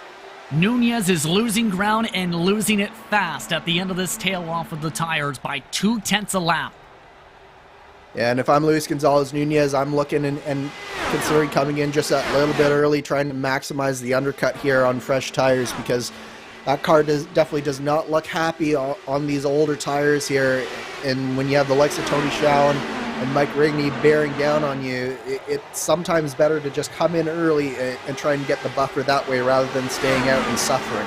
Nunez is losing ground and losing it fast at the end of this tail off of the tires by 0.2 a lap. Yeah, and if I'm Luis Gonzalez Nunez, I'm looking and considering coming in just a little bit early, trying to maximize the undercut here on fresh tires, because that car definitely does not look happy on these older tires here. And when you have the likes of Tony Schau and Mike Rigney bearing down on you, it's sometimes better to just come in early and try and get the buffer that way rather than staying out and suffering.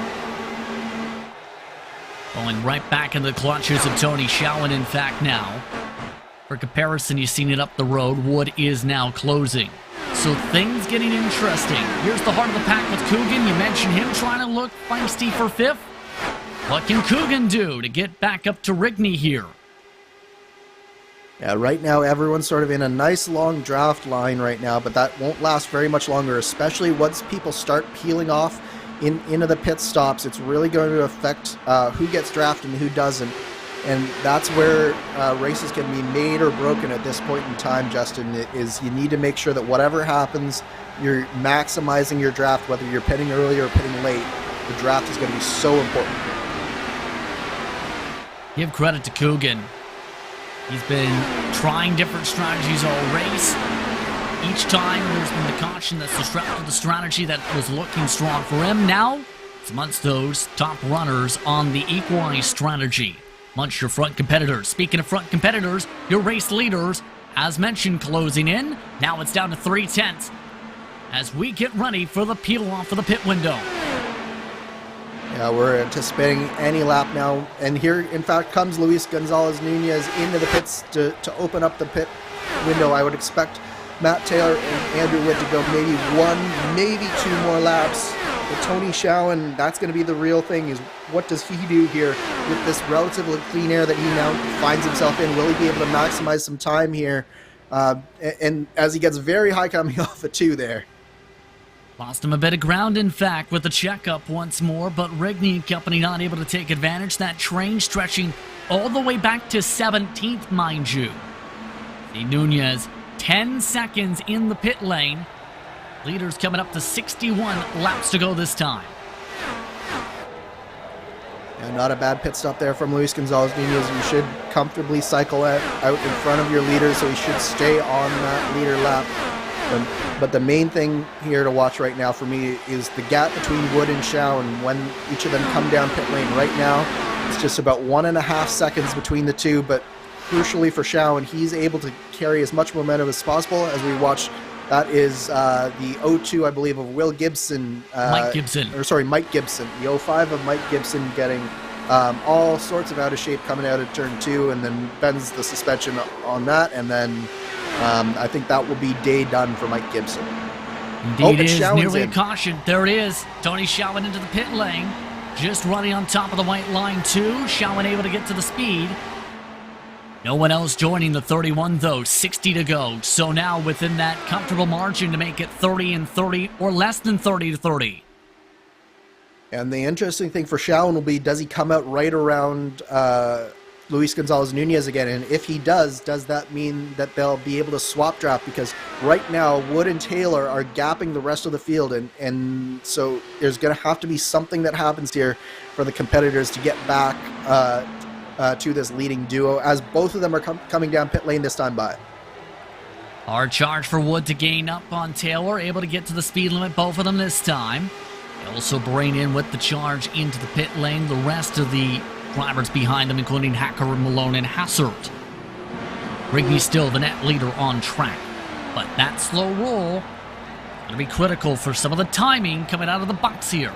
Going right back in the clutches of Tony Schauman, in fact, now. For comparison, you've seen it up the road. Wood is now closing. So things getting interesting. Here's the heart of the pack with Coogan. You mentioned him trying to look feisty for 5th. What can Coogan do to get back up to Rigney here? Yeah, right now everyone's sort of in a nice long draft line right now, but that won't last very much longer, especially once people start peeling off into the pit stops. It's really going to affect who gets drafted and who doesn't, and that's where races can be made or broken at this point in time, Justin. Is you need to make sure that whatever happens, you're maximizing your draft, whether you're pitting early or pitting late. The draft is going to be so important. Give credit to Coogan. He's been trying different strategies all race. Each time there's been the caution that's the strategy that was looking strong for him. Now, it's amongst those top runners on the equalize strategy. Amongst your front competitors. Speaking of front competitors, your race leaders, as mentioned, closing in. Now it's down to 0.3 as we get ready for the peel off of the pit window. Yeah, we're anticipating any lap now. And here, in fact, comes Luis Gonzalez Nunez into the pits to open up the pit window. I would expect Matt Taylor and Andrew Wood to go maybe 1, maybe 2 more laps But Tony Schowen, that's going to be the real thing, is what does he do here with this relatively clean air that he now finds himself in? Will he be able to maximize some time here? And as he gets very high coming off a 2 there. Lost him a bit of ground, in fact, with the checkup once more, but Rigney and company not able to take advantage. That train stretching all the way back to 17th, mind you. See Nunez, 10 seconds in the pit lane. Leaders coming up to 61 laps to go this time. Yeah, not a bad pit stop there from Luis Gonzalez Nunez. You should comfortably cycle out in front of your leader, so he should stay on that leader lap. But the main thing here to watch right now for me is the gap between Wood and Schowen when each of them come down pit lane. Right now, it's just about 1.5 seconds between the two, but crucially for Schowen, he's able to carry as much momentum as possible. As we watch, that is the 0-2, I believe, of Will Gibson. Mike Gibson. Mike Gibson. The 0-5 of Mike Gibson getting all sorts of out of shape coming out of turn 2, and then bends the suspension on that, and then I think that will be day done for Mike Gibson. Indeed, it is nearly a caution. There it is. Tony Schowen into the pit lane. Just running on top of the white line, too. Schowen able to get to the speed. No one else joining the 31, though. 60 to go. So now within that comfortable margin to make it 30 and 30 or less than 30 to 30. And the interesting thing for Schowen will be, does he come out right around Luis Gonzalez Nunez again? And if he does that mean that they'll be able to swap draft? Because right now, Wood and Taylor are gapping the rest of the field, and so there's going to have to be something that happens here for the competitors to get back to this leading duo, as both of them are coming down pit lane this time by. Hard charge for Wood to gain up on Taylor, able to get to the speed limit, both of them this time. They also bring in with the charge into the pit lane the rest of the drivers behind them, including Hacker, Malone, and Hassert. Rigney still the net leader on track, but that slow roll is going to be critical for some of the timing coming out of the box here.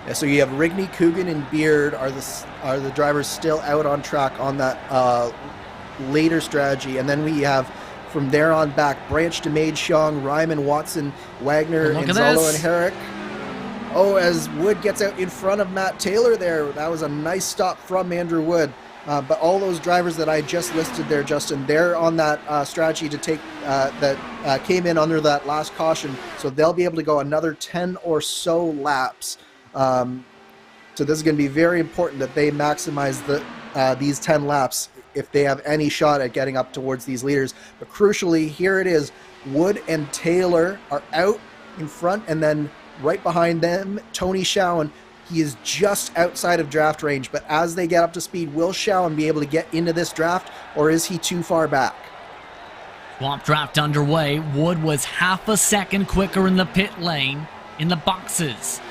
Yeah, so you have Rigney, Coogan, and Beard are the drivers still out on track on that later strategy, and then we have from there on back Branch, DeMade, Xiong, Ryman, Watson, Wagner, Anzalo, and Herrick. Oh, as Wood gets out in front of Matt Taylor there. That was a nice stop from Andrew Wood. But all those drivers that I just listed there, Justin, they're on that strategy to take that came in under that last caution. So they'll be able to go another 10 or so laps. So this is going to be very important that they maximize these 10 laps if they have any shot at getting up towards these leaders. But crucially, here it is. Wood and Taylor are out in front, and then right behind them, Tony Schowen. He is just outside of draft range, but as they get up to speed, will Schowen be able to get into this draft, or is he too far back? Swamp draft underway. Wood was half a second quicker in the pit lane in the boxes.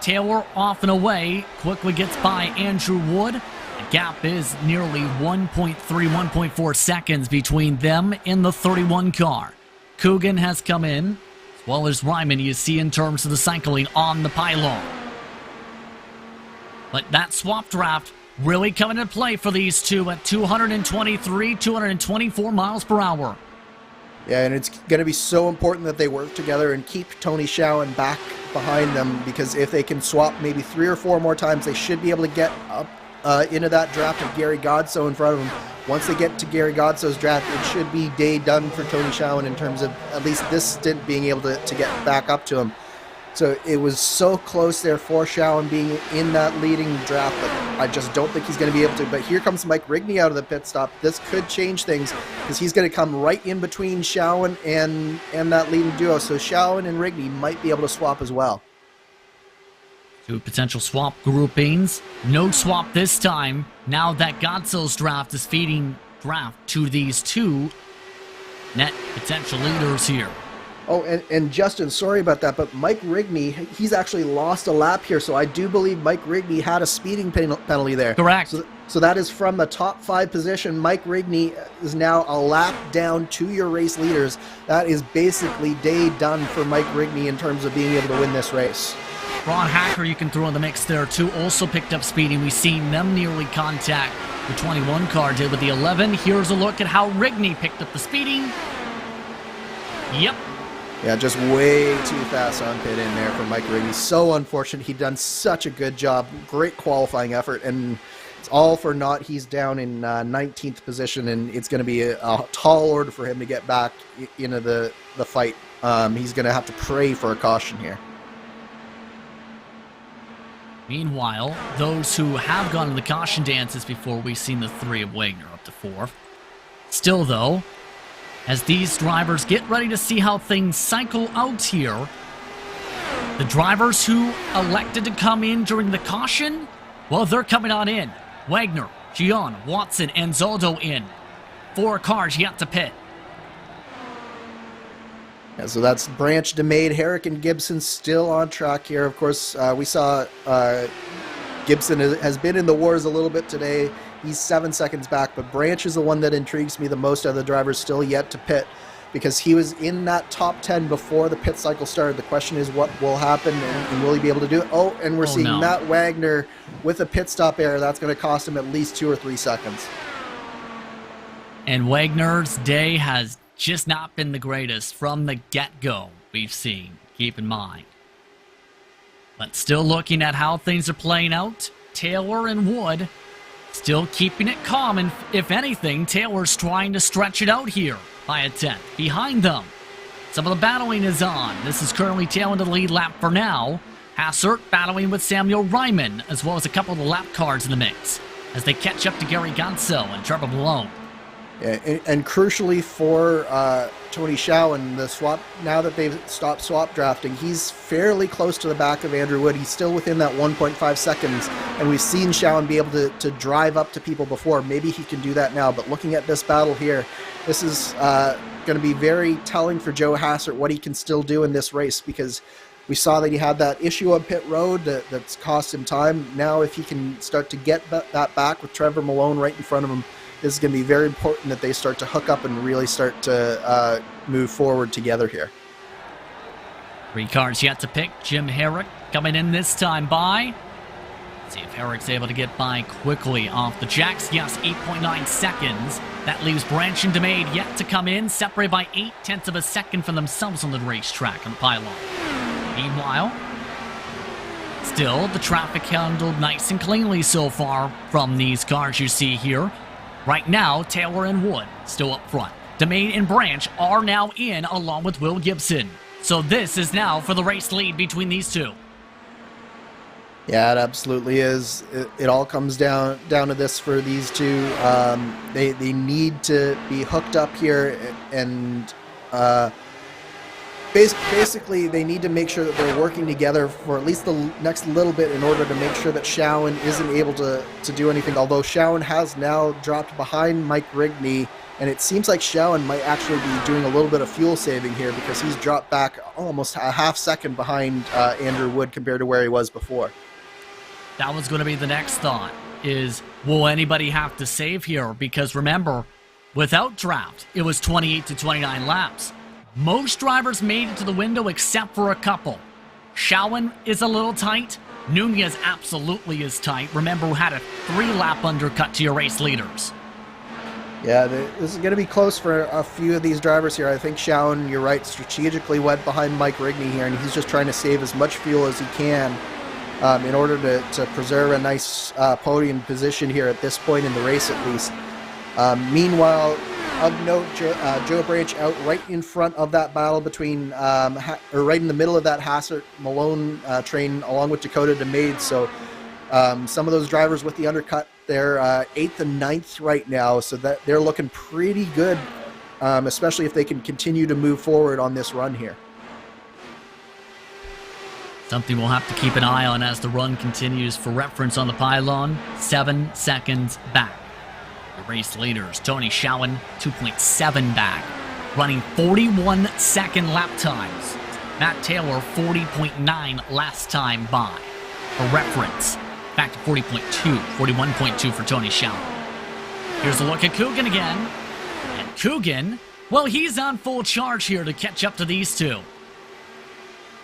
Taylor off and away, quickly gets by Andrew Wood. The gap is nearly 1.4 seconds between them and the 31 car. Coogan has come in, as well as Ryman, you see in terms of the cycling on the pylon. But that swap draft really coming into play for these two at 223, 224 miles per hour. Yeah, and it's going to be so important that they work together and keep Tony Schowen back behind them, because if they can swap maybe 3 or 4 more times, they should be able to get up into that draft of Gary Godso in front of them. Once they get to Gary Godso's draft, it should be day done for Tony Schowen in terms of at least this stint being able to get back up to him. So it was so close there for Schowen being in that leading draft, but I just don't think he's going to be able to. But here comes Mike Rigney out of the pit stop. This could change things, because he's going to come right in between Schowen and that leading duo. So Schowen and Rigney might be able to swap as well. 2 potential swap groupings. No swap this time. Now that Godso's draft is feeding draft to these 2 net potential leaders here. Oh, and Justin, sorry about that, but Mike Rigney, he's actually lost a lap here, so I do believe Mike Rigney had a speeding penalty there. Correct. So that is from the top 5 position. Mike Rigney is now a lap down to your race leaders. That is basically day done for Mike Rigney in terms of being able to win this race. Ron Hacker you can throw in the mix there too, also picked up speeding. We've seen them nearly contact the 21 car did with the 11. Here's a look at how Rigney picked up the speeding. Yep. Yeah, just way too fast on pit in there from Mike Rigney. So unfortunate. He'd done such a good job. Great qualifying effort. And it's all for naught. He's down in 19th position, and it's going to be a tall order for him to get back into the fight. He's going to have to pray for a caution here. Meanwhile, those who have gone to the caution dances before, we've seen the 3 of Wagner up to 4th. Still, though, as these drivers get ready to see how things cycle out here, the drivers who elected to come in during the caution, well, they're coming on in. Wagner, Gian, Watson, and Zoldo in. 4 cars yet to pit. Yeah, so that's Branch, DeMade, Herrick, and Gibson still on track here. Of course, we saw Gibson has been in the wars a little bit today. He's 7 seconds back, but Branch is the one that intrigues me the most out of the drivers still yet to pit, because he was in that top 10 before the pit cycle started. The question is what will happen, and will he be able to do it? Oh, and we're seeing Matt Wagner with a pit stop error. That's going to cost him at least 2 or 3 seconds. And Wagner's day has just not been the greatest from the get-go, we've seen. Keep in mind. But still looking at how things are playing out, Taylor and Wood still keeping it calm, and if anything, Taylor's trying to stretch it out here by a 10th. Behind them, some of the battling is on. This is currently Taylor in the lead lap for now. Hassert battling with Samuel Ryman, as well as a couple of the lap cars in the mix, as they catch up to Gary Gonso and Trevor Malone. Yeah, and crucially for Tony Schowen, the swap, now that they've stopped swap drafting, he's fairly close to the back of Andrew Wood. He's still within that 1.5 seconds, and we've seen Schowen be able to drive up to people before. Maybe he can do that now, but looking at this battle here, this is going to be very telling for Joe Hassert what he can still do in this race, because we saw that he had that issue on pit road that's cost him time. Now if he can start to get that back with Trevor Malone right in front of him, this is going to be very important that they start to hook up and really start to move forward together here. 3 cars yet to pick. Jim Herrick coming in this time by. Let's see if Herrick's able to get by quickly off the jacks. Yes, 8.9 seconds. That leaves Branch and DeMade yet to come in, separated by 0.8 of a second from themselves on the racetrack on the pylon. Meanwhile, still the traffic handled nice and cleanly so far from these cars you see here. Right now, Taylor and Wood still up front. DeMade and Branch are now in along with Will Gibson. So this is now for the race lead between these two. Yeah, it absolutely is. It all comes down to this for these two. They need to be hooked up here, and basically they need to make sure that they're working together for at least the next little bit in order to make sure that Schowen isn't able to do anything. Although Schowen has now dropped behind Mike Rigney, and it seems like Schowen might actually be doing a little bit of fuel saving here, because he's dropped back almost a half second behind Andrew Wood compared to where he was before. That was going to be the next thought, is will anybody have to save here? Because remember, without draft, it was 28 to 29 laps. Most drivers made it to the window except for a couple. Schowen is a little tight. Nunez absolutely is tight. Remember, who had a 3-lap undercut to your race leaders. Yeah, this is going to be close for a few of these drivers here. I think Schowen, you're right, strategically went behind Mike Rigney here, and he's just trying to save as much fuel as he can in order to preserve a nice podium position here at this point in the race at least. Meanwhile, of note, Joe Branch out right in front of that battle between, or right in the middle of that Hassert-Malone train along with Dakota DeMade. So some of those drivers with the undercut, they're 8th and 9th right now, so that they're looking pretty good, especially if they can continue to move forward on this run here. Something we'll have to keep an eye on as the run continues. For reference on the pylon, 7 seconds back. The race leaders, Tony Schowen, 2.7 back, running 41-second lap times. Matt Taylor, 40.9 last time by. For reference, back to 40.2, 41.2 for Tony Schowen. Here's a look at Coogan again. And Coogan, well, he's on full charge here to catch up to these two.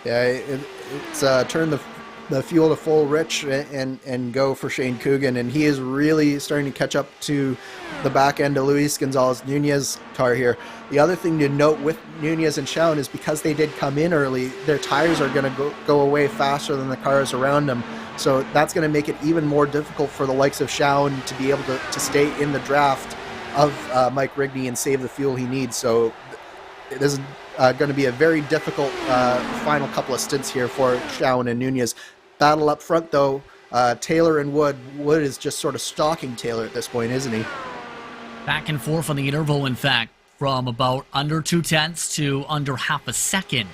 Yeah, it's turned the the fuel to full rich and go for Shane Coogan, and he is really starting to catch up to the back end of Luis Gonzalez Nunez car here. The other thing to note with Nunez and Shaun is because they did come in early, their tires are going to go away faster than the cars around them. So that's going to make it even more difficult for the likes of Shaun to be able to stay in the draft of Mike Rigney and save the fuel he needs. So it is going to be a very difficult final couple of stints here for Shaun and Nunez. Battle up front, though, Taylor and Wood. Wood is just sort of stalking Taylor at this point, isn't he? Back and forth on the interval, in fact, from about under 0.2 to under half a second.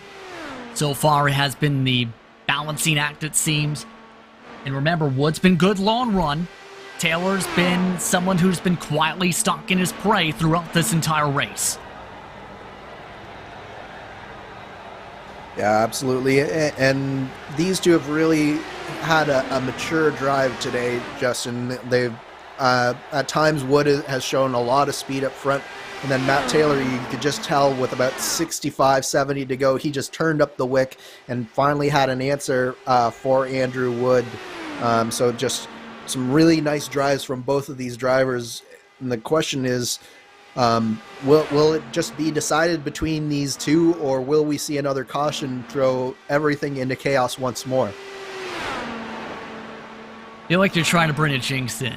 So far, it has been the balancing act, it seems. And remember, Wood's been good long run. Taylor's been someone who's been quietly stalking his prey throughout this entire race. Yeah, absolutely. And these two have really had a mature drive today, Justin. They've at times Wood has shown a lot of speed up front, and then Matt Taylor, you could just tell with about 65, 70 to go, he just turned up the wick and finally had an answer for Andrew Wood. So just some really nice drives from both of these drivers. And the question is, will it just be decided between these two, or will we see another caution throw everything into chaos once more? I feel like they're trying to bring a jinx in,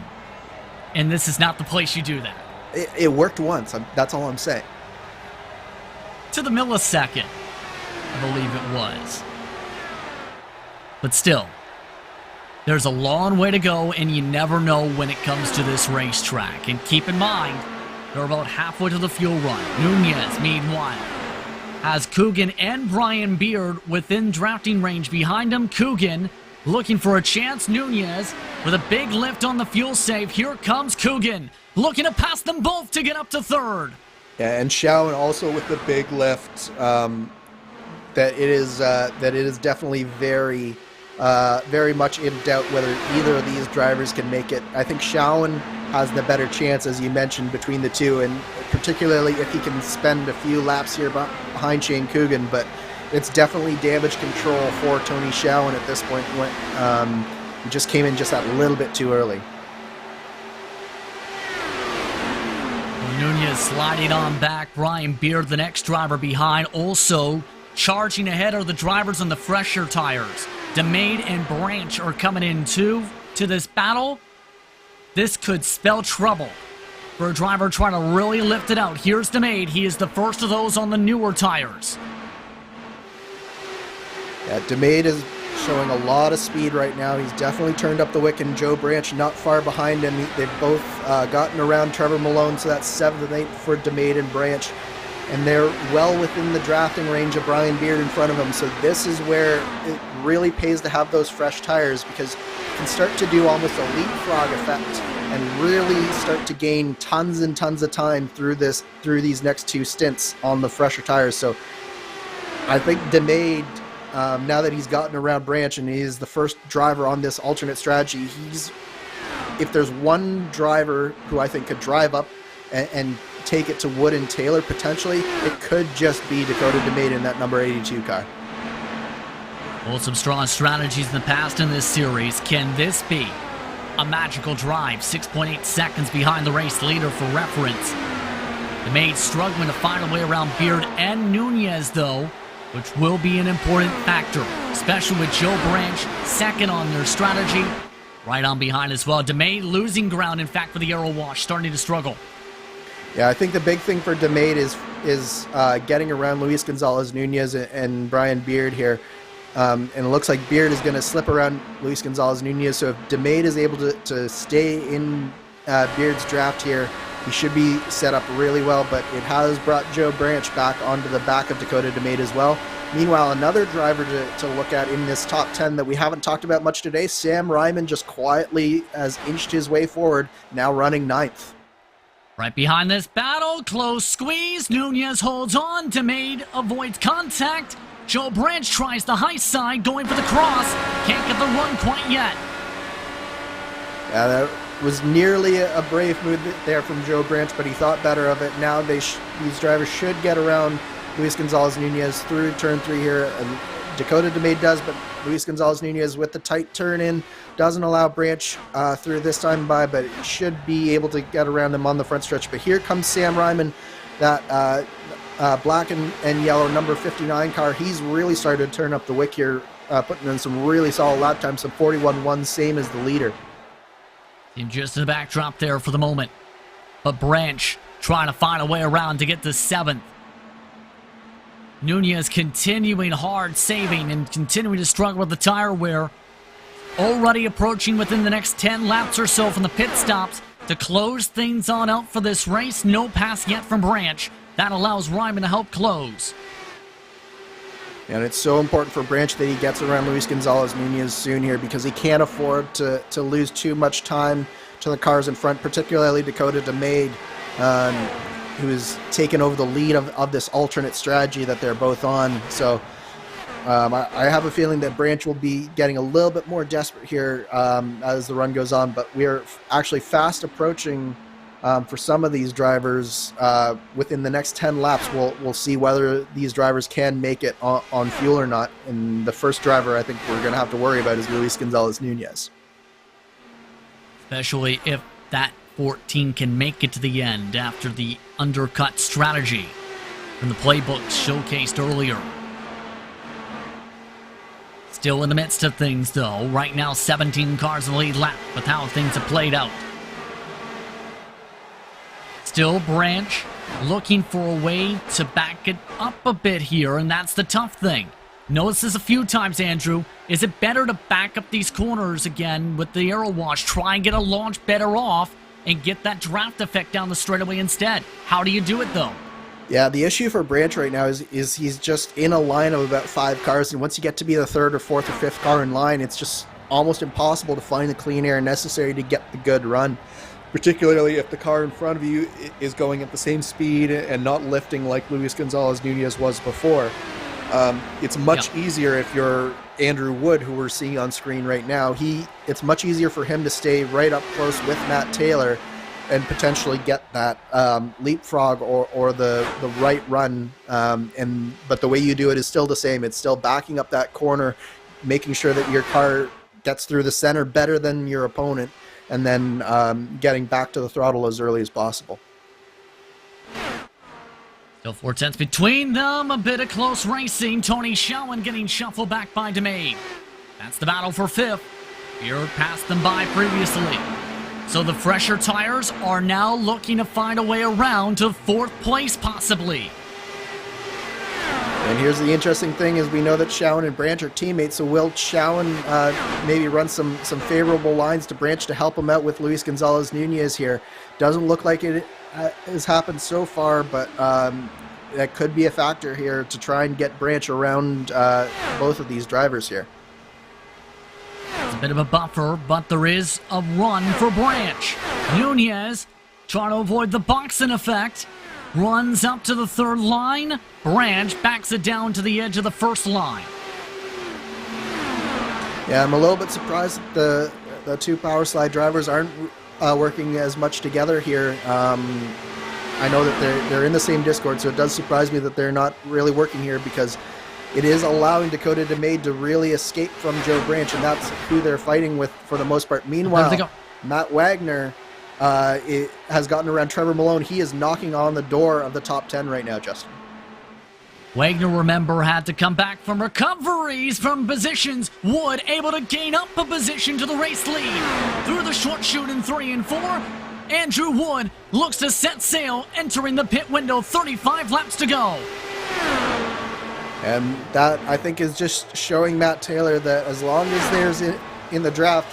and this is not the place you do that. It worked once. That's all I'm saying. To the millisecond, I believe it was. But still, there's a long way to go, and you never know when it comes to this racetrack. And keep in mind, they're about halfway to the fuel run. Nunez, meanwhile, has Coogan and Brian Beard within drafting range behind him. Coogan looking for a chance. Nunez with a big lift on the fuel save. Here comes Coogan, looking to pass them both to get up to third. Yeah, and Shaun also with the big lift. That it is definitely very much in doubt whether either of these drivers can make it. I think Shaun has the better chance, as you mentioned, between the two, and particularly if he can spend a few laps here behind Shane Coogan. But it's definitely damage control for Tony Shaun at this point. When he just came in just that little bit too early. Nunez sliding on back. Brian Beard, the next driver behind, also charging ahead are the drivers on the fresher tires. DeMade and Branch are coming in too to this battle. This could spell trouble for a driver trying to really lift it out. Here's DeMade. He is the first of those on the newer tires. Yeah, DeMade is showing a lot of speed right now. He's definitely turned up the wick, and Joe Branch not far behind him. They've both gotten around Trevor Malone, so that's 7th and 8th for DeMade and Branch. And they're well within the drafting range of Brian Beard in front of him. So this is where it really pays to have those fresh tires, because you can start to do almost a leapfrog effect and really start to gain tons and tons of time through these next two stints on the fresher tires. So I think DeMade, now that he's gotten around Branch and he's the first driver on this alternate strategy, if there's one driver who I think could drive up and take it to Wood and Taylor potentially, it could just be Dakota DeMade in that number 82 car. Well, some strong strategies in the past in this series. Can this be a magical drive? 6.8 seconds behind the race leader for reference. DeMade struggling to find a way around Beard and Nunez, though, which will be an important factor, especially with Joe Branch second on their strategy. Right on behind as well. DeMade losing ground, in fact, for the aero wash, starting to struggle. Yeah, I think the big thing for DeMade is getting around Luis Gonzalez Nunez and Brian Beard here. And it looks like Beard is going to slip around Luis Gonzalez Nunez. So if DeMade is able to stay in Beard's draft here, he should be set up really well. But it has brought Joe Branch back onto the back of Dakota DeMade as well. Meanwhile, another driver to look at in this top 10 that we haven't talked about much today, Sam Ryman just quietly has inched his way forward, now running 9th. Right behind this battle, close squeeze. Nunez holds on. DeMade avoids contact. Joe Branch tries the high side, going for the cross. Can't get the run quite yet. Yeah, that was nearly a brave move there from Joe Branch, but he thought better of it. Now these drivers should get around Luis Gonzalez Nunez through turn 3 here. And Dakota DeMade does, but Luis Gonzalez-Nunez with the tight turn in. Doesn't allow Branch through this time by, but should be able to get around him on the front stretch. But here comes Sam Ryman, that black and yellow number 59 car. He's really started to turn up the wick here, putting in some really solid lap times, some 41.1, same as the leader. And just in the backdrop there for the moment. But Branch trying to find a way around to get to 7th. Nunez continuing hard, saving, and continuing to struggle with the tire wear. Already approaching within the next 10 laps or so from the pit stops to close things on out for this race. No pass yet from Branch. That allows Ryman to help close. And it's so important for Branch that he gets around Luis Gonzalez-Nunez soon here, because he can't afford to lose too much time to the cars in front, particularly Dakota DeMade, who has taken over the lead of this alternate strategy that they're both on. So I have a feeling that Branch will be getting a little bit more desperate here as the run goes on, but we're actually fast approaching for some of these drivers. Within the next 10 laps, we'll see whether these drivers can make it on fuel or not. And the first driver I think we're going to have to worry about is Luis Gonzalez-Nunez. Especially if that 14 can make it to the end after the undercut strategy from the playbooks showcased earlier. Still in the midst of things, though. Right now, 17 cars in the lead lap with how things have played out. Still Branch looking for a way to back it up a bit here, and that's the tough thing. Notice this a few times, Andrew. Is it better to back up these corners again with the aero wash, try and get a launch better off, and get that draft effect down the straightaway instead? How do you do it, though? Yeah, the issue for Branch right now is he's just in a line of about 5 cars, and once you get to be the 3rd or 4th or 5th car in line, it's just almost impossible to find the clean air necessary to get the good run, particularly if the car in front of you is going at the same speed and not lifting like Luis Gonzalez-Nunez was before. It's much easier if you're Andrew Wood, who we're seeing on screen right now. It's much easier for him to stay right up close with Matt Taylor and potentially get that leapfrog or the right run. But the way you do it is still the same. It's still backing up that corner, making sure that your car gets through the center better than your opponent, and then getting back to the throttle as early as possible. Still 4/10 between them. A bit of close racing. Tony Schowen getting shuffled back by DeMade. That's the battle for 5th. Here passed them by previously. So the fresher tires are now looking to find a way around to 4th place possibly. And here's the interesting thing is we know that Schowen and Branch are teammates, so will Schowen maybe run some favorable lines to Branch to help him out with Luis Gonzalez-Nunez here? Doesn't look like it has happened so far, but that could be a factor here to try and get Branch around both of these drivers here. It's a bit of a buffer, but there is a run for Branch. Nunez trying to avoid the boxing effect. Runs up to the 3rd line. Branch backs it down to the edge of the 1st line. Yeah, I'm a little bit surprised that the 2 power slide drivers aren't working as much together here. I know that they're in the same Discord, so it does surprise me that they're not really working here, because it is allowing Dakota DeMade to really escape from Joe Branch, and that's who they're fighting with for the most part. Meanwhile, Matt Wagner has gotten around Trevor Malone. He is knocking on the door of the top 10 right now, Justin. Wagner, remember, had to come back from recoveries from positions. Wood able to gain up a position to the race lead. Through the short chute in 3 and 4, Andrew Wood looks to set sail, entering the pit window, 35 laps to go. And that, I think, is just showing Matt Taylor that as long as there's in the draft,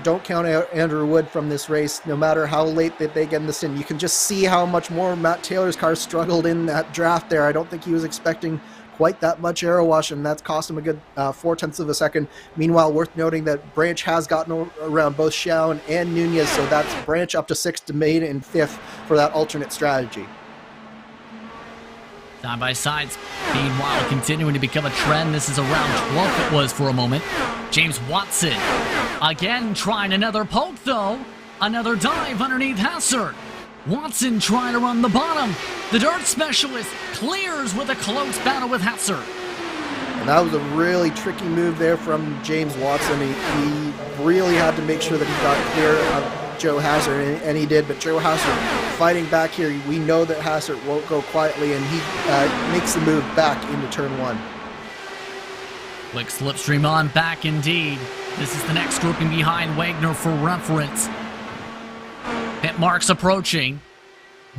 don't count out Andrew Wood from this race, no matter how late that they get in this in. You can just see how much more Matt Taylor's car struggled in that draft there. I don't think he was expecting quite that much aero wash, and that's cost him a good 0.4 of a second. Meanwhile, worth noting that Branch has gotten around both Schowen and Nunez, so that's Branch up to 6th, DeMade in 5th for that alternate strategy. Side by sides, meanwhile, continuing to become a trend. This is around 12th it was for a moment. James Watson, again trying another poke though. Another dive underneath Hassard. Watson trying to run the bottom. The dirt specialist clears with a close battle with Hassard. And That was a really tricky move there from James Watson. He really had to make sure that he got clear of Joe Hassert, and he did. But Joe Hassert fighting back here, we know that Hassert won't go quietly, and he makes the move back into turn 1. Quick slipstream on back indeed. This is the next grouping behind Wagner for reference. Pit marks approaching.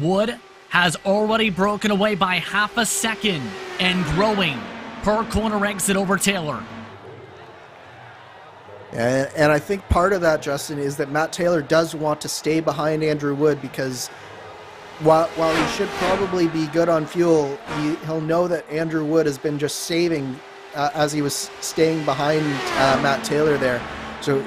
Wood has already broken away by half a second and growing per corner exit over Taylor. And I think part of that, Justin, is that Matt Taylor does want to stay behind Andrew Wood, because while he should probably be good on fuel, he'll know that Andrew Wood has been just saving as he was staying behind Matt Taylor there. So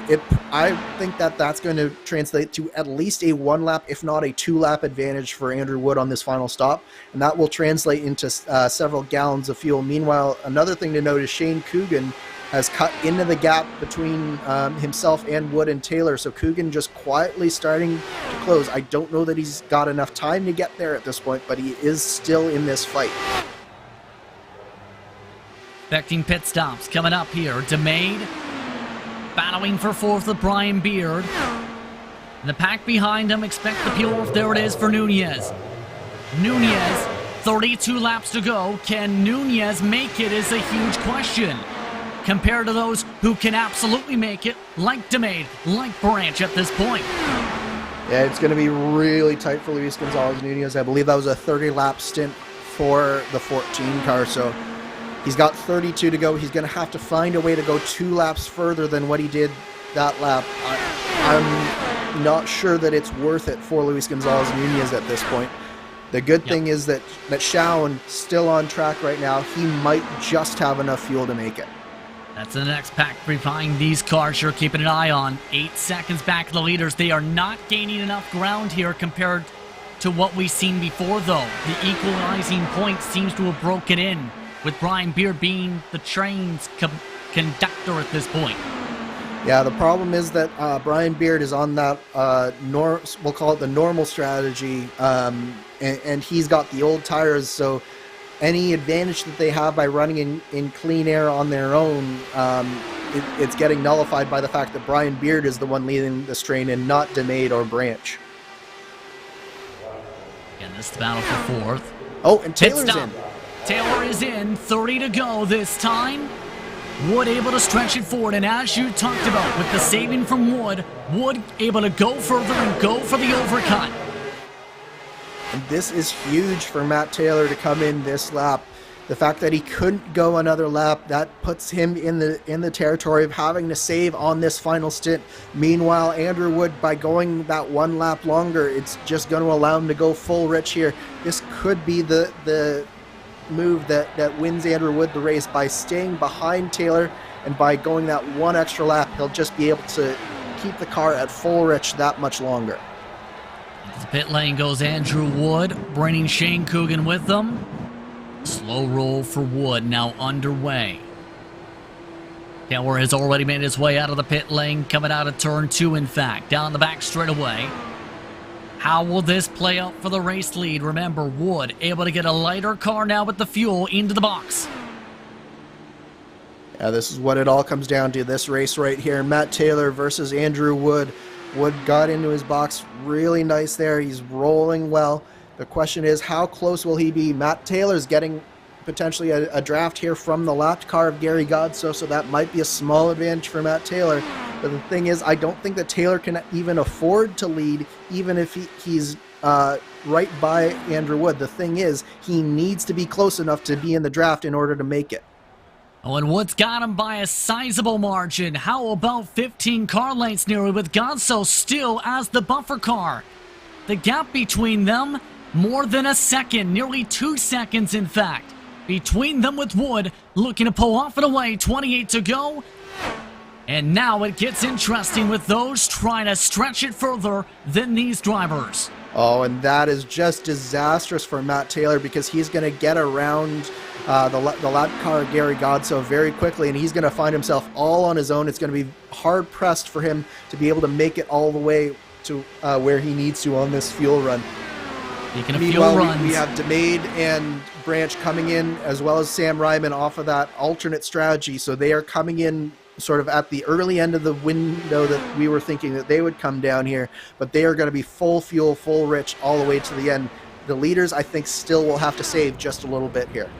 I think that that's going to translate to at least a 1 lap, if not a 2 lap advantage for Andrew Wood on this final stop. And that will translate into several gallons of fuel. Meanwhile, another thing to note is Shane Coogan has cut into the gap between himself and Wood and Taylor. So Coogan just quietly starting to close. I don't know that he's got enough time to get there at this point, but he is still in this fight. Expecting pit stops coming up here. DeMade battling for 4th with Brian Beard. And the pack behind him expect the peel off. There it is for Nunez. Nunez, 32 laps to go. Can Nunez make it is a huge question, compared to those who can absolutely make it, like DeMade, like Branch at this point. Yeah, it's going to be really tight for Luis Gonzalez Nunez. I believe that was a 30-lap stint for the 14 car, so he's got 32 to go. He's going to have to find a way to go 2 laps further than what he did that lap. I'm not sure that it's worth it for Luis Gonzalez Nunez at this point. The good thing is that Shawn still on track right now. He might just have enough fuel to make it. That's the next pack behind these cars you're keeping an eye on. 8 seconds back of the leaders. They are not gaining enough ground here compared to what we've seen before, though. The equalizing point seems to have broken in, with Brian Beard being the train's conductor at this point. Yeah, the problem is that Brian Beard is on that, we'll call it the normal strategy, and he's got the old tires, so any advantage that they have by running in clean air on their own, it's getting nullified by the fact that Brian Beard is the one leading the strain and not DeMade or Branch. Again, this is the battle for 4th. Oh, and Taylor's in. Taylor is in, 30 to go this time. Wood able to stretch it forward, and as you talked about with the saving from Wood, Wood able to go further and go for the overcut. And this is huge for Matt Taylor to come in this lap. The fact that he couldn't go another lap, that puts him in the territory of having to save on this final stint. Meanwhile, Andrew Wood, by going that 1 lap longer, it's just going to allow him to go full rich here. This could be the move that wins Andrew Wood the race. By staying behind Taylor and by going that 1 extra lap, he'll just be able to keep the car at full rich that much longer. The pit lane goes Andrew Wood, bringing Shane Coogan with them. Slow roll for Wood now underway. Taylor has already made his way out of the pit lane, coming out of turn 2, in fact, down the back straightaway. How will this play out for the race lead? Remember, Wood able to get a lighter car now with the fuel into the box. Yeah, this is what it all comes down to, this race right here. Matt Taylor versus Andrew Wood. Wood got into his box really nice there. He's rolling well. The question is, how close will he be? Matt Taylor's getting potentially a draft here from the lapped car of Gary Godso, so that might be a small advantage for Matt Taylor. But the thing is, I don't think that Taylor can even afford to lead, even if he's right by Andrew Wood. The thing is, he needs to be close enough to be in the draft in order to make it. Oh, and Wood's got him by a sizable margin. How about 15 car lengths nearly, with Godso still as the buffer car? The gap between them, more than a second, nearly 2 seconds in fact. Between them with Wood, looking to pull off and away, 28 to go. And now it gets interesting with those trying to stretch it further than these drivers. Oh, and that is just disastrous for Matt Taylor, because he's going to get around the lap car Gary Godso very quickly, and he's going to find himself all on his own. It's going to be hard pressed for him to be able to make it all the way to where he needs to on this fuel run. Making a few Meanwhile, runs. we have DeMade and Branch coming in, as well as Sam Ryman off of that alternate strategy. So they are coming in sort of at the early end of the window that we were thinking that they would come down here, but they are going to be full fuel, full rich all the way to the end. The leaders, I think, still will have to save just a little bit here.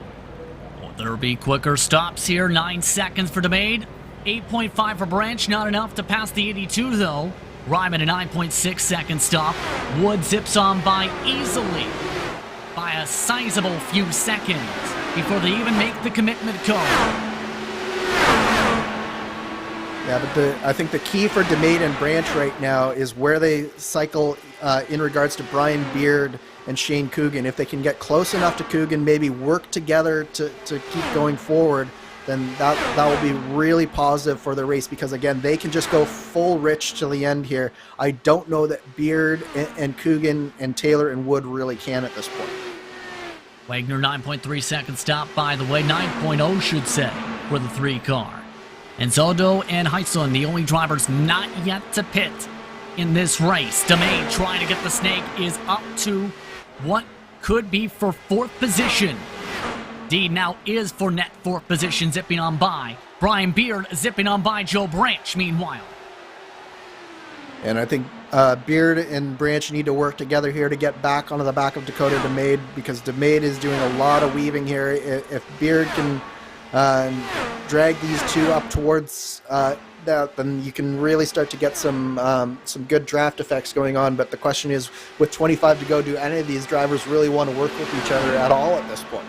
Will there be quicker stops here? 9 seconds for DeMade. 8.5 for Branch, not enough to pass the 82 though. Ryman a 9.6 second stop. Wood zips on by easily by a sizable few seconds before they even make the commitment call. Yeah, but I think the key for DeMade and Branch right now is where they cycle in regards to Brian Beard and Shane Coogan. If they can get close enough to Coogan, maybe work together to keep going forward, then that will be really positive for the race, because again, they can just go full rich to the end here. I don't know that Beard and Coogan and Taylor and Wood really can at this point. Wagner 9.3 second stop, by the way, 9.0 should say, for the 3 car. And Zodo and Heitson, the only drivers not yet to pit in this race. DeMade trying to get the snake is up to what could be for 4th position. D now is for net 4th position, zipping on by. Brian Beard zipping on by Joe Branch, meanwhile. And I think Beard and Branch need to work together here to get back onto the back of Dakota DeMade, because DeMade is doing a lot of weaving here. If Beard can drag these two up towards that, then you can really start to get some good draft effects going on. But the question is, with 25 to go, do any of these drivers really want to work with each other at all at this point?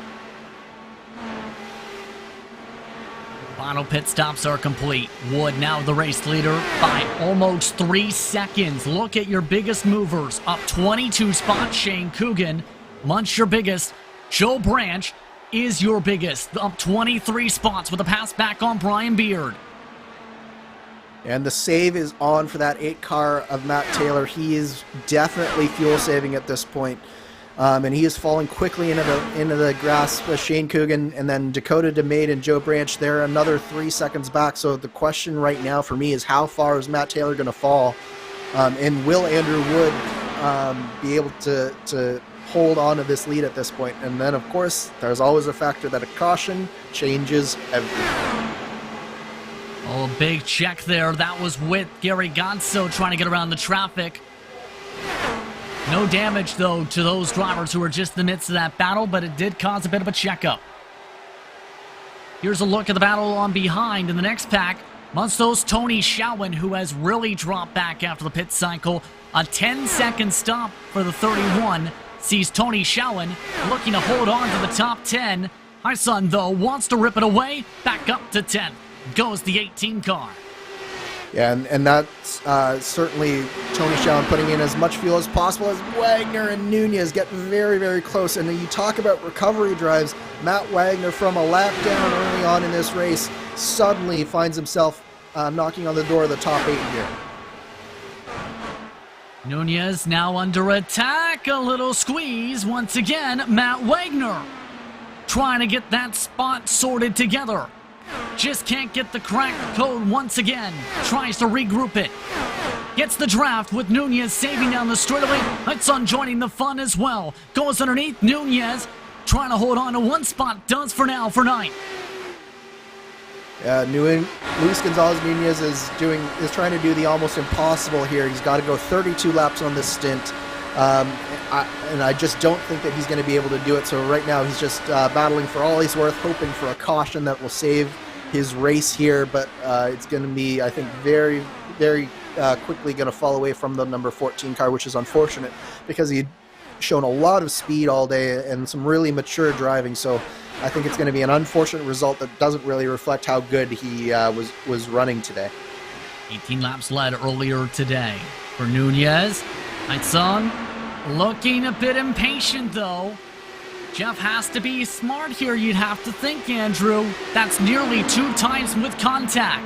Final pit stops are complete. Wood now the race leader by almost 3 seconds. Look at your biggest movers. Up 22 spots, Shane Coogan. Munch your biggest. Joe Branch is your biggest. Up 23 spots with a pass back on Brian Beard. And the save is on for that 8 car of Matt Taylor. He is definitely fuel saving at this point. And he is falling quickly into the grasp of Shane Coogan, and then Dakota DeMade and Joe Branch, they're another 3 seconds back. So the question right now for me is, how far is Matt Taylor going to fall? And will Andrew Wood be able to hold on to this lead at this point? And then, of course, there's always a factor that a caution changes everything. Oh, big check there. That was with Gary Gonzo trying to get around the traffic. No damage, though, to those drivers who were just in the midst of that battle, but it did cause a bit of a checkup. Here's a look at the battle on behind in the next pack. Munsto's Tony Schowen, who has really dropped back after the pit cycle. A 10-second stop for the 31 sees Tony Schowen looking to hold on to the top 10. Hyson, though, wants to rip it away. Back up to 10. Goes the 18 car. Yeah, and that's certainly Tony Schowen putting in as much fuel as possible, as Wagner and Nunez get very, very close. And then you talk about recovery drives. Matt Wagner, from a lap down early on in this race, suddenly finds himself knocking on the door of the top 8 here. Nunez now under attack. A little squeeze. Once again, Matt Wagner trying to get that spot sorted together. Just can't get the crack code once again. Tries to regroup it. Gets the draft with Nunez saving down the straightaway. Hudson joining the fun as well. Goes underneath. Nunez trying to hold on to one spot. Does for now for 9. Luis Gonzalez Nunez is trying to do the almost impossible here. He's got to go 32 laps on this stint. And I just don't think that he's going to be able to do it. So right now he's just battling for all he's worth, hoping for a caution that will save his race here. But it's going to be, I think, very, very quickly going to fall away from the number 14 car, which is unfortunate because he'd shown a lot of speed all day and some really mature driving. So I think it's going to be an unfortunate result that doesn't really reflect how good he was running today. 18 laps led earlier today for Nunez. Hudson looking a bit impatient, though. Jeff has to be smart here, you'd have to think, Andrew. That's nearly 2 times with contact.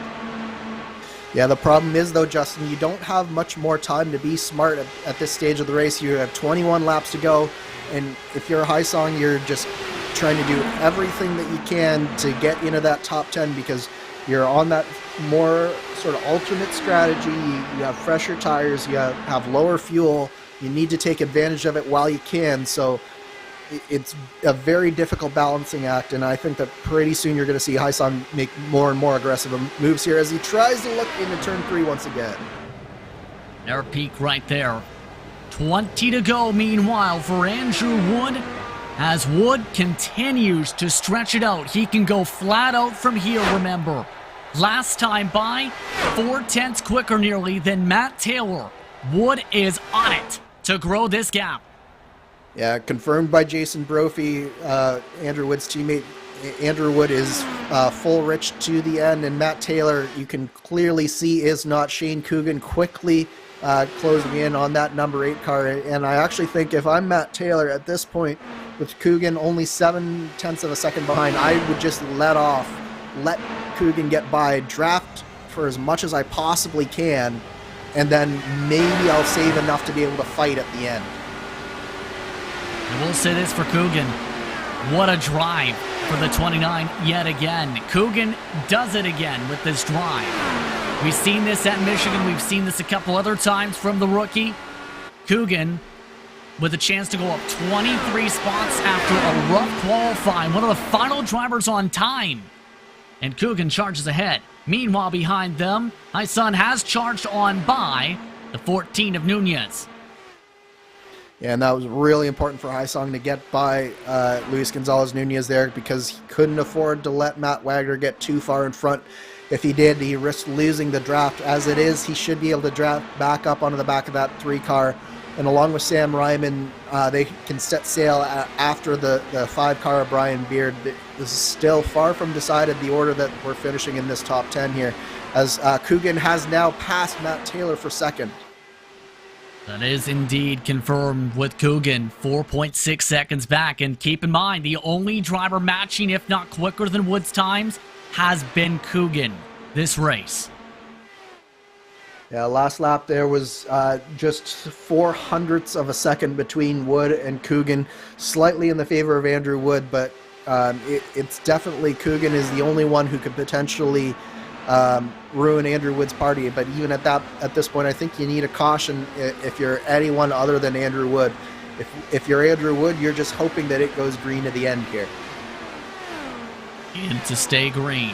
Yeah, the problem is, though, Justin, you don't have much more time to be smart at this stage of the race. You have 21 laps to go, and if you're a Haisong, you're just trying to do everything that you can to get into that top 10 because you're on that more sort of alternate strategy. You have fresher tires, you have lower fuel, you need to take advantage of it while you can. So it's a very difficult balancing act, and I think that pretty soon you're going to see Haisong make more and more aggressive moves here as he tries to look into turn 3 once again. Their peak right there. 20 to go, meanwhile, for Andrew Wood. As Wood continues to stretch it out, he can go flat out from here, remember. Last time by, 4/10 quicker nearly than Matt Taylor. Wood is on it to grow this gap. Yeah, confirmed by Jason Brophy, Andrew Wood's teammate. Andrew Wood is full rich to the end, and Matt Taylor, you can clearly see, is not. Shane Coogan quickly closing in on that number 8 car, and I actually think if I'm Matt Taylor at this point, with Coogan only 7/10 of a second behind, I would just let Coogan get by, draft for as much as I possibly can, and then maybe I'll save enough to be able to fight at the end. I will say this for Coogan. What a drive for the 29 yet again. Coogan does it again with this drive. We've seen this at Michigan. We've seen this a couple other times from the rookie. Coogan with a chance to go up 23 spots after a rough qualifying. One of the final drivers on time. And Coogan charges ahead. Meanwhile, behind them, Haisong has charged on by the 14 of Nunez. Yeah, and that was really important for Haisong to get by Luis Gonzalez Nunez there, because he couldn't afford to let Matt Wagner get too far in front. If he did, he risked losing the draft. As it is, he should be able to draft back up onto the back of that 3 car. And along with Sam Ryman, they can set sail after the 5 car of Brian Beard. This is still far from decided, the order that we're finishing in this top 10 here, as Coogan has now passed Matt Taylor for second. That is indeed confirmed with Coogan, 4.6 seconds back. And keep in mind, the only driver matching, if not quicker than Wood's times, has been Coogan this race. Yeah, last lap there was just 0.04 of a second between Wood and Coogan, slightly in the favor of Andrew Wood, but it's definitely Coogan is the only one who could potentially ruin Andrew Wood's party. But even at this point, I think you need a caution if you're anyone other than Andrew Wood. If you're Andrew Wood, you're just hoping that it goes green at the end here. And to stay green.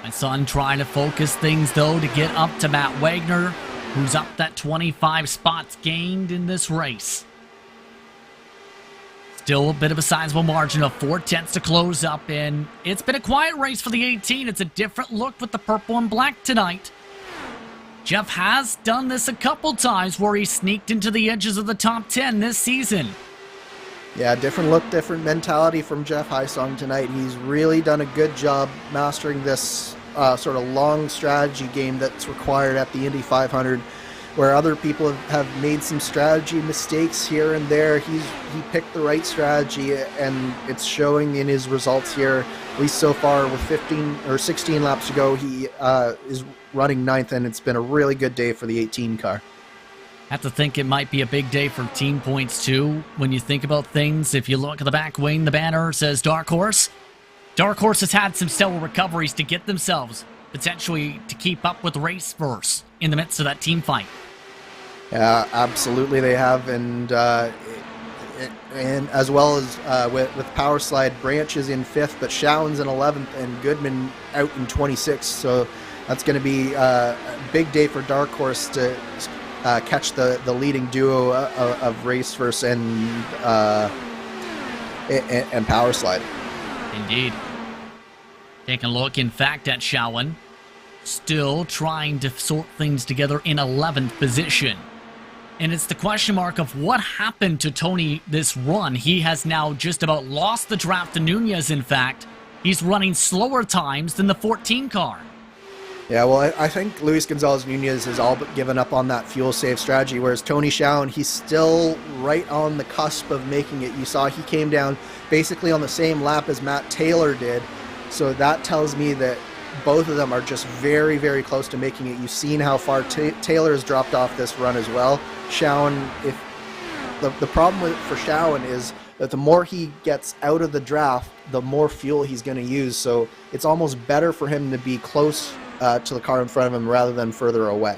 My son trying to focus things, though, to get up to Matt Wagner, who's up that 25 spots gained in this race. Still a bit of a sizable margin of 4/10 to close up, and it's been a quiet race for the 18. It's a different look with the purple and black tonight. Jeff has done this a couple times where he sneaked into the edges of the top 10 this season. Yeah, different look, different mentality from Jeff Haisong tonight. He's really done a good job mastering this sort of long strategy game that's required at the Indy 500, where other people have made some strategy mistakes here and there. He picked the right strategy, and it's showing in his results here, at least so far. With 15 or 16 laps to go, he is running 9th, and it's been a really good day for the 18 car. Have to think it might be a big day for team points too when you think about things. If you look at the back wing, the banner says Dark Horse. Dark Horse has had some stellar recoveries to get themselves potentially to keep up with race first in the midst of that team fight. Yeah, absolutely they have, and as well as with Power Slide, Branch is in 5th, but Shallon's in 11th, and Goodman out in 26th. So that's going to be a big day for Dark Horse to catch the leading duo of Race First and Power Slide. Indeed. Taking a look, in fact, at Shawan. Still trying to sort things together in 11th position. And it's the question mark of what happened to Tony this run. He has now just about lost the draft to Nunez, in fact. He's running slower times than the 14 car. Yeah, well, I think Luis Gonzalez Nunez has all but given up on that fuel save strategy, whereas Tony Shawan, he's still right on the cusp of making it. You saw he came down basically on the same lap as Matt Taylor did, so that tells me that both of them are just very, very close to making it. You've seen how far Taylor has dropped off this run as well. Shawan, if the problem for Shawan is that the more he gets out of the draft, the more fuel he's going to use, so it's almost better for him to be close to the car in front of him rather than further away.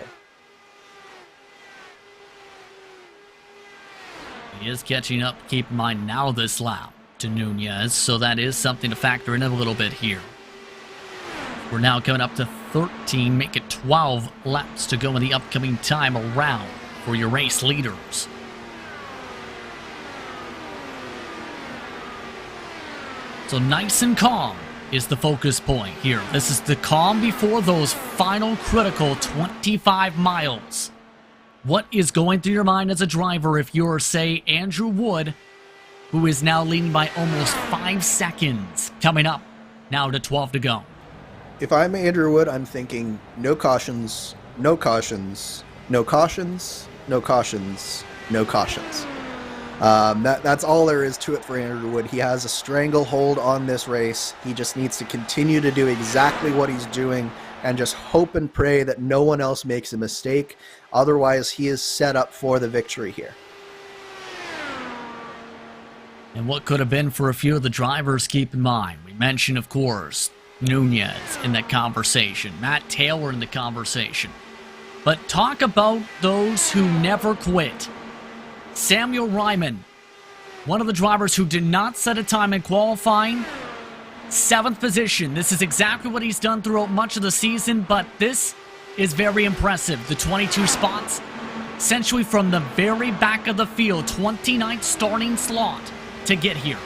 He is catching up, keep in mind, now this lap to Nunez, so that is something to factor in a little bit here. We're now coming up to 13, make it 12 laps to go in the upcoming time around for your race leaders. So nice and calm is the focus point here. This is the calm before those final critical 25 miles. What is going through your mind as a driver if you're, say, Andrew Wood, who is now leading by almost 5 seconds, coming up now to 12 to go? If I'm Andrew Wood, I'm thinking no cautions, no cautions, no cautions, no cautions, no cautions. That's all there is to it for Andrew Wood. He has a stranglehold on this race. He just needs to continue to do exactly what he's doing and just hope and pray that no one else makes a mistake. Otherwise, he is set up for the victory here. And what could have been for a few of the drivers, keep in mind. We mentioned, of course, Nunez in that conversation, Matt Taylor in the conversation. But talk about those who never quit. Samuel Ryman, one of the drivers who did not set a time in qualifying, 7th position. This is exactly what he's done throughout much of the season, but this is very impressive. The 22 spots, essentially from the very back of the field, 29th starting slot to get here.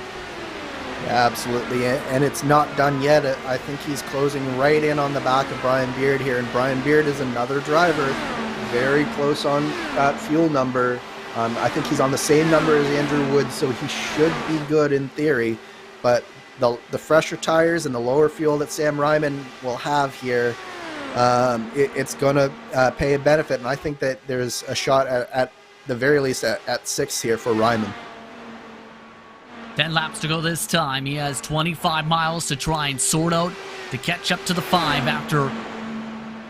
Yeah, absolutely, and it's not done yet. I think he's closing right in on the back of Brian Beard here, and Brian Beard is another driver very close on that fuel number. I think he's on the same number as Andrew Wood, so he should be good in theory, but the fresher tires and the lower fuel that Sam Ryman will have here, it's going to pay a benefit, and I think that there's a shot at the very least at 6th here for Ryman. 10 laps to go this time. He has 25 miles to try and sort out to catch up to the 5 after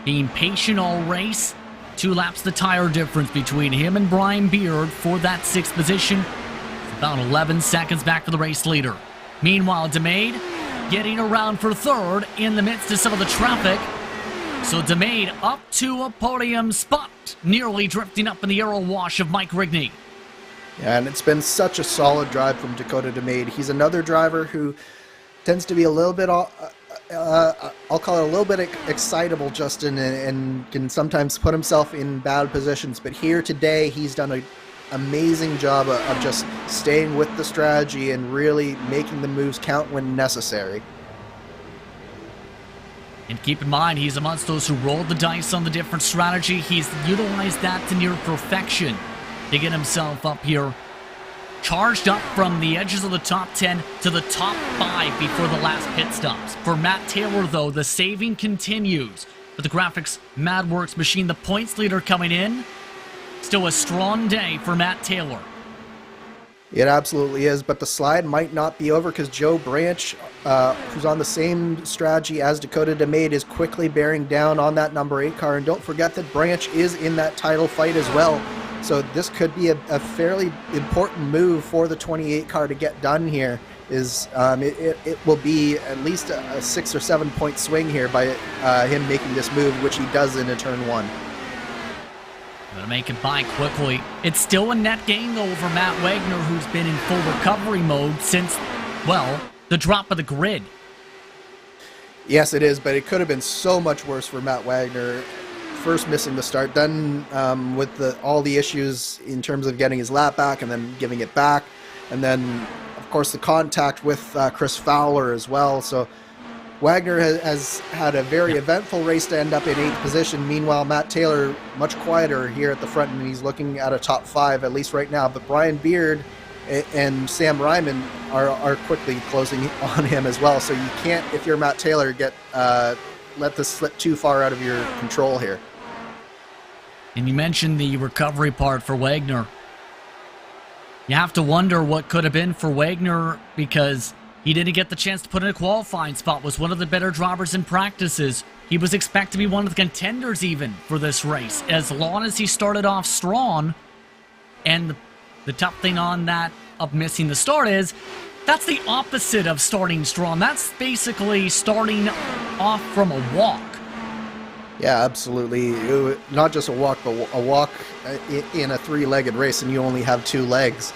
being patient all race. 2 laps the tire difference between him and Brian Beard for that 6th position. It's about 11 seconds back to the race leader. Meanwhile, DeMade getting around for 3rd in the midst of some of the traffic. So DeMade up to a podium spot, nearly drifting up in the arrow wash of Mike Rigney. Yeah, and it's been such a solid drive from Dakota DeMade. He's another driver who tends to be a little bit, I'll call it a little bit excitable, Justin, and can sometimes put himself in bad positions. But here today, he's done an amazing job of just staying with the strategy and really making the moves count when necessary. And keep in mind, he's amongst those who rolled the dice on the different strategy. He's utilized that to near perfection to get himself up here, charged up from the edges of the top 10 to the top 5 before the last pit stops. For Matt Taylor, though, the saving continues. For the Graphics MadWorks machine, the points leader coming in. Still a strong day for Matt Taylor. It absolutely is, but the slide might not be over because Joe Branch, who's on the same strategy as Dakota DeMade, is quickly bearing down on that number 8 car. And don't forget that Branch is in that title fight as well. So this could be a fairly important move for the 28 car to get done here. It will be at least a 6 or 7 point swing here by him making this move, which he does in a turn 1. Gonna make it by quickly. It's still a net gain, though, over Matt Wagner, who's been in full recovery mode since, well, the drop of the grid. Yes, it is, but it could have been so much worse for Matt Wagner. First missing the start, then with all the issues in terms of getting his lap back and then giving it back, and then, of course, the contact with Chris Fowler as well. So Wagner has had a very eventful race to end up in 8th position. Meanwhile, Matt Taylor, much quieter here at the front, and he's looking at a top 5, at least right now. But Brian Beard and Sam Ryman are quickly closing on him as well. So you can't, if you're Matt Taylor, let this slip too far out of your control here. And you mentioned the recovery part for Wagner. You have to wonder what could have been for Wagner because he didn't get the chance to put in a qualifying spot, was one of the better drivers in practices. He was expected to be one of the contenders even for this race, as long as he started off strong. And the tough thing on that of missing the start is, that's the opposite of starting strong. That's basically starting off from a walk. Yeah, absolutely. Not just a walk, but a walk in a three-legged race, and you only have two legs.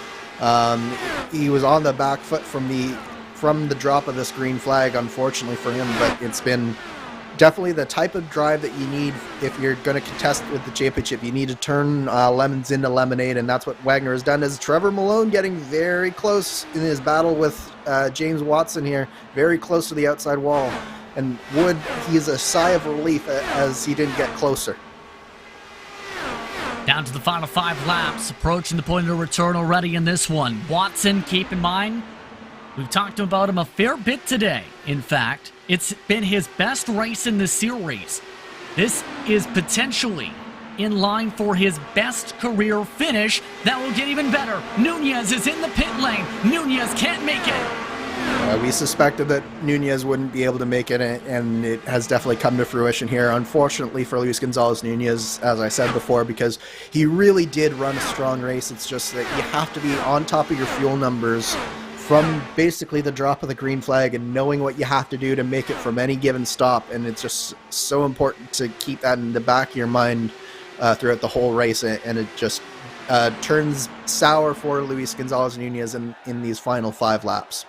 He was on the back foot from the drop of this green flag, unfortunately for him, but it's been definitely the type of drive that you need if you're going to contest with the championship. You need to turn lemons into lemonade, and that's what Wagner has done. As Trevor Malone getting very close in his battle with James Watson here, very close to the outside wall. And Wood, he's a sigh of relief as he didn't get closer. Down to the final 5 laps, approaching the point of return already in this one. Watson, keep in mind, we've talked about him a fair bit today. In fact, it's been his best race in the series. This is potentially in line for his best career finish. That will get even better. Nunez is in the pit lane. Nunez can't make it. We suspected that Nunez wouldn't be able to make it, and it has definitely come to fruition here. Unfortunately for Luis Gonzalez Nunez, as I said before, because he really did run a strong race. It's just that you have to be on top of your fuel numbers from basically the drop of the green flag and knowing what you have to do to make it from any given stop. And it's just so important to keep that in the back of your mind throughout the whole race, and it just turns sour for Luis Gonzalez Nunez in these final 5 laps.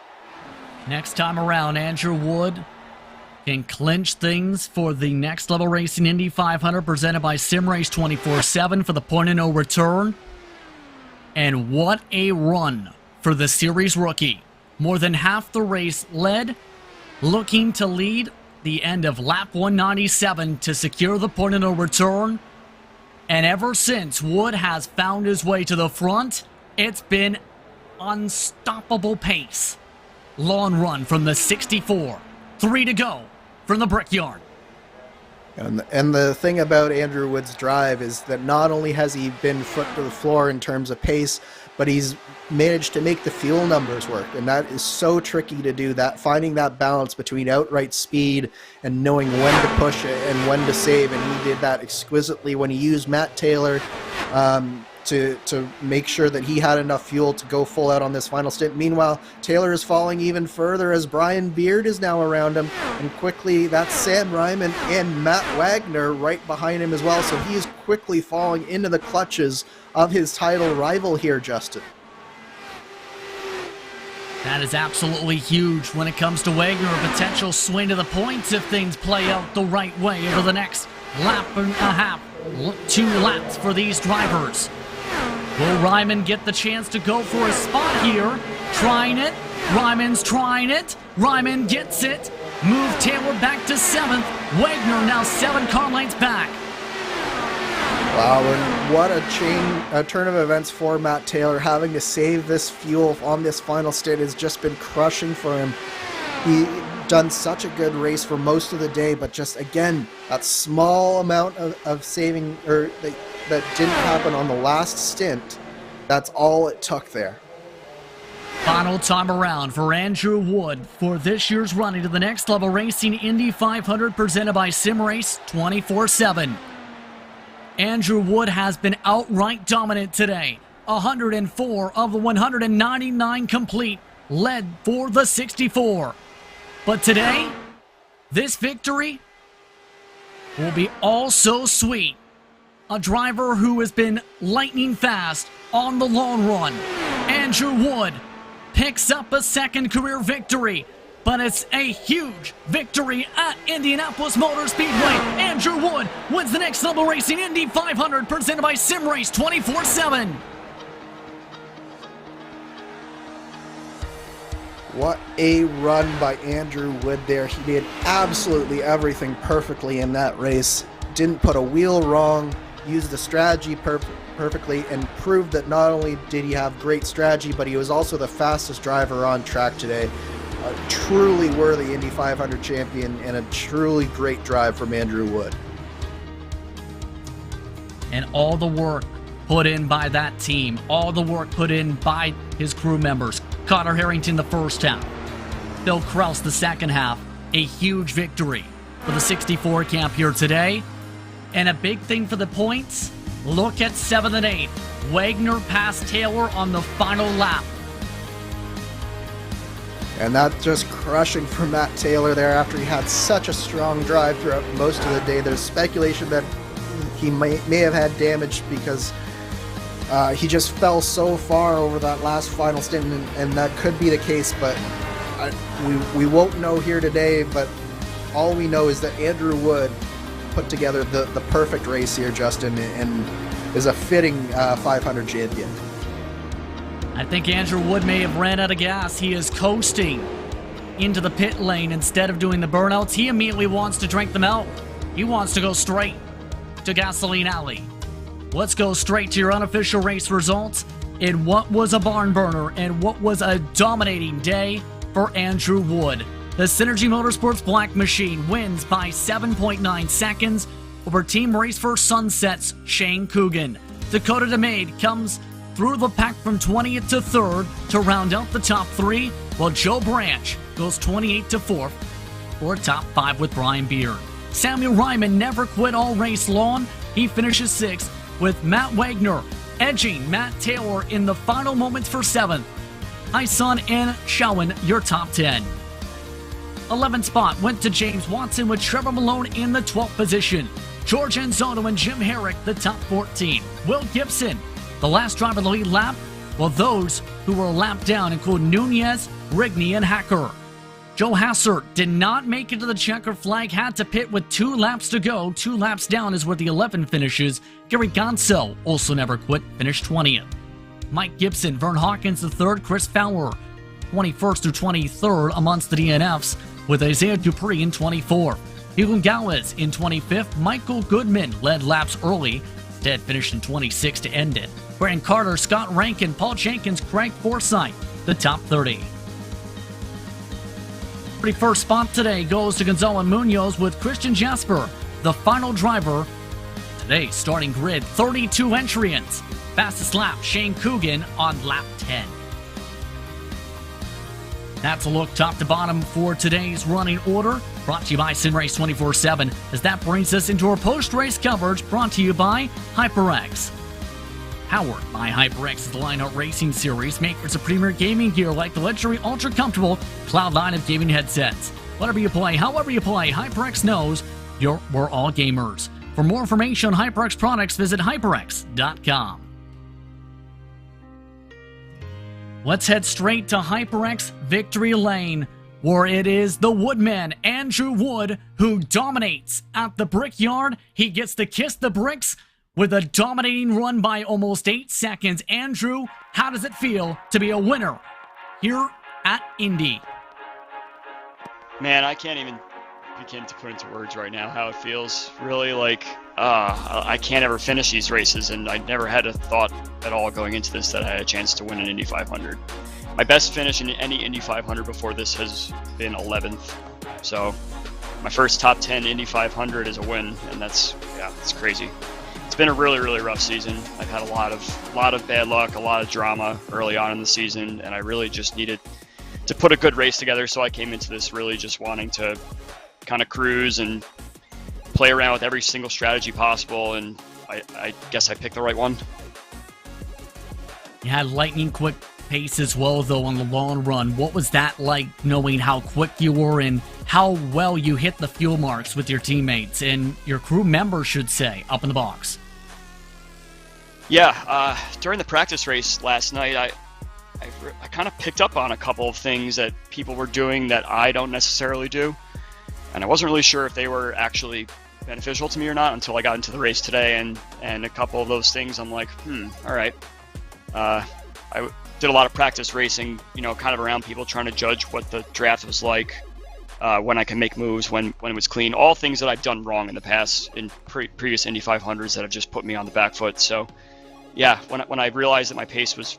Next time around, Andrew Wood can clinch things for the Next Level Racing Indy 500 presented by SimRace247 for the point of no return. And what a run for the series rookie. More than half the race led, looking to lead the end of lap 197 to secure the point of no return. And ever since Wood has found his way to the front, it's been unstoppable pace. Long run from the 64. 3 to go from the Brickyard. And the thing about Andrew Wood's drive is that not only has he been foot to the floor in terms of pace, but he's managed to make the fuel numbers work. And that is so tricky to do, that finding that balance between outright speed and knowing when to push it and when to save. And he did that exquisitely when he used Matt Taylor to make sure that he had enough fuel to go full out on this final stint. Meanwhile, Taylor is falling even further as Brian Beard is now around him, and quickly that's Sam Ryman and Matt Wagner right behind him as well. So he is quickly falling into the clutches of his title rival here, Justin. That is absolutely huge when it comes to Wagner. A potential swing to the points if things play out the right way over the next lap and a half. 2 laps for these drivers. Will Ryman get the chance to go for a spot here? Trying it. Ryman's trying it. Ryman gets it. Move Taylor back to 7th. Wagner now 7 car lengths back. Wow, and what a turn of events for Matt Taylor. Having to save this fuel on this final stint has just been crushing for him. He done such a good race for most of the day, but just again, that small amount of saving that didn't happen on the last stint, that's all it took there. Final time around for Andrew Wood for this year's running to the Next Level Racing Indy 500 presented by SimRace247. Andrew Wood has been outright dominant today. 104 of the 199 complete, led for the 64. But today, this victory will be all so sweet. A driver who has been lightning fast on the long run. Andrew Wood picks up a 2nd career victory, but it's a huge victory at Indianapolis Motor Speedway. Andrew Wood wins the Next Level Racing Indy 500 presented by SimRace247. What a run by Andrew Wood there. He did absolutely everything perfectly in that race. Didn't put a wheel wrong, used the strategy perfectly, and proved that not only did he have great strategy, but he was also the fastest driver on track today. A truly worthy Indy 500 champion and a truly great drive from Andrew Wood. And all the work put in by that team, all the work put in by his crew members. Connor Harrington the first half, Bill Kraus the second half. A huge victory for the 64 camp here today. And a big thing for the points, look at 7th and 8th. Wagner passed Taylor on the final lap. And that just crushing for Matt Taylor there after he had such a strong drive throughout most of the day. There's speculation that he may have had damage because he just fell so far over that last final stint, and that could be the case, but we won't know here today. But all we know is that Andrew Wood put together the perfect race here, Justin, and is a fitting 500 champion. I think Andrew Wood may have ran out of gas. He is coasting into the pit lane instead of doing the burnouts. He immediately wants to drink them out. He wants to go straight to Gasoline Alley. Let's go straight to your unofficial race results in what was a barn burner and what was a dominating day for Andrew Wood. The Synergy Motorsports Black Machine wins by 7.9 seconds over Team Race for Sunset's Shane Coogan. Dakota DeMade comes through the pack from 20th to 3rd to round out the top 3, while Joe Branch goes 28th to 4th for a top 5 with Brian Beard. Samuel Ryman never quit all race long. He finishes 6th, with Matt Wagner edging Matt Taylor in the final moments for 7th. Hyson and Shawan, your top 10. 11th spot went to James Watson with Trevor Malone in the 12th position. George Anzotto and Jim Herrick, the top 14. Will Gibson, the last driver of the lead lap, while those who were lapped down include Nunez, Rigney, and Hacker. Joe Hassert did not make it to the checker flag, had to pit with 2 laps to go. 2 laps down is where the 11 finishes. Gary Gonso also never quit, finished 20th. Mike Gibson, Vern Hawkins the 3rd, Chris Fowler 21st through 23rd amongst the DNFs, with Isaiah Dupree in 24th. Hugo Gallez in 25th. Michael Goodman led laps early, instead finished in 26th to end it. Brandon Carter, Scott Rankin, Paul Jenkins, Craig Forsyth, the top 30. 31st spot today goes to Gonzalo Munoz with Christian Jasper, the final driver. Today's starting grid, 32 entrants. Fastest lap, Shane Coogan on lap 10. That's a look top to bottom for today's running order, brought to you by SimRace247, as that brings us into our post-race coverage, brought to you by HyperX. Powered by HyperX is the Lionheart Racing Series, makers of premier gaming gear like the luxury ultra-comfortable Cloud line of gaming headsets. Whatever you play, however you play, HyperX knows we're all gamers. For more information on HyperX products, visit hyperx.com. Let's head straight to HyperX Victory Lane, where it is the Woodman, Andrew Wood, who dominates at the Brickyard. He gets to kiss the bricks with a dominating run by almost 8 seconds. Andrew, how does it feel to be a winner here at Indy? Man, I can't even begin to put into words right now how it feels. Really, like, I can't ever finish these races, and I never had a thought at all going into this that I had a chance to win an Indy 500. My best finish in any Indy 500 before this has been 11th. So my first top 10 Indy 500 is a win, and that's crazy. It's been a really, really rough season. I've had a lot of bad luck, a lot of drama early on in the season, and I really just needed to put a good race together. So I came into this really just wanting to kind of cruise and play around with every single strategy possible, and I guess I picked the right one. You had lightning quick pace as well, though, on the long run. What was that like, knowing how quick you were and how well you hit the fuel marks with your teammates and your crew members, should say, up in the box? Yeah, during the practice race last night, I kind of picked up on a couple of things that people were doing that I don't necessarily do, and I wasn't really sure if they were actually beneficial to me or not until I got into the race today, and a couple of those things I'm like, all right. I did a lot of practice racing, kind of around people, trying to judge what the draft was like, when I can make moves, when it was clean, all things that I've done wrong in the past in previous Indy 500s that have just put me on the back foot. So yeah, when I realized that my pace was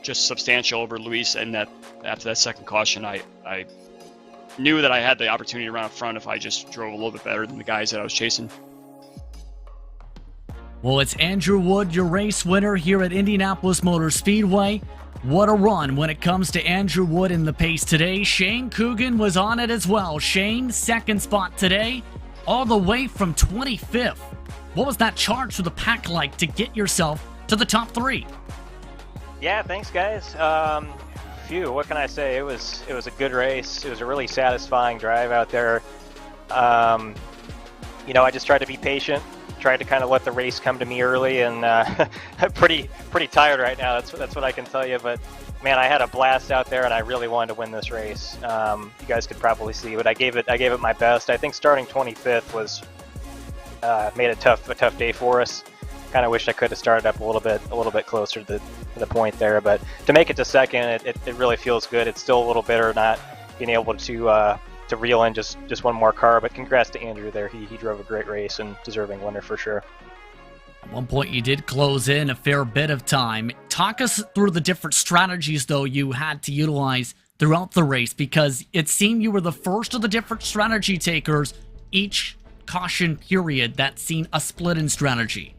just substantial over Luis, and that after that second caution, I knew that I had the opportunity to run up front if I just drove a little bit better than the guys that I was chasing. Well, it's Andrew Wood, your race winner here at Indianapolis Motor Speedway. What a run when it comes to Andrew Wood in the pace today. Shane Coogan was on it as well. Shane, second spot today, all the way from 25th. What was that charge for the pack like to get yourself to the top 3? Yeah, thanks, guys. few. What can I say? It was a good race. It was a really satisfying drive out there. I just tried to be patient, tried to kind of let the race come to me early, and I'm pretty tired right now. That's what I can tell you. But man, I had a blast out there, and I really wanted to win this race. You guys could probably see, but I gave it my best. I think starting 25th was made a tough day for us. Kind of wish I could have started up a little bit closer to the point there, but to make it to second, it really feels good. It's still a little bitter not being able to reel in just one more car, but congrats to Andrew there. He drove a great race and deserving winner for sure. At one point, you did close in a fair bit of time. Talk us through the different strategies, though, you had to utilize throughout the race, because it seemed you were the first of the different strategy takers each caution period that seen a split in strategy.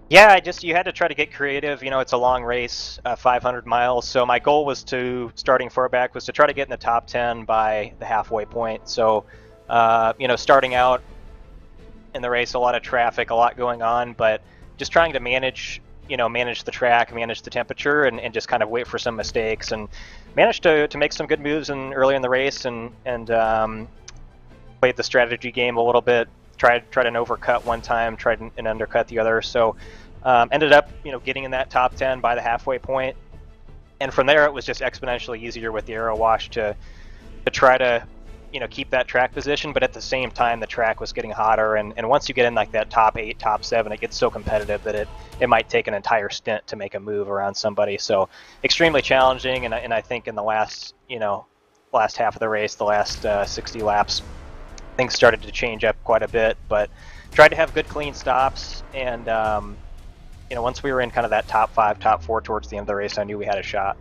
Yeah, you had to try to get creative. It's a long race, 500 miles. So my goal was starting far back, was to try to get in the top 10 by the halfway point. So, starting out in the race, a lot of traffic, a lot going on, but just trying to manage the track, manage the temperature, and just kind of wait for some mistakes, and managed to make some good moves early in the race, and played the strategy game a little bit. Tried an overcut one time, tried an undercut the other. So ended up, getting in that top 10 by the halfway point. And from there, it was just exponentially easier with the aero wash to try to, keep that track position. But at the same time, the track was getting hotter. And once you get in like that top 8, top 7, it gets so competitive that it might take an entire stint to make a move around somebody. So extremely challenging. And I think in the last half of the race, the last 60 laps, things started to change up quite a bit, but tried to have good clean stops, and once we were in kind of that top 5, top 4 towards the end of the race, I knew we had a shot.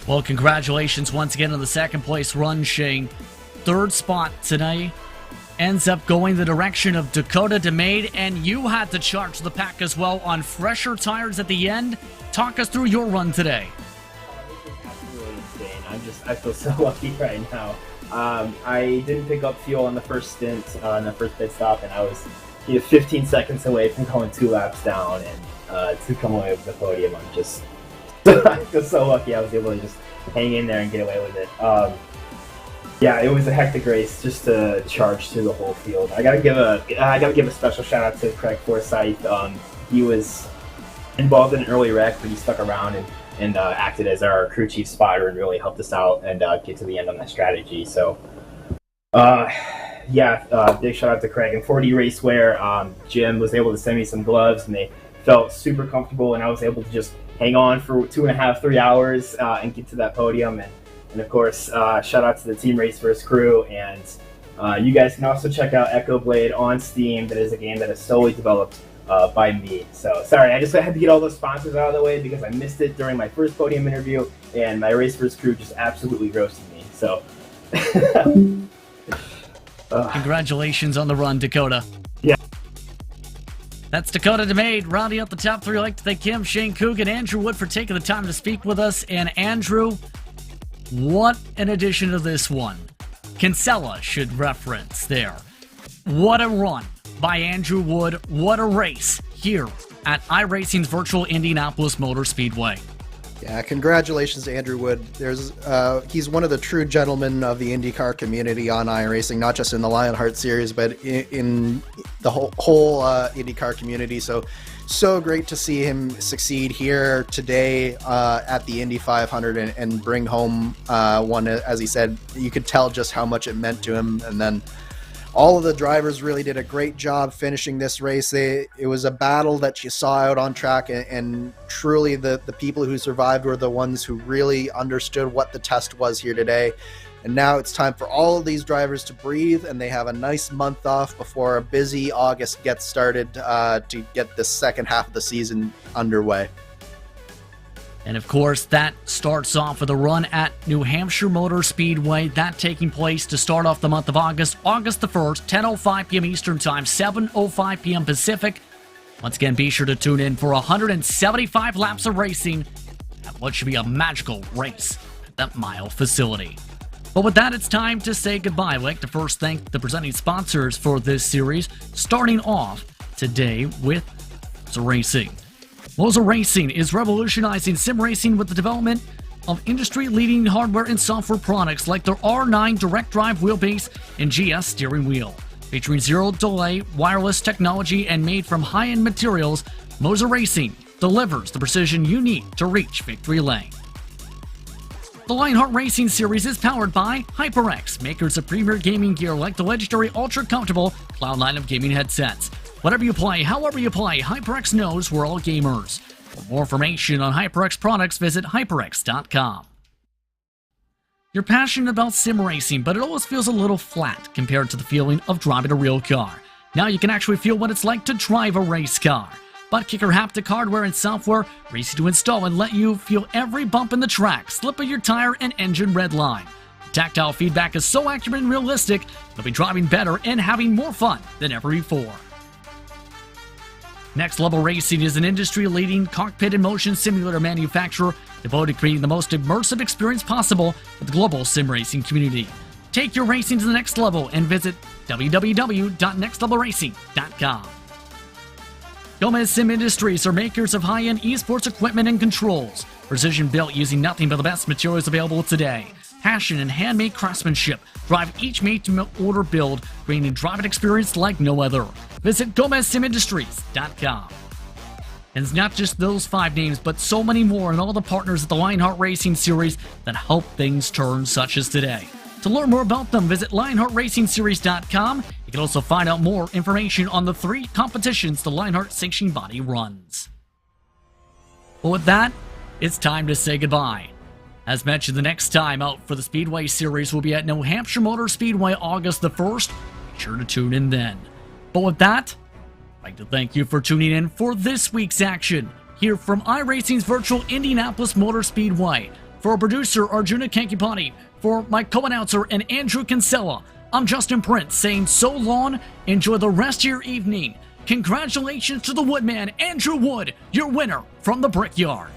Well, congratulations once again on the second place run, Shane. Third spot today ends up going the direction of Dakota DeMade, and you had to charge the pack as well on fresher tires at the end. Talk us through your run today. This is absolutely insane. I feel so lucky right now. I didn't pick up fuel on the first stint, on the first pit stop, and I was 15 seconds away from going 2 laps down, and to come away with the podium, I feel so lucky I was able to just hang in there and get away with it. Yeah, it was a hectic race just to charge through the whole field. I gotta give a special shout out to Craig Forsyth. He was involved in an early wreck, but he stuck around and acted as our crew chief spotter and really helped us out and get to the end on that strategy. So, big shout out to Craig. And 4D Racewear, Jim was able to send me some gloves, and they felt super comfortable, and I was able to just hang on for 2.5, 3 hours and get to that podium. And of course, shout out to the Team Raceverse crew. And you guys can also check out Echo Blade on Steam. That is a game that is solely developed by me. So sorry, I had to get all those sponsors out of the way because I missed it during my first podium interview, and my Raceverse crew just absolutely roasted me. So congratulations on the run, Dakota. Yeah. That's Dakota DeMade, rounding out the top 3. I'd like to thank him, Shane Coogan, Andrew Wood for taking the time to speak with us. And Andrew, what an addition to this one. Kinsella should reference there. What a run by Andrew Wood. What a race here at iRacing's virtual Indianapolis Motor Speedway. Yeah, congratulations to Andrew Wood. He's one of the true gentlemen of the IndyCar community on iRacing, not just in the Lionheart series, but in the whole IndyCar community. So great to see him succeed here today at the Indy 500 and bring home one. As he said, you could tell just how much it meant to him. And then all of the drivers really did a great job finishing this race. It was a battle that you saw out on track, and truly the people who survived were the ones who really understood what the test was here today. And now it's time for all of these drivers to breathe, and they have a nice month off before a busy August gets started to get the second half of the season underway. And of course, that starts off with a run at New Hampshire Motor Speedway. That taking place to start off the month of August the 1st, 10:05 p.m. Eastern Time, 7:05 p.m. Pacific. Once again, be sure to tune in for 175 laps of racing at what should be a magical race at that mile facility. But with that, it's time to say goodbye. I'd like to first thank the presenting sponsors for this series, starting off today with SimRace247. Moza Racing is revolutionizing sim racing with the development of industry-leading hardware and software products like their R9 direct drive wheelbase and GS steering wheel. Featuring zero-delay wireless technology and made from high-end materials, Moza Racing delivers the precision you need to reach victory lane. The Lionheart Racing Series is powered by HyperX, makers of premier gaming gear like the legendary ultra-comfortable Cloud line of gaming headsets. Whatever you play, however you play, HyperX knows we're all gamers. For more information on HyperX products, visit hyperx.com. You're passionate about sim racing, but it always feels a little flat compared to the feeling of driving a real car. Now you can actually feel what it's like to drive a race car. Butt-kicker haptic hardware and software are easy to install and let you feel every bump in the track, slip of your tire, and engine redline. Tactile feedback is so accurate and realistic, you'll be driving better and having more fun than ever before. Next Level Racing is an industry-leading cockpit and motion simulator manufacturer devoted to creating the most immersive experience possible for the global sim racing community. Take your racing to the next level and visit www.nextlevelracing.com. Gomez Sim Industries are makers of high-end esports equipment and controls, precision-built using nothing but the best materials available today. Passion and handmade craftsmanship drive each made-to-order build, creating a driving experience like no other. Visit GomezSimIndustries.com. And it's not just those 5 names, but so many more and all the partners at the Lionheart Racing Series that help things turn such as today. To learn more about them, visit LionheartRacingSeries.com. You can also find out more information on the 3 competitions the Lionheart sanctioning body runs. But with that, it's time to say goodbye. As mentioned, the next time out for the Speedway Series will be at New Hampshire Motor Speedway August the 1st. Be sure to tune in then. But with that, I'd like to thank you for tuning in for this week's action here from iRacing's virtual Indianapolis Motor Speedway. For our producer, Arjuna Kankipani, for my co-announcer, and Andrew Kinsella, I'm Justin Prince saying so long, enjoy the rest of your evening. Congratulations to the Woodman, Andrew Wood, your winner from the Brickyard.